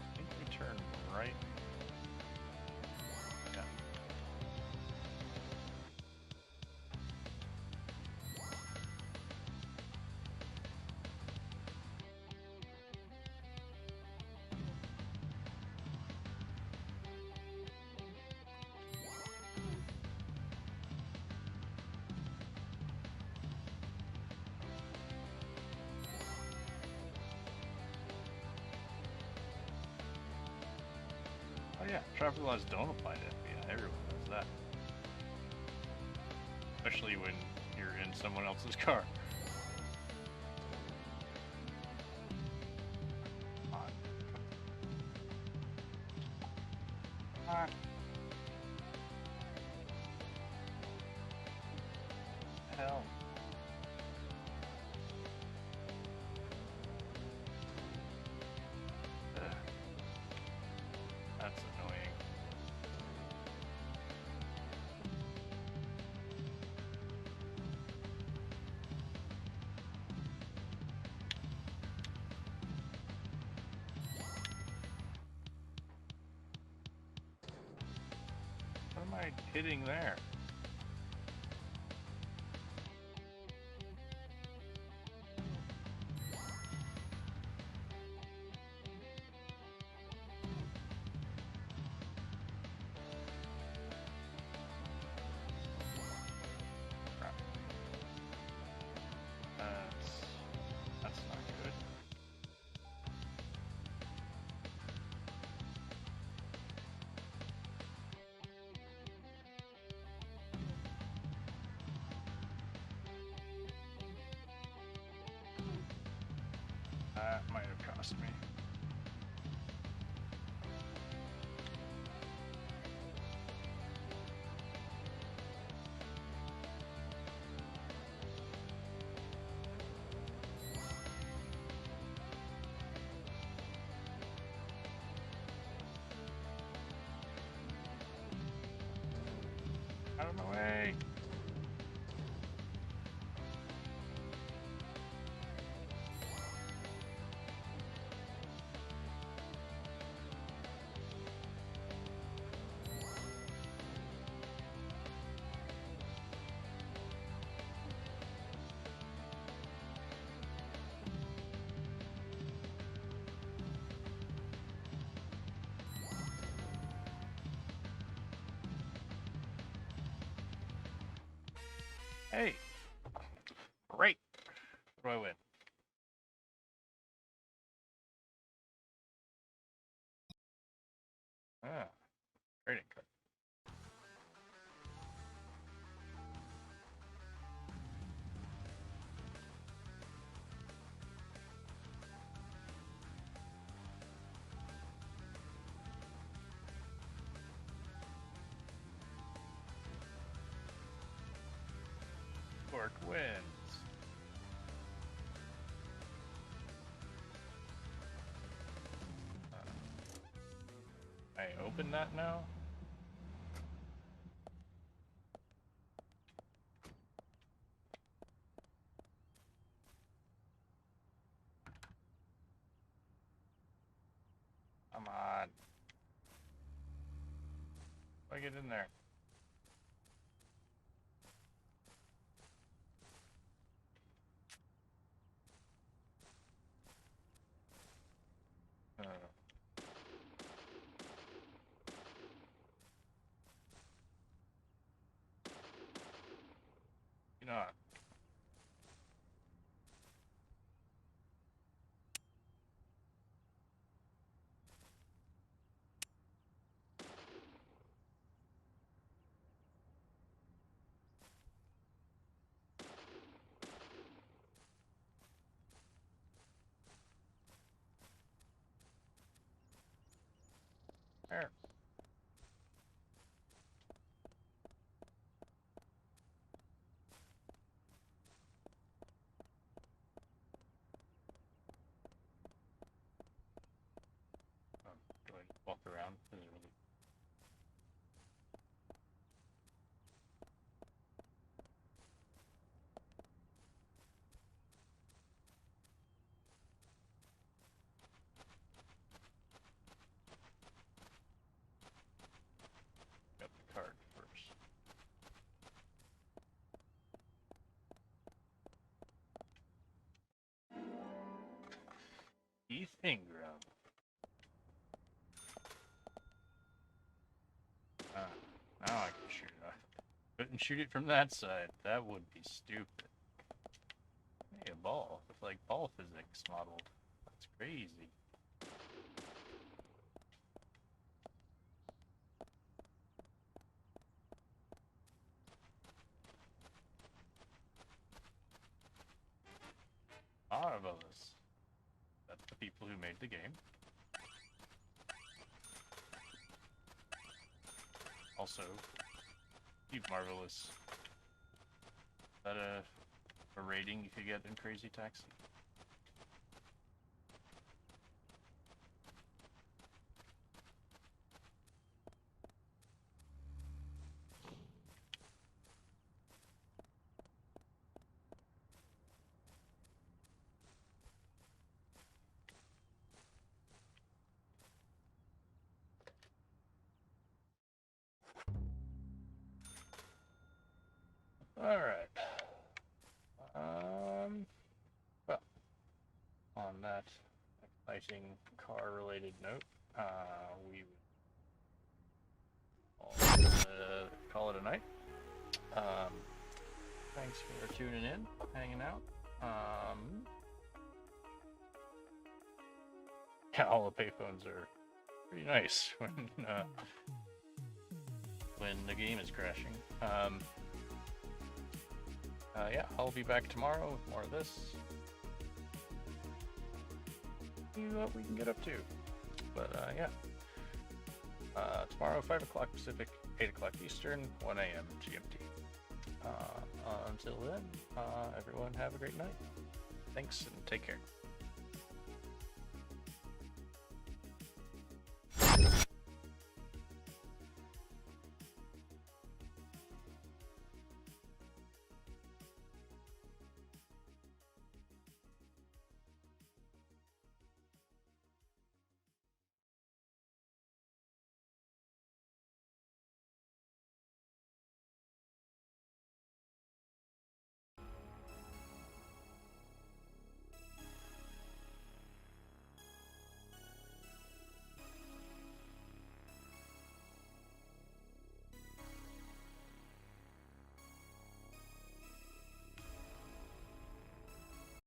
I think we turn right. Yeah. Oh yeah, traffic laws don't apply to FBI. Everyone knows that. Especially when you're in someone else's car. Come on. Come on. Hell. Ugh. That's annoying. What am I hitting there? Crap. That's not good. That might have cost me. Out of my way. Hey, great. What do I win? York wins. I open that now? Come on. How do I get in there? You know. There. Do I walk around? Is it really... Got the card first. Keith Ingram. Now I can shoot it. I couldn't shoot it from that side. That would be stupid. Hey, a ball. It's like ball physics modeled. That's crazy. Marvelous. That's the people who made the game. Also, Steve Marvelous. Is that a rating you could get in Crazy Taxi? All right. Well, on that exciting car-related note, we will call it a night. Thanks for tuning in, hanging out. Yeah, all the payphones are pretty nice when the game is crashing. Yeah, I'll be back tomorrow with more of this. See what we can get up to. But yeah. Tomorrow, 5 o'clock Pacific, 8 o'clock Eastern, 1 a.m. GMT. Until then, everyone have a great night. Thanks and take care.